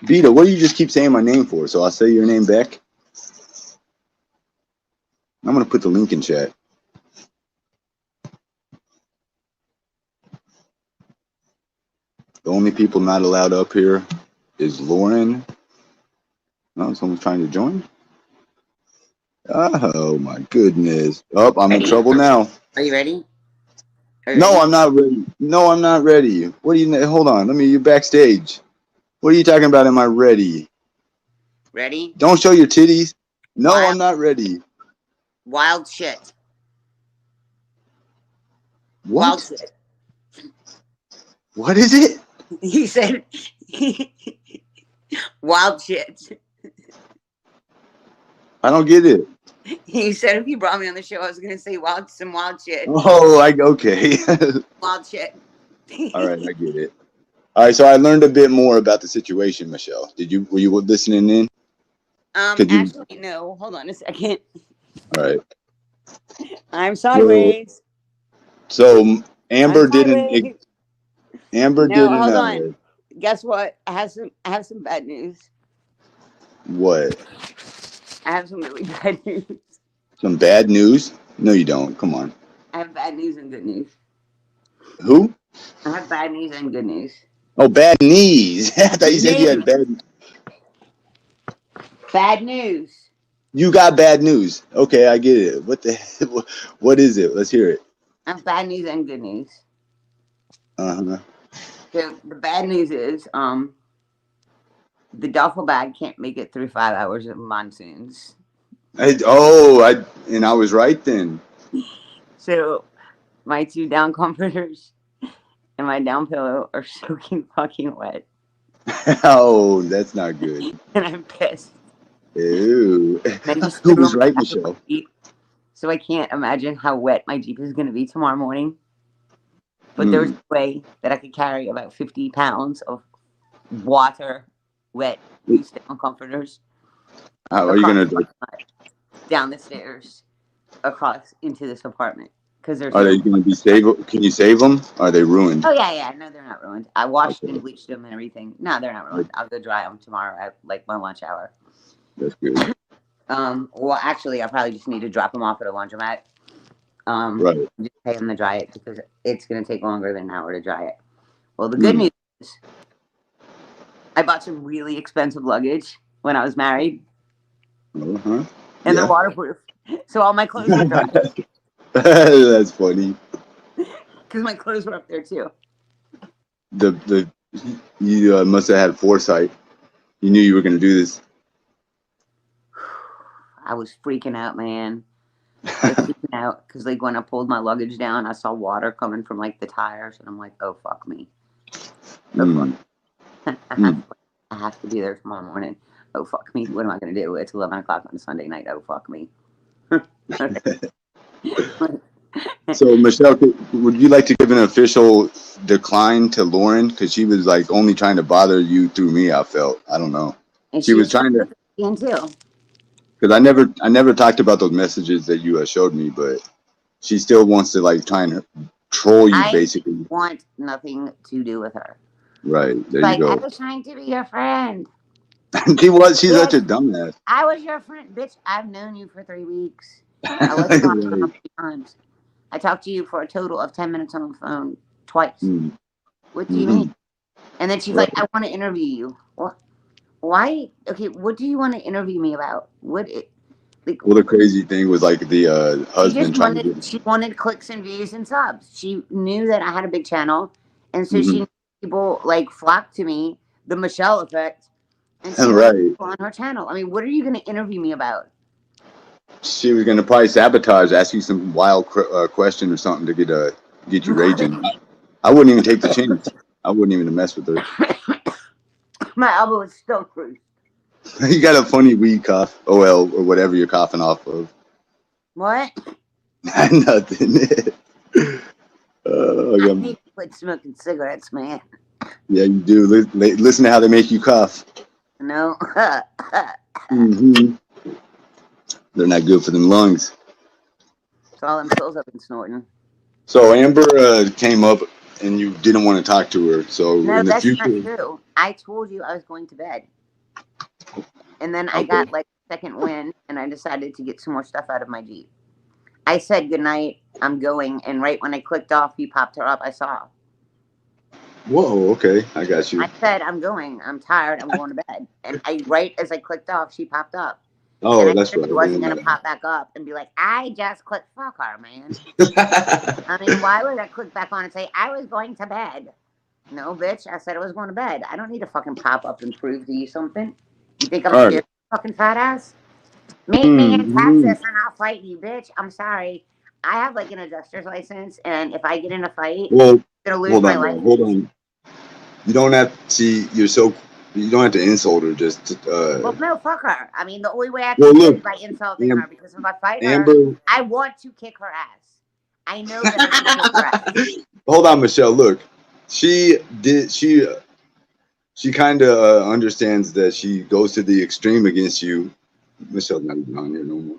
Vita, what do you just keep saying my name for? So I'll say your name back. I'm going to put the link in chat. The only people not allowed up here is Lauren. Oh, someone's trying to join? Oh, my goodness. Oh, I'm in trouble now.
Are you ready?
No, I'm not ready. No, I'm not ready. What do you... Hold on. You're backstage. What are you talking about? Am I ready?
Ready?
Don't show your titties. No,
Wild.
I'm not ready.
Wild shit.
What?
Wild shit.
What is it?
He said wild shit.
I don't get it.
He said if you brought me on the show, I was gonna say some wild shit.
Oh, okay.
Wild shit.
All right, I get it. All right, so I learned a bit more about the situation, Michelle. Were you listening in?
Actually, no. Hold on a second.
All right.
I'm sideways.
So Amber didn't. Amber
no,
didn't.
Hold on. Guess what? I have some bad news.
What?
I have some really bad news.
Some bad news? No, you don't. Come on.
I have bad news and good news.
Who?
I have bad news and good news.
Oh, bad knees. I thought you said you had bad.
Bad news.
You got bad news. Okay, I get it. What is it? Let's hear it.
I have bad news and good news.
Uh-huh.
So the bad news is, the duffel bag can't make it through 5 hours of monsoons.
I was right then.
So my 2 down comforters and my down pillow are soaking fucking wet.
Oh, that's not good.
And I'm pissed.
Ew. Who was right, Michelle?
So I can't imagine how wet my Jeep is going to be tomorrow morning. But there's a way that I could carry about 50 pounds of water, wet, loose down comforters.
How are you going to
down the stairs across into this apartment? Because there's.
Are they going to be stable? Can you save them? Are they ruined?
Oh yeah. No, they're not ruined. I washed and bleached them and everything. No, they're not ruined. I'll go dry them tomorrow at like my lunch hour.
That's good.
Well, actually, I probably just need to drop them off at a laundromat.
Right.
Just pay them to dry it because it's going to take longer than an hour to dry it. Well, the good news is I bought some really expensive luggage when I was married.
Uh-huh.
And they're waterproof. So all my clothes are dry.
That's funny.
Because my clothes were up there too.
You must have had foresight. You knew you were going to do this.
I was freaking out, man. I was freaking out because like when I pulled my luggage down, I saw water coming from like the tires, and I'm like, "Oh fuck me! Oh fuck! I have to be there tomorrow morning. Oh fuck me! What am I gonna do? It's 11 o'clock on a Sunday night. Oh fuck me!"
So Michelle, would you like to give an official decline to Lauren because she was like only trying to bother you through me? I felt. I don't know.
And
She was
she's
trying to
in too.
because I never talked about those messages that you showed me, but she still wants to like try and troll you
I
basically.
want nothing to do with her.
Right there,
Like,
you
I
go.
was trying to be your friend.
She's
Bitch,
such a dumbass.
I was your friend. Bitch, I've known you for 3 weeks. I let you on the phone
Right.
3 times. I talked to you for a total of 10 minutes on the phone twice.
Mm,
What do you
mhm.
mean? And then she's
Right.
like, I want to interview you. What? Why? Okay, what do you want to interview me about? Like,
Well, the crazy thing was like the
she
husband
just
trying to
wanted,
get.
she wanted clicks and views and subs. She knew that I had a big channel. And so she
Mhm.
knew people like flocked to me, the Michelle effect. And she wanted
Right.
people on her channel. I mean, what are you going to interview me about?
She was gonna probably sabotage, ask you some wild question or something to get you raging. I wouldn't even take the chance. I wouldn't even mess with her.
My elbow is still bruised.
You got a funny weed cough, OL or whatever you're coughing off of.
What?
Nothing.
I
Okay.
need to quit smoking cigarettes, man.
Yeah, you do. Listen to how they make you cough.
No.
Hmm. They're not good for them lungs.
It's all them pills I've been snorting.
So Amber came up and you didn't want to talk to her. So
No,
in the
that's not
future,
true. I told you I was going to bed. And then I
okay.
got like second wind and I decided to get some more stuff out of my Jeep. I said goodnight, I'm going, and right when I clicked off, you popped her up, I saw.
Whoa, okay, I got you.
I said, I'm going, I'm tired, I'm going to bed. And right as I clicked off, she popped up.
Oh,
And I
that's
knew
right.
she wasn't going to pop back up and be like, I just clicked, fuck her, man. I mean, why would I click back on and say, I was going to bed? No, bitch, I said I was going to bed. I don't need to fucking pop up and prove to you something. You think I'm
All
scared,
right.
fucking fat ass? Meet me in Texas and I'll fight you, bitch. I'm sorry. I have like an adjuster's license, and if I get in a fight,
Well,
I'm gonna lose
hold
my
on, though.
license.
Hold on. You don't have see. You don't have to insult her. Just
Well, no, fuck her. I mean, the only way I
well,
can do it
look,
is by insulting
Am-
her, because if I fight her,
Amber.
I want to kick her ass. I know that I can kick her ass.
Hold on, Michelle. Look, she did. She kind of understands that she goes to the extreme against you. Michelle's not even on here no more.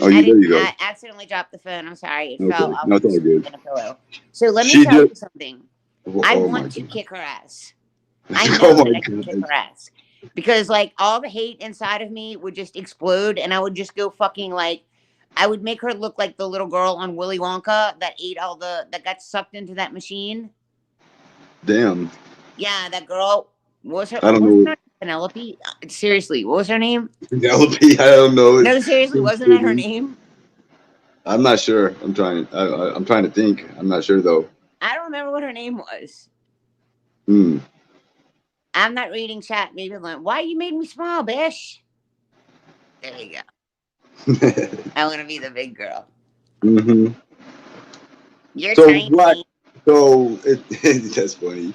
Oh, there you go.
I accidentally dropped the phone. I'm sorry. It fell
Okay,
off
no, it's all good.
in a pillow. So let me
She
tell you
just.
something.
Oh,
I
oh my
want to
god.
kick her ass. I know
Oh
that
my
I can kick
god.
her ass. Because like all the hate inside of me would just explode, and I would just go fucking like, I would make her look like the little girl on Willy Wonka that ate that got sucked into that machine.
Damn.
Yeah, that girl. What
I don't
was
know.
her name? Penelope? Seriously, what was her name?
Penelope. I don't know.
No, seriously, wasn't that her name?
I'm not sure. I'm trying. I'm trying to think. I'm not sure though.
I don't remember what her name was.
Hmm.
I'm not reading chat. Maybe like, why you made me small, bish? There you go. I want to be the big girl.
Mm-hmm.
You're
So
tiny.
what? So that's funny.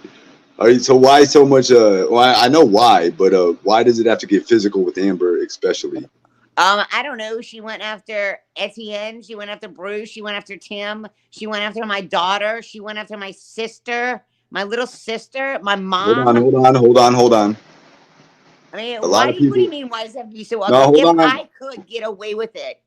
So why so much? Well, I know why, but why does it have to get physical with Amber, especially?
I don't know. She went after Etienne. She went after Bruce. She went after Tim. She went after my daughter. She went after my sister, my little sister, my mom.
Hold on.
I mean,
A lot of
what do you
people.
mean? Why does it have to be so
No,
ugly?
hold
If
on.
I could get away with it,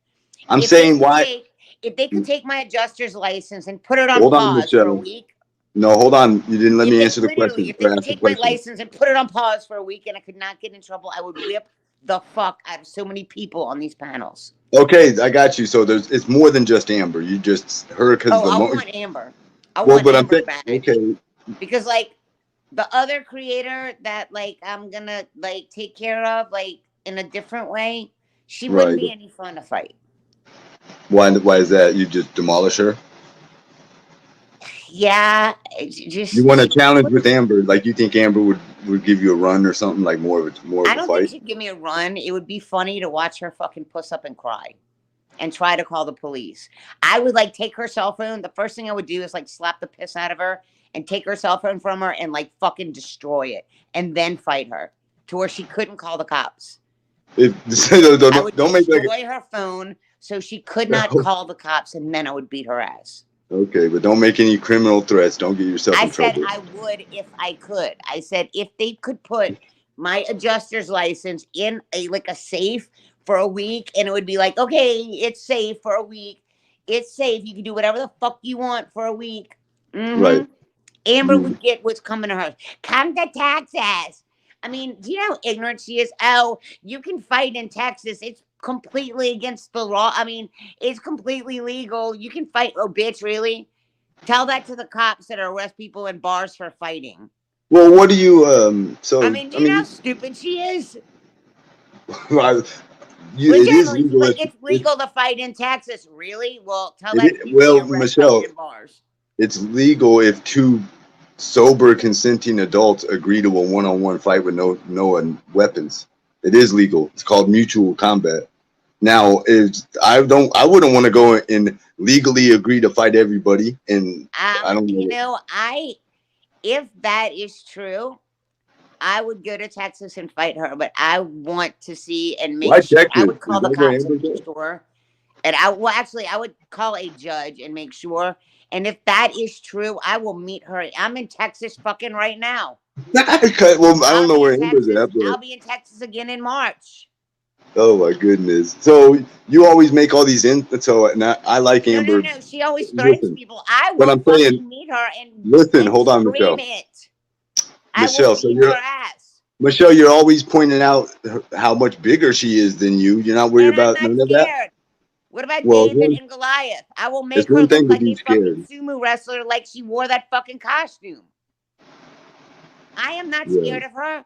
I'm
if they
saying
could
why.
if they could take my adjuster's license and put it on
Hold on,
pause for a
Michelle.
week.
No, hold on. You didn't let
If
me
they
answer the
literally,
question
if they
or
could
ask the
take my
question.
license and put it on pause for a week and I could not get in trouble, I would whip the fuck out of so many people on these panels.
Okay, I got you. So it's more than just Amber. You just her because
Oh, I want Amber. I
well,
want
but I'm
Amber
saying
back.
okay.
Because like the other creator that like I'm gonna like take care of like in a different way, she wouldn't
Right.
be any fun to fight.
Why is that? You just demolish her?
Yeah, it's just
You want a challenge with Amber? Like you think Amber would give you a run or something? Like more of
I
a
don't think
fight?
she'd give me a run. It would be funny to watch her fucking puss up and cry and try to call the police. I would like take her cell phone. The first thing I would do is like slap the piss out of her and take her cell phone from her and like fucking destroy it and then fight her to where she couldn't call the cops.
If
I
don't,
would
don't make like
destroy her phone so she could not call the cops, and then I would beat her ass.
okay, but don't make any criminal threats. Don't get yourself
I
in
said
trouble.
I would if I could. I said if they could put my adjuster's license in a safe for a week, and it would be like, okay, it's safe for a week. It's safe. You can do whatever the fuck you want for a week.
Right.
Amber
Mm.
would get what's coming to her. Come to Texas. I mean, do you know how ignorant she is? Oh, you can fight in Texas. It's completely against the law. I mean, it's completely legal. You can fight. Oh, bitch, really? Tell that to the cops that arrest people in bars for fighting.
Well, what do you so?
I mean, do you know how stupid she is?
It is legal.
Like, it's legal to fight in Texas. Really? Well, tell
It
that
is-
to people
well,
that arrest
Michelle,
fighting in bars.
It's legal if two sober consenting adults agree to a one-on-one fight with no weapons. It is legal. It's called mutual combat. Now, if I wouldn't want to go and legally agree to fight everybody. And I don't know.
You know, if that is true, I would go to Texas and fight her, but I want to see and make
Why
sure. I
Texas?
would call
Is
the
that where
cops and
Amber's
make
at?
sure. And I would call a judge and make sure. And if that is true, I will meet her. I'm in Texas fucking right now.
Well, I don't know where Amber's at. But,
I'll be in Texas again in March.
oh my goodness! So you always make all these I like Amber.
No. She always threatens people. I
But
will
I'm saying-
fucking meet her and
Listen, hold on,
scream
Michelle.
it. I
Michelle,
will
so
beat
you're-
her ass.
Michelle, you're always pointing out how much bigger she is than you. You're not worried
And
about
I'm
none
not
of that.
scared. What about
Well,
David and Goliath? I will make
it's
her
one
look
thing to
like
be
a fucking
scared.
sumo wrestler, like she wore that fucking costume. I am not
Yeah.
scared of her.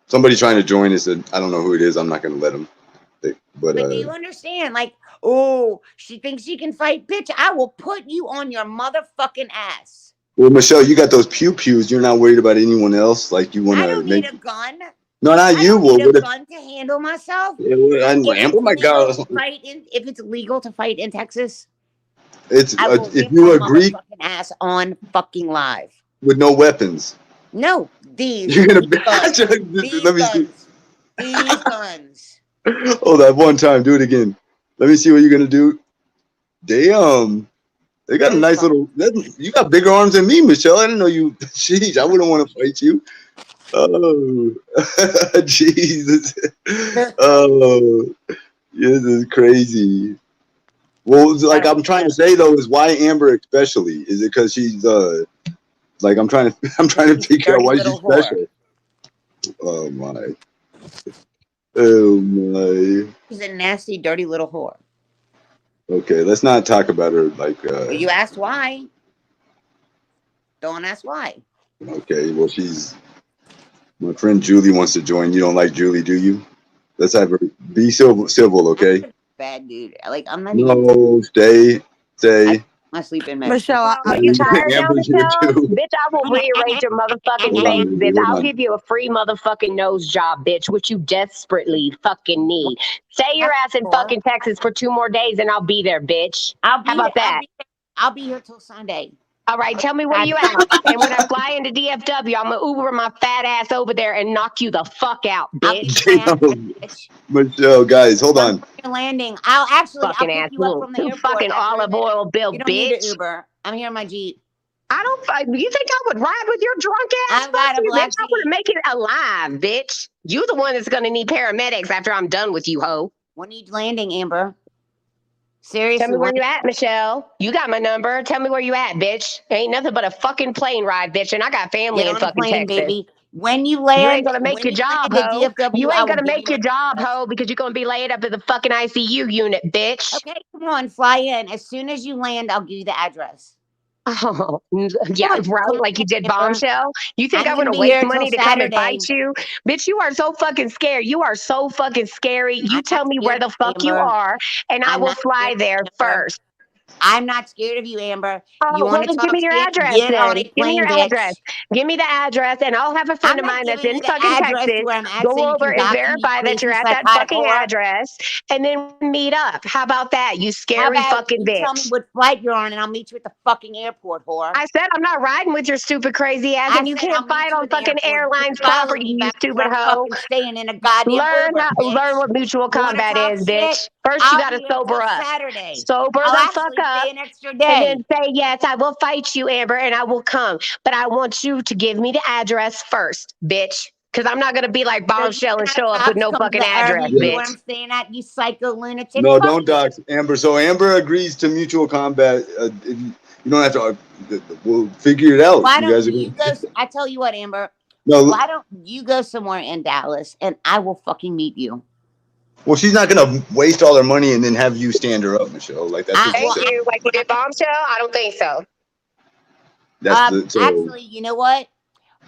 Somebody trying to join us, and I don't know who it is. I'm not going to let them. But
do you understand? Like, oh, she thinks she can fight, bitch. I will put you on your motherfucking ass.
well, Michelle, you got those pews. You're not worried about anyone else. Like you want
I
to
don't
make.
need a gun.
No, not
I
you.
don't
Well,
need
what
a
if?
gun to handle myself.
Oh my God!
If it's legal to fight in Texas,
It's
I will
if
whip
you
my
agree
motherfucking ass on fucking live.
with no weapons.
No, these
You're gonna
guns.
These
Let
me see.
These guns.
Oh, that one time. Do it again. Let me see what you're gonna do. Damn. They got a nice little. You got bigger arms than me, Michelle. I didn't know you. Jeez, I wouldn't want to fight you. Oh, Jesus. Oh, this is crazy. Well, like I'm trying to say though, is why Amber especially? Is it because she's like I'm trying to figure out why she's special. Oh my. Oh my.
She's a nasty, dirty little whore.
Okay, let's not talk about her like.
Well, you asked why. Don't ask why.
Okay, well she's. My friend Julie wants to join. You don't like Julie, do you? Let's have her be civil, okay?
Bad dude. Like I'm not
No, stay.
I sleep in bed.
Michelle,
Are you tired now,
Amber's here
Michelle?
too.
Bitch, I will rearrange your motherfucking
Hold
face,
on,
bitch.
hold
I'll
on.
give you a free motherfucking nose job, bitch, which you desperately fucking need. Stay your ass in fucking Texas for 2 more days and I'll be there, bitch. How about that?
I'll be here till Sunday.
All right, tell me where you at. And when I fly into DFW, I'm gonna Uber my fat ass over there and knock you the fuck out, bitch.
Damn. Michelle, guys, hold on.
Landing. I'll
Fucking
pick you up
asshole.
from the airport.
Fucking olive oil bill,
You don't need
bitch.
an Uber. I'm here in my Jeep.
You think I would ride with your drunk ass?
I've got a
Fuck you,
black
bitch. I would make it alive, bitch. You the one that's gonna need paramedics after I'm done with you, ho.
When are you landing, Amber? Seriously.
Tell me where you at, Michelle. You got my number. Tell me where you at, bitch. Ain't nothing but a fucking plane ride, bitch. And I got family
Get
in
on a
fucking
plane,
Texas.
baby. When you land,
You ain't gonna make your job, ho. You ain't gonna make your job,
ho.
ho, because you're gonna be laid up in the fucking ICU unit, bitch.
Okay, come on, fly in. As soon as you land, I'll give you the address.
Oh, yeah, right. Like you did Bombshell. You think I'm gonna
be here
waste money to
till
come and
Saturday.
fight you? Bitch, you are so fucking scared. You are so fucking scary. You
I'm
tell
not
me where the
scared,
fuck you
Amber.
are, and I
I'm
will
not
fly
scared,
there
Amber.
first.
I'm not scared of you, Amber. You
Oh, well,
want to
then give
talk
me your
shit?
address
Get on
then.
a
Give me
plane,
your
bitch.
address. Give me the address, and I'll have a friend
I'm
of
not
mine that's
giving
in
you the
fucking
address to
Texas.
where I'm at
Go
so you
over
can
and
dox me, you
verify that
crazy
you're at that
psychotic
fucking
whore.
address, and then meet up. How about that, you
How
scary
about
fucking
you tell me
bitch?
what flight you're on and I'll meet you at the fucking airport, whore.
I said I'm not riding with your stupid crazy ass,
I
and you
said I'll
can't
meet
fight
you
on
at the
fucking
airport. You
airlines
follow
property,
me
you
back to
stupid
where I'm
hoe.
fucking staying in a goddamn
Learn
Uber,
learn
bitch.
what mutual
You want to
combat
talk
is,
shit?
bitch. First, you
I'll
gotta
be here
sober
till
up.
Saturday.
Sober
I'll
the fuck
actually
up.
stay an extra
And
day.
then say, yes, I will fight you, Amber, and I will come. But I want you to give me the address first, bitch. Because I'm not going to be like
So you
Bombshell and
can have
show up with
cops
no
come to
fucking
the
address,
Airbnb where
bitch.
I'm staying at, you psycho lunatic.
No,
Fuck
don't
you.
dox Amber. So Amber agrees to mutual combat. You don't have to. We'll figure it out.
Why
You guys
don't
are
you go? I tell you what, Amber.
no.
Why don't you go somewhere in Dallas and I will fucking meet you?
Well, she's not gonna waste all her money and then have you stand her up, Michelle. Like that's what she
Thank
said.
you. Like you did Bombshell? I don't think so.
That's the so.
Actually, you know what?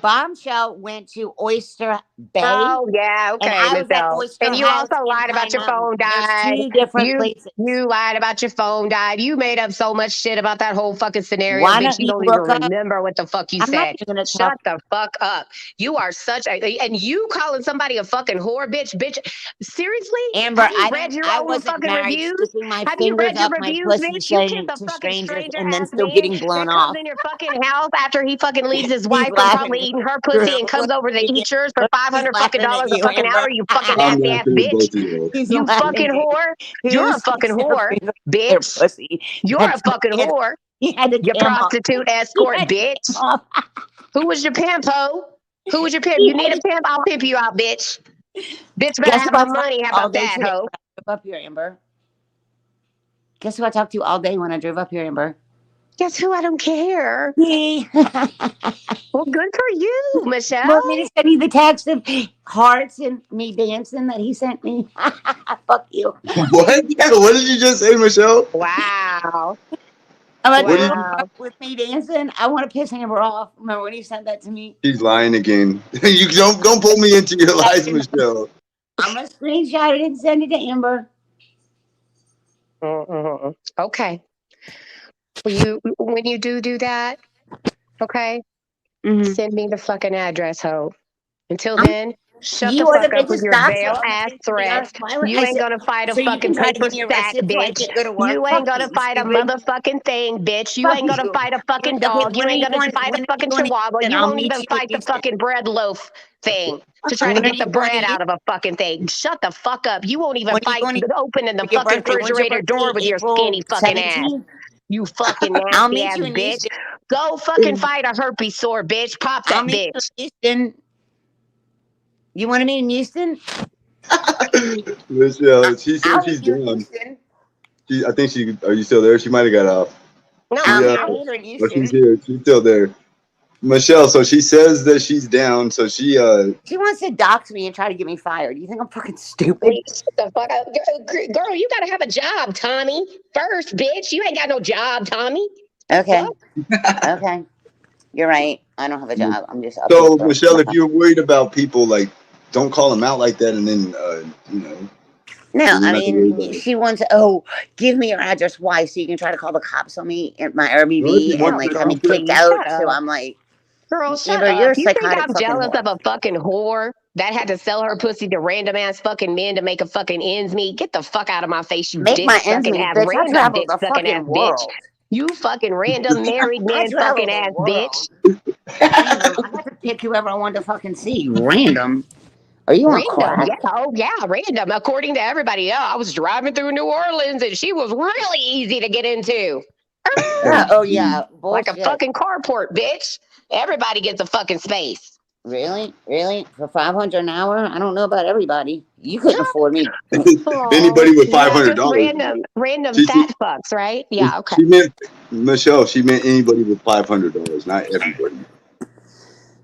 Bombshell went to Oyster Bay,
Oh, yeah.
and
Okay,
I was at
Michelle.
Oyster
And you
House
also
in
lied about
Pine
your
Mountain.
phone
There's
died.
two different places.
You lied about your phone died. You made up so much shit about that whole fucking scenario,
Why
bitch.
don't
You
you
don't even
look up?
remember what the fuck you
I'm not
said.
even gonna
Shut
talk.
the fuck up. You are such a, and you calling somebody a fucking whore, bitch. Seriously?
Amber,
Have you read your
I
own
wasn't
fucking
married
reviews?
sticking my
Have you
fingers
read your
up my
reviews,
pussy
bitch? You
saying
kiss
it
a
to
fucking
strangers
stranger
and then
ass
still
man
getting blown
that comes
off.
in your fucking house after he fucking leaves his
He's
wife from
laughing
probably
at
eating her
you.
pussy and comes over to eat yours for
He's
$500 fucking
laughing at
dollars a
you,
fucking
Amber.
hour, you fucking
I'm
nasty ass
laughing at
bitch.
both of you.
He's
You
laughing
fucking
at you.
whore.
He
You're
was
a fucking
fixing to
whore,
bring up their
bitch.
pussy.
You're a fucking whore.
He had to
You
cam off.
prostitute
He
escort,
had to
bitch.
cam off.
Who was your pimp, ho? Who was your pimp?
He
You need
had
a pimp? I'll pimp you out, bitch. Bitch better
Guess
have
who I
my
talked
money. How
to all
about
day
that,
today
ho?
when I drove up here, Amber? Guess who I talked to all day when I drove up here, Amber?
Guess who? I don't care.
Me.
Well, good for you, Michelle.
Want me to send you the text of hearts and me dancing that he sent me? Fuck you.
What? What did you just say, Michelle?
Wow.
I'm like,
What did
girl,
Wow.
with me dancing. I want to piss Amber off. Remember when he sent that to me?
She's lying again. You don't pull me into your lies, Michelle.
I'm gonna screenshot it and send it to Amber.
Mm-mm. Okay. When you do that, okay, send me the fucking address, ho. Until then, shut the
You are the
fuck up with
biggest
your
doxer
veil
on the
ass
face of the earth.
threats.
Why would
You
I
ain't
say
gonna fight a
so? You can
fucking
try to
paper
get me
stack,
arrested so I
bitch.
can't go to work.
You ain't
Fuck
gonna
you,
fight a
stupid.
motherfucking thing, bitch. You
Fuck
ain't gonna
you.
fight a fucking dog. You ain't gonna fight a fucking chihuahua.
And
You
I'll
won't
meet
even
you in
fight the
Houston.
fucking bread loaf thing to try to
When are
get the
you going
bread
to
out of a fucking thing. Shut the fuck up. You won't even
When are you
fight
going to
opening the
for your
fucking
birthday? When's your
refrigerator door
birthday?
with your
April
skinny fucking ass.
17th.
You fucking
I'll
nasty
meet
ass
you in
bitch.
Houston.
Go fucking fight a herpes sore, bitch. Pop
I'll
that
meet you
bitch.
in Houston. You want to meet in Houston?
Michelle, she said
I'll
she's
meet you in
done.
Houston.
I think she. Are you still there? She might have got off.
No,
She,
I'm
I'll
here.
meet her in
oh, she's
Houston.
here. She's still there. Michelle, so she says that she's down. So she
She wants to dox me and try to get me fired. Do you think I'm fucking stupid?
Wait, shut the fuck up. Girl, you gotta have a job, Tommy. First, bitch. You ain't got no job, Tommy.
Okay.
Fuck.
Okay. You're right. I don't have a job. I'm just up
So
here.
Michelle, if you're worried about people, like, don't call them out like that, and then you know.
No,
you don't
I
have to worry
mean,
about it.
she wants, give me your address. Why? So you can try to call the cops on me at my
Well, if you
Airbnb and
want
like
to,
have me
you could.
kicked out.
Shut
So
up.
I'm like,
Girl, shut
Amber, you're
up.
a
You think
psychotic
I'm
fucking
jealous
whore.
of a fucking whore that had to sell her pussy to random ass fucking men to make a fucking ends meet? Get the fuck out of my face, you
Make
dick
my ends
sucking
meet,
ass,
bitch. I
random
traveled
dick
the
sucking ass
fucking
bitch.
world.
You fucking random married
I
man fucking
traveled the
ass
world.
bitch.
Random. I got to pick whoever I wanted to fucking see. Random. Are you on
Random,
crack?
yeah, oh yeah, random. According to everybody, yeah, I was driving through New Orleans and she was really easy to get into.
Yeah, oh yeah,
Like a
bullshit.
fucking carport, bitch. Everybody gets a fucking space.
Really, really, for $500 an hour? I don't know about everybody. You couldn't afford me.
Anybody with
Yeah,
$500.
just random
She,
fat fucks, right? Yeah, okay.
she meant Michelle. She meant anybody with $500, not everybody.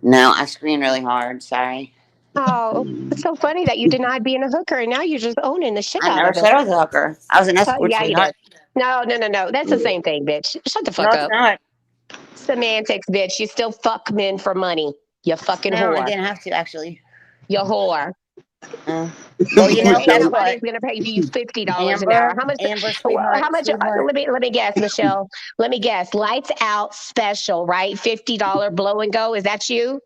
No, I screamed really hard. Sorry.
Oh, it's so funny that you denied being a hooker and now you're just owning the shit
I
out
never
of it.
said I was a hooker. I was an escort,
Yeah, you
sweetheart.
did. No. That's the same thing, bitch. Shut the
No,
fuck
it's
up.
not.
Semantics, bitch. You still fuck men for money. You fucking
No, I
whore.
didn't have to actually.
You whore.
Well, you know,
Ain't
guess
Michelle,
nobody's
what?
gonna pay you $50 an hour.
Amber, Amber,
How
sweetheart,
much?
sweetheart.
Let me guess, Michelle. Let me guess. Lights out special, right? $50 blow and go. Is that you?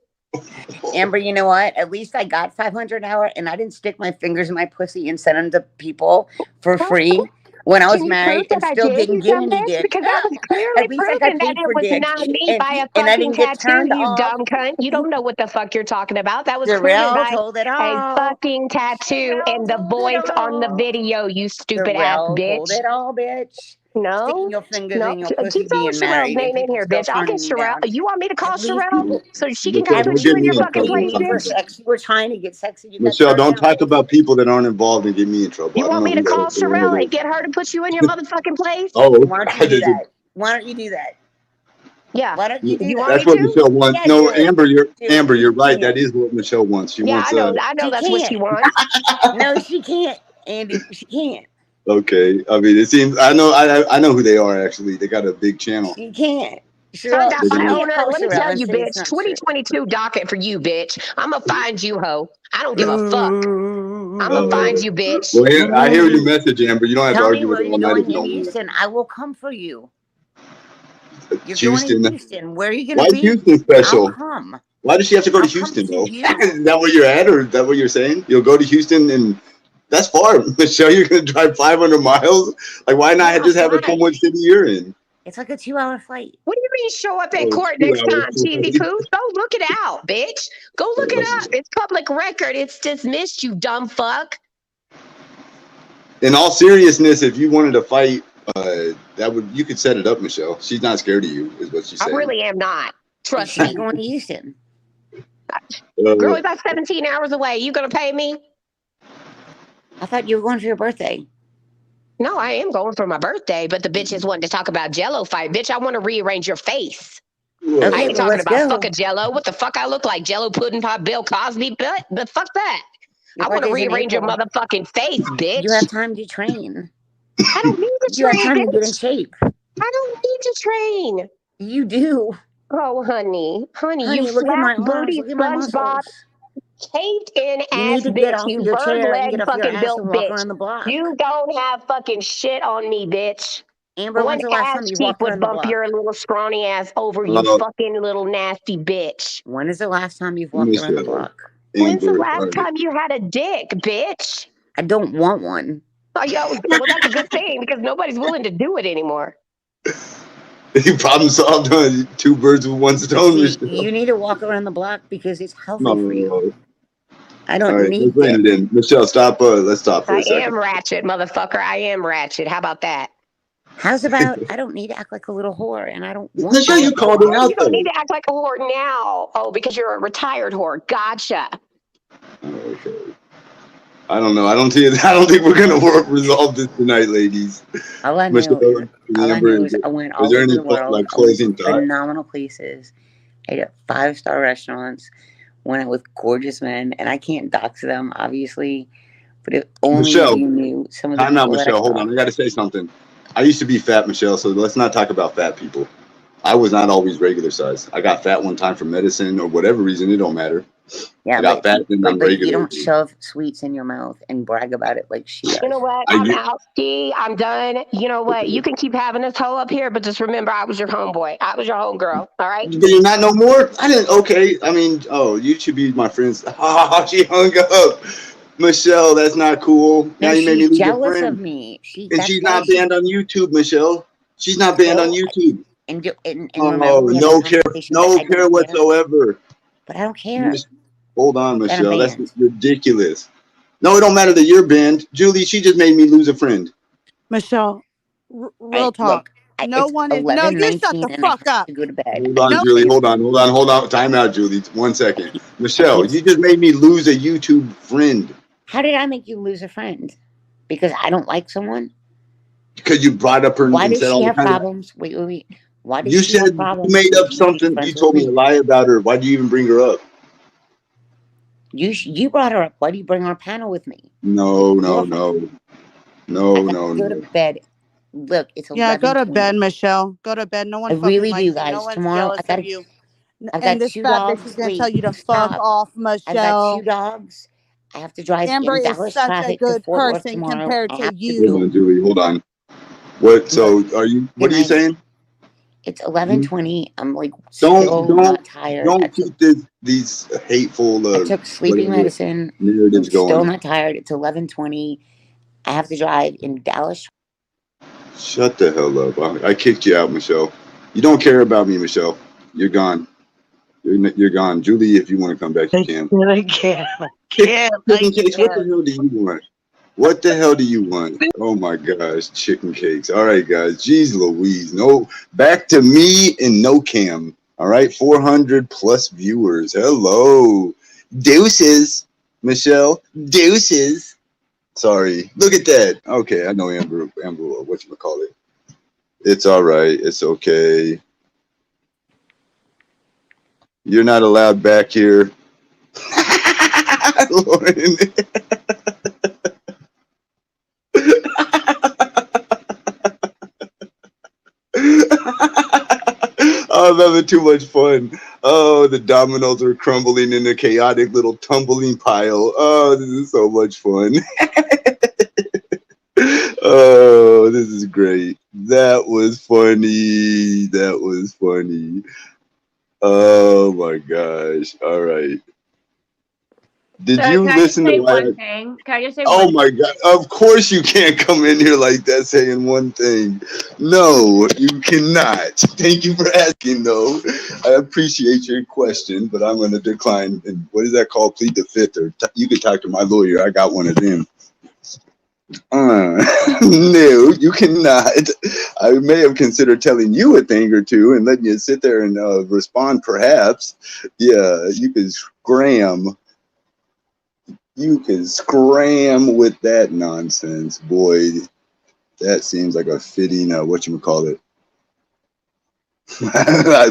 Amber, you know what? At least I got 500 an hour, and I didn't stick my fingers in my pussy and send them to people for free when I was
Can you prove
married
that
and
I
still
did,
didn't
you
get any
dumbass?
dick.
Because that was clearly
At least I got
proven that
paid
it
for
was
dick,
not me by a
and I
fucking
didn't get
tattoo,
turned
you
off.
dumb cunt. You don't know what the fuck you're talking about. That was proven
Darrell
by
told it
a
all.
fucking tattoo
Darrell
and the
told it
voice on the
all.
video, you stupid ass
Darrell told
bitch.
it all, bitch. Sticking
No,
your fingers
no.
in your
Just
pussy,
throw
being
Sherelle's
married, and
name in
people
here,
still
bitch. I'll get
turning you
Sherelle.
down.
You want me to call
At least
Sherelle
people,
so she can
Michelle,
come
at
don't
put
get
you in
me
your
in
least
fucking
trouble.
place,
you were
bitch?
sexy. You were trying to get sexy. You got
Michelle,
turned
don't
down,
talk
bitch.
about people that aren't involved and get me in trouble.
You
I don't
want
know
me to
who
call
that is.
Sherelle and get her to put you in your motherfucking place?
Oh,
Why don't you do that? Why don't you do that?
Yeah.
Why don't you do
You want
that?
me
that's what
to?
Michelle wants.
Yeah,
No,
do it.
Amber,
Do it.
you're
She
right. That
can't.
is what Michelle wants. She
Yeah,
wants
I know
She
that's what she
can't.
wants.
No, she can't, Andy. She can't.
okay. I mean, it seems I know who they are actually. They got a big channel.
She can't.
Find
Cheryl,
out
They
my
you
do.
can't
owner.
call
Let me
Cheryl
tell
and
you,
say it's
bitch.
not true.
2022 docket for you, bitch. I'ma find you, hoe. I don't give a fuck. I'ma
Uh,
find you, bitch.
well, I hear your message, Amber. You don't have to
Tell me
argue with
where
her all
you're
night if
going
you
in
don't want
Houston. I will come for you.
to.
You're going
Houston.
to Houston. Where are you going
Why
to
is
be?
Houston
I'll
special?
come.
Why does she have to go to
I'll come
Houston
to
though?
you.
Is that where you're at, or is that what you're saying? You'll go to Houston, and that's far, Michelle. You're gonna drive 500 miles. Like, why not
Yeah,
just have it
why?
from what city you're in?
It's like a 2-hour flight.
What do you mean show up in
Oh,
court
2
next
hours.
time, Cheesy Pooh? Go look it out, bitch. Go look it up. It's public record. It's dismissed, you dumb fuck.
In all seriousness, if you wanted to fight, you could set it up, Michelle. She's not scared of you, is what she's
I
saying.
really am not. Trust
She's
me.
going to Houston.
Girl, we about 17 hours away. You gonna pay me?
I thought you were going for your birthday.
No, I am going for my birthday, but the bitch is wanting to talk about Jello fight. Bitch, I want to rearrange your face. I
Okay,
ain't
well,
talking
let's
about
go.
fucking Jello. What the fuck I look like? Jello pudding pop Bill Cosby? But fuck that.
Your
I want to
birthday's in
rearrange your
April.
motherfucking face, bitch.
You have time to train.
I don't need to
You have
train,
time to get in
bitch.
shape.
I don't need to train.
You do.
Oh, honey, you
Honey, look at my
flat
arms.
booty
Look at my
SpongeBob,
muscles.
caved in
You
ass
need to get
bitch,
off
you
your
bird
chair and
leg
get off your
fucking
ass
built
and walk
bitch.
around the block.
You don't have fucking shit on me, bitch.
Amber,
One
when's the last time
ass
you
cheek
walked
would
around the
bump
block?
your little scrawny ass over, you fucking little nasty bitch.
When is the last time you've walked around the block?
When's the
Amber,
last time you had a dick, bitch?
I don't want one.
Oh, yo, well, that's a good thing because nobody's willing to do it anymore.
problem solved. Two birds with one stone.
See,
Michelle.
you need to walk around the block because it's healthy
No,
for you.
no.
I
All
don't
right,
need
let's rein
dick.
it in. Michelle, stop. Let's stop for
I
a second.
am ratchet, motherfucker. I am ratchet. How about that?
How's about I don't need to act like a little whore and I don't want
Michelle,
to
you
be a
called her
whore.
out
You don't
though.
need to act like a whore now. Oh, because you're a retired whore. Gotcha.
Okay. I don't know. I don't think we're gonna resolve this tonight, ladies.
All I
Michelle,
know
Amber,
is I went
is
all
there
over
any
the world.
like
I went
closing
to
thought?
phenomenal places. Ate at 5-star restaurants. Went out with gorgeous men, and I can't dox them, obviously. But if only
Michelle,
you knew some of the
time out,
people that I
Michelle. Hold
saw.
on, I got to say something. I used to be fat, Michelle, so let's not talk about fat people. I was not always regular size. I got fat one time for medicine or whatever reason. It don't matter.
Yeah,
I got fat and I'm
but you
regular.
don't shove sweets in your mouth and brag about it like she does.
You know what? I'm out, Ski. I'm done. You know what? You can keep having this hoe up here, but just remember, I was your homeboy. I was your homegirl. All right?
But you're not no more? I didn't. Okay. I mean, you should be my friends. Ah, she hung up. Michelle, that's not cool. Now
No,
you made me
she's
lose a
jealous
friend.
of me.
And she's not banned on YouTube, Michelle. She's not banned on YouTube.
And
Oh,
remember, we had
no
a
care,
conversation
no
that I don't
care whatsoever.
But I don't care.
Hold on,
That I'm
Michelle. That's
banned.
ridiculous. No, it don't matter that you're banned. Julie, she just made me lose a friend.
Michelle, real talk.
Look,
No
it's
one is. No, you shut
11:19
the
and I
fuck
have
up.
to go to bed.
Hold on,
No,
Julie. Hold on. Time out, Julie. 1 second. Michelle, you just made me lose a YouTube friend.
How did I make you lose a friend? Because I don't like someone?
Because you brought up her
Why
and
does
said
she
all the
have
kind of.
problems? Wait. Why does
You
she have
said
problems?
you made up
with
something.
being
You
friends
told
with
me a lie about her. Why do you even bring her up?
You brought her up. Why do you bring our panel with me?
No.
Go to bed. Look, it's 11:20.
Yeah, go to bed, Michelle. Go to bed. No one
I
fucking
really
likes
do,
you.
guys.
No one's
Tomorrow
jealous of you.
I've
And
got
this
2
fat bitch is
dogs.
gonna
Wait,
tell you to fuck
stop.
off,
I've got 2
Michelle.
dogs. I have to drive
Amber
in
is
Dallas
such a
traffic to
good
Fort Worth
person
tomorrow.
compared
I
to
have to
you.
Hold on, Julie. Hold on. What? So are you? What
Good
are you
night.
saying?
It's 11:20. I'm like
Don't
still
don't
not tired.
don't keep these hateful
I took sleeping
whatever
medicine. I'm
narratives
still
going.
not tired. It's 11:20. I have to drive in Dallas.
Shut the hell up! I kicked you out, Michelle. You don't care about me, Michelle. You're gone. You're gone, Julie. If you want to come back, you can.
I can't.
Chicken cakes. What the hell do you want? What the hell do you want? Oh my gosh, chicken cakes. All right, guys. Jeez Louise. No, back to me and no cam. All right, 400 plus viewers. Hello. Deuces, Michelle. Deuces. Sorry. Look at that. Okay, I know Amber, whatchamacallit. It's all right. It's okay. You're not allowed back here. Lauren. Oh, I'm having too much fun. Oh, the dominoes are crumbling in a chaotic little tumbling pile. Oh, this is so much fun. Oh, this is great. That was funny. That was funny. Oh my gosh. All right. Did
So
you
can I just
listen
say
to
one thing? Can I just say
Oh
one
my God. Of course you can't come in here like that saying one thing. No, you cannot. Thank you for asking, though. I appreciate your question, but I'm going to decline. And what is that called? Plead the fifth. Or you can talk to my lawyer. I got one of them. No, you cannot. I may have considered telling you a thing or two and letting you sit there and respond, perhaps. Yeah, you could scram. You can scram with that nonsense, boy. That seems like a fitting, whatchamacallit.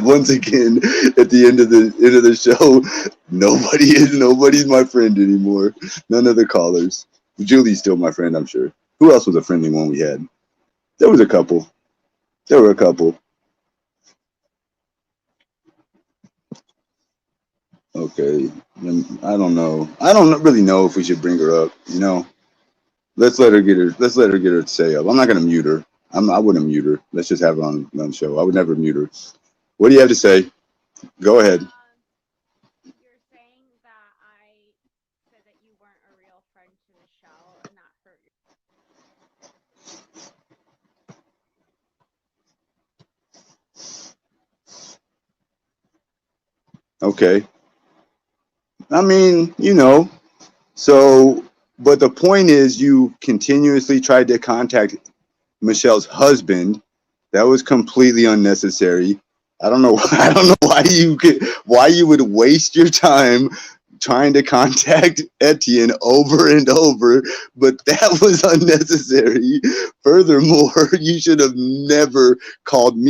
Once again, at the end of the show, nobody's my friend anymore. None of the callers. Julie's still my friend, I'm sure. Who else was a friendly one we had? There was a couple. There were a couple. Okay. I don't know. I don't really know if we should bring her up, you know. Let's let her get her say up. I'm not gonna mute her. I wouldn't mute her. Let's just have her on the show. I would never mute her. What do you have to say? Go ahead.
You're saying that I said that you weren't a real friend to Michelle and that hurt your.
Okay. I mean, you know, so, but the point is you continuously tried to contact Michelle's husband. That was completely unnecessary. I don't know why you would waste your time trying to contact Etienne over and over, but that was unnecessary. Furthermore, you should have never called me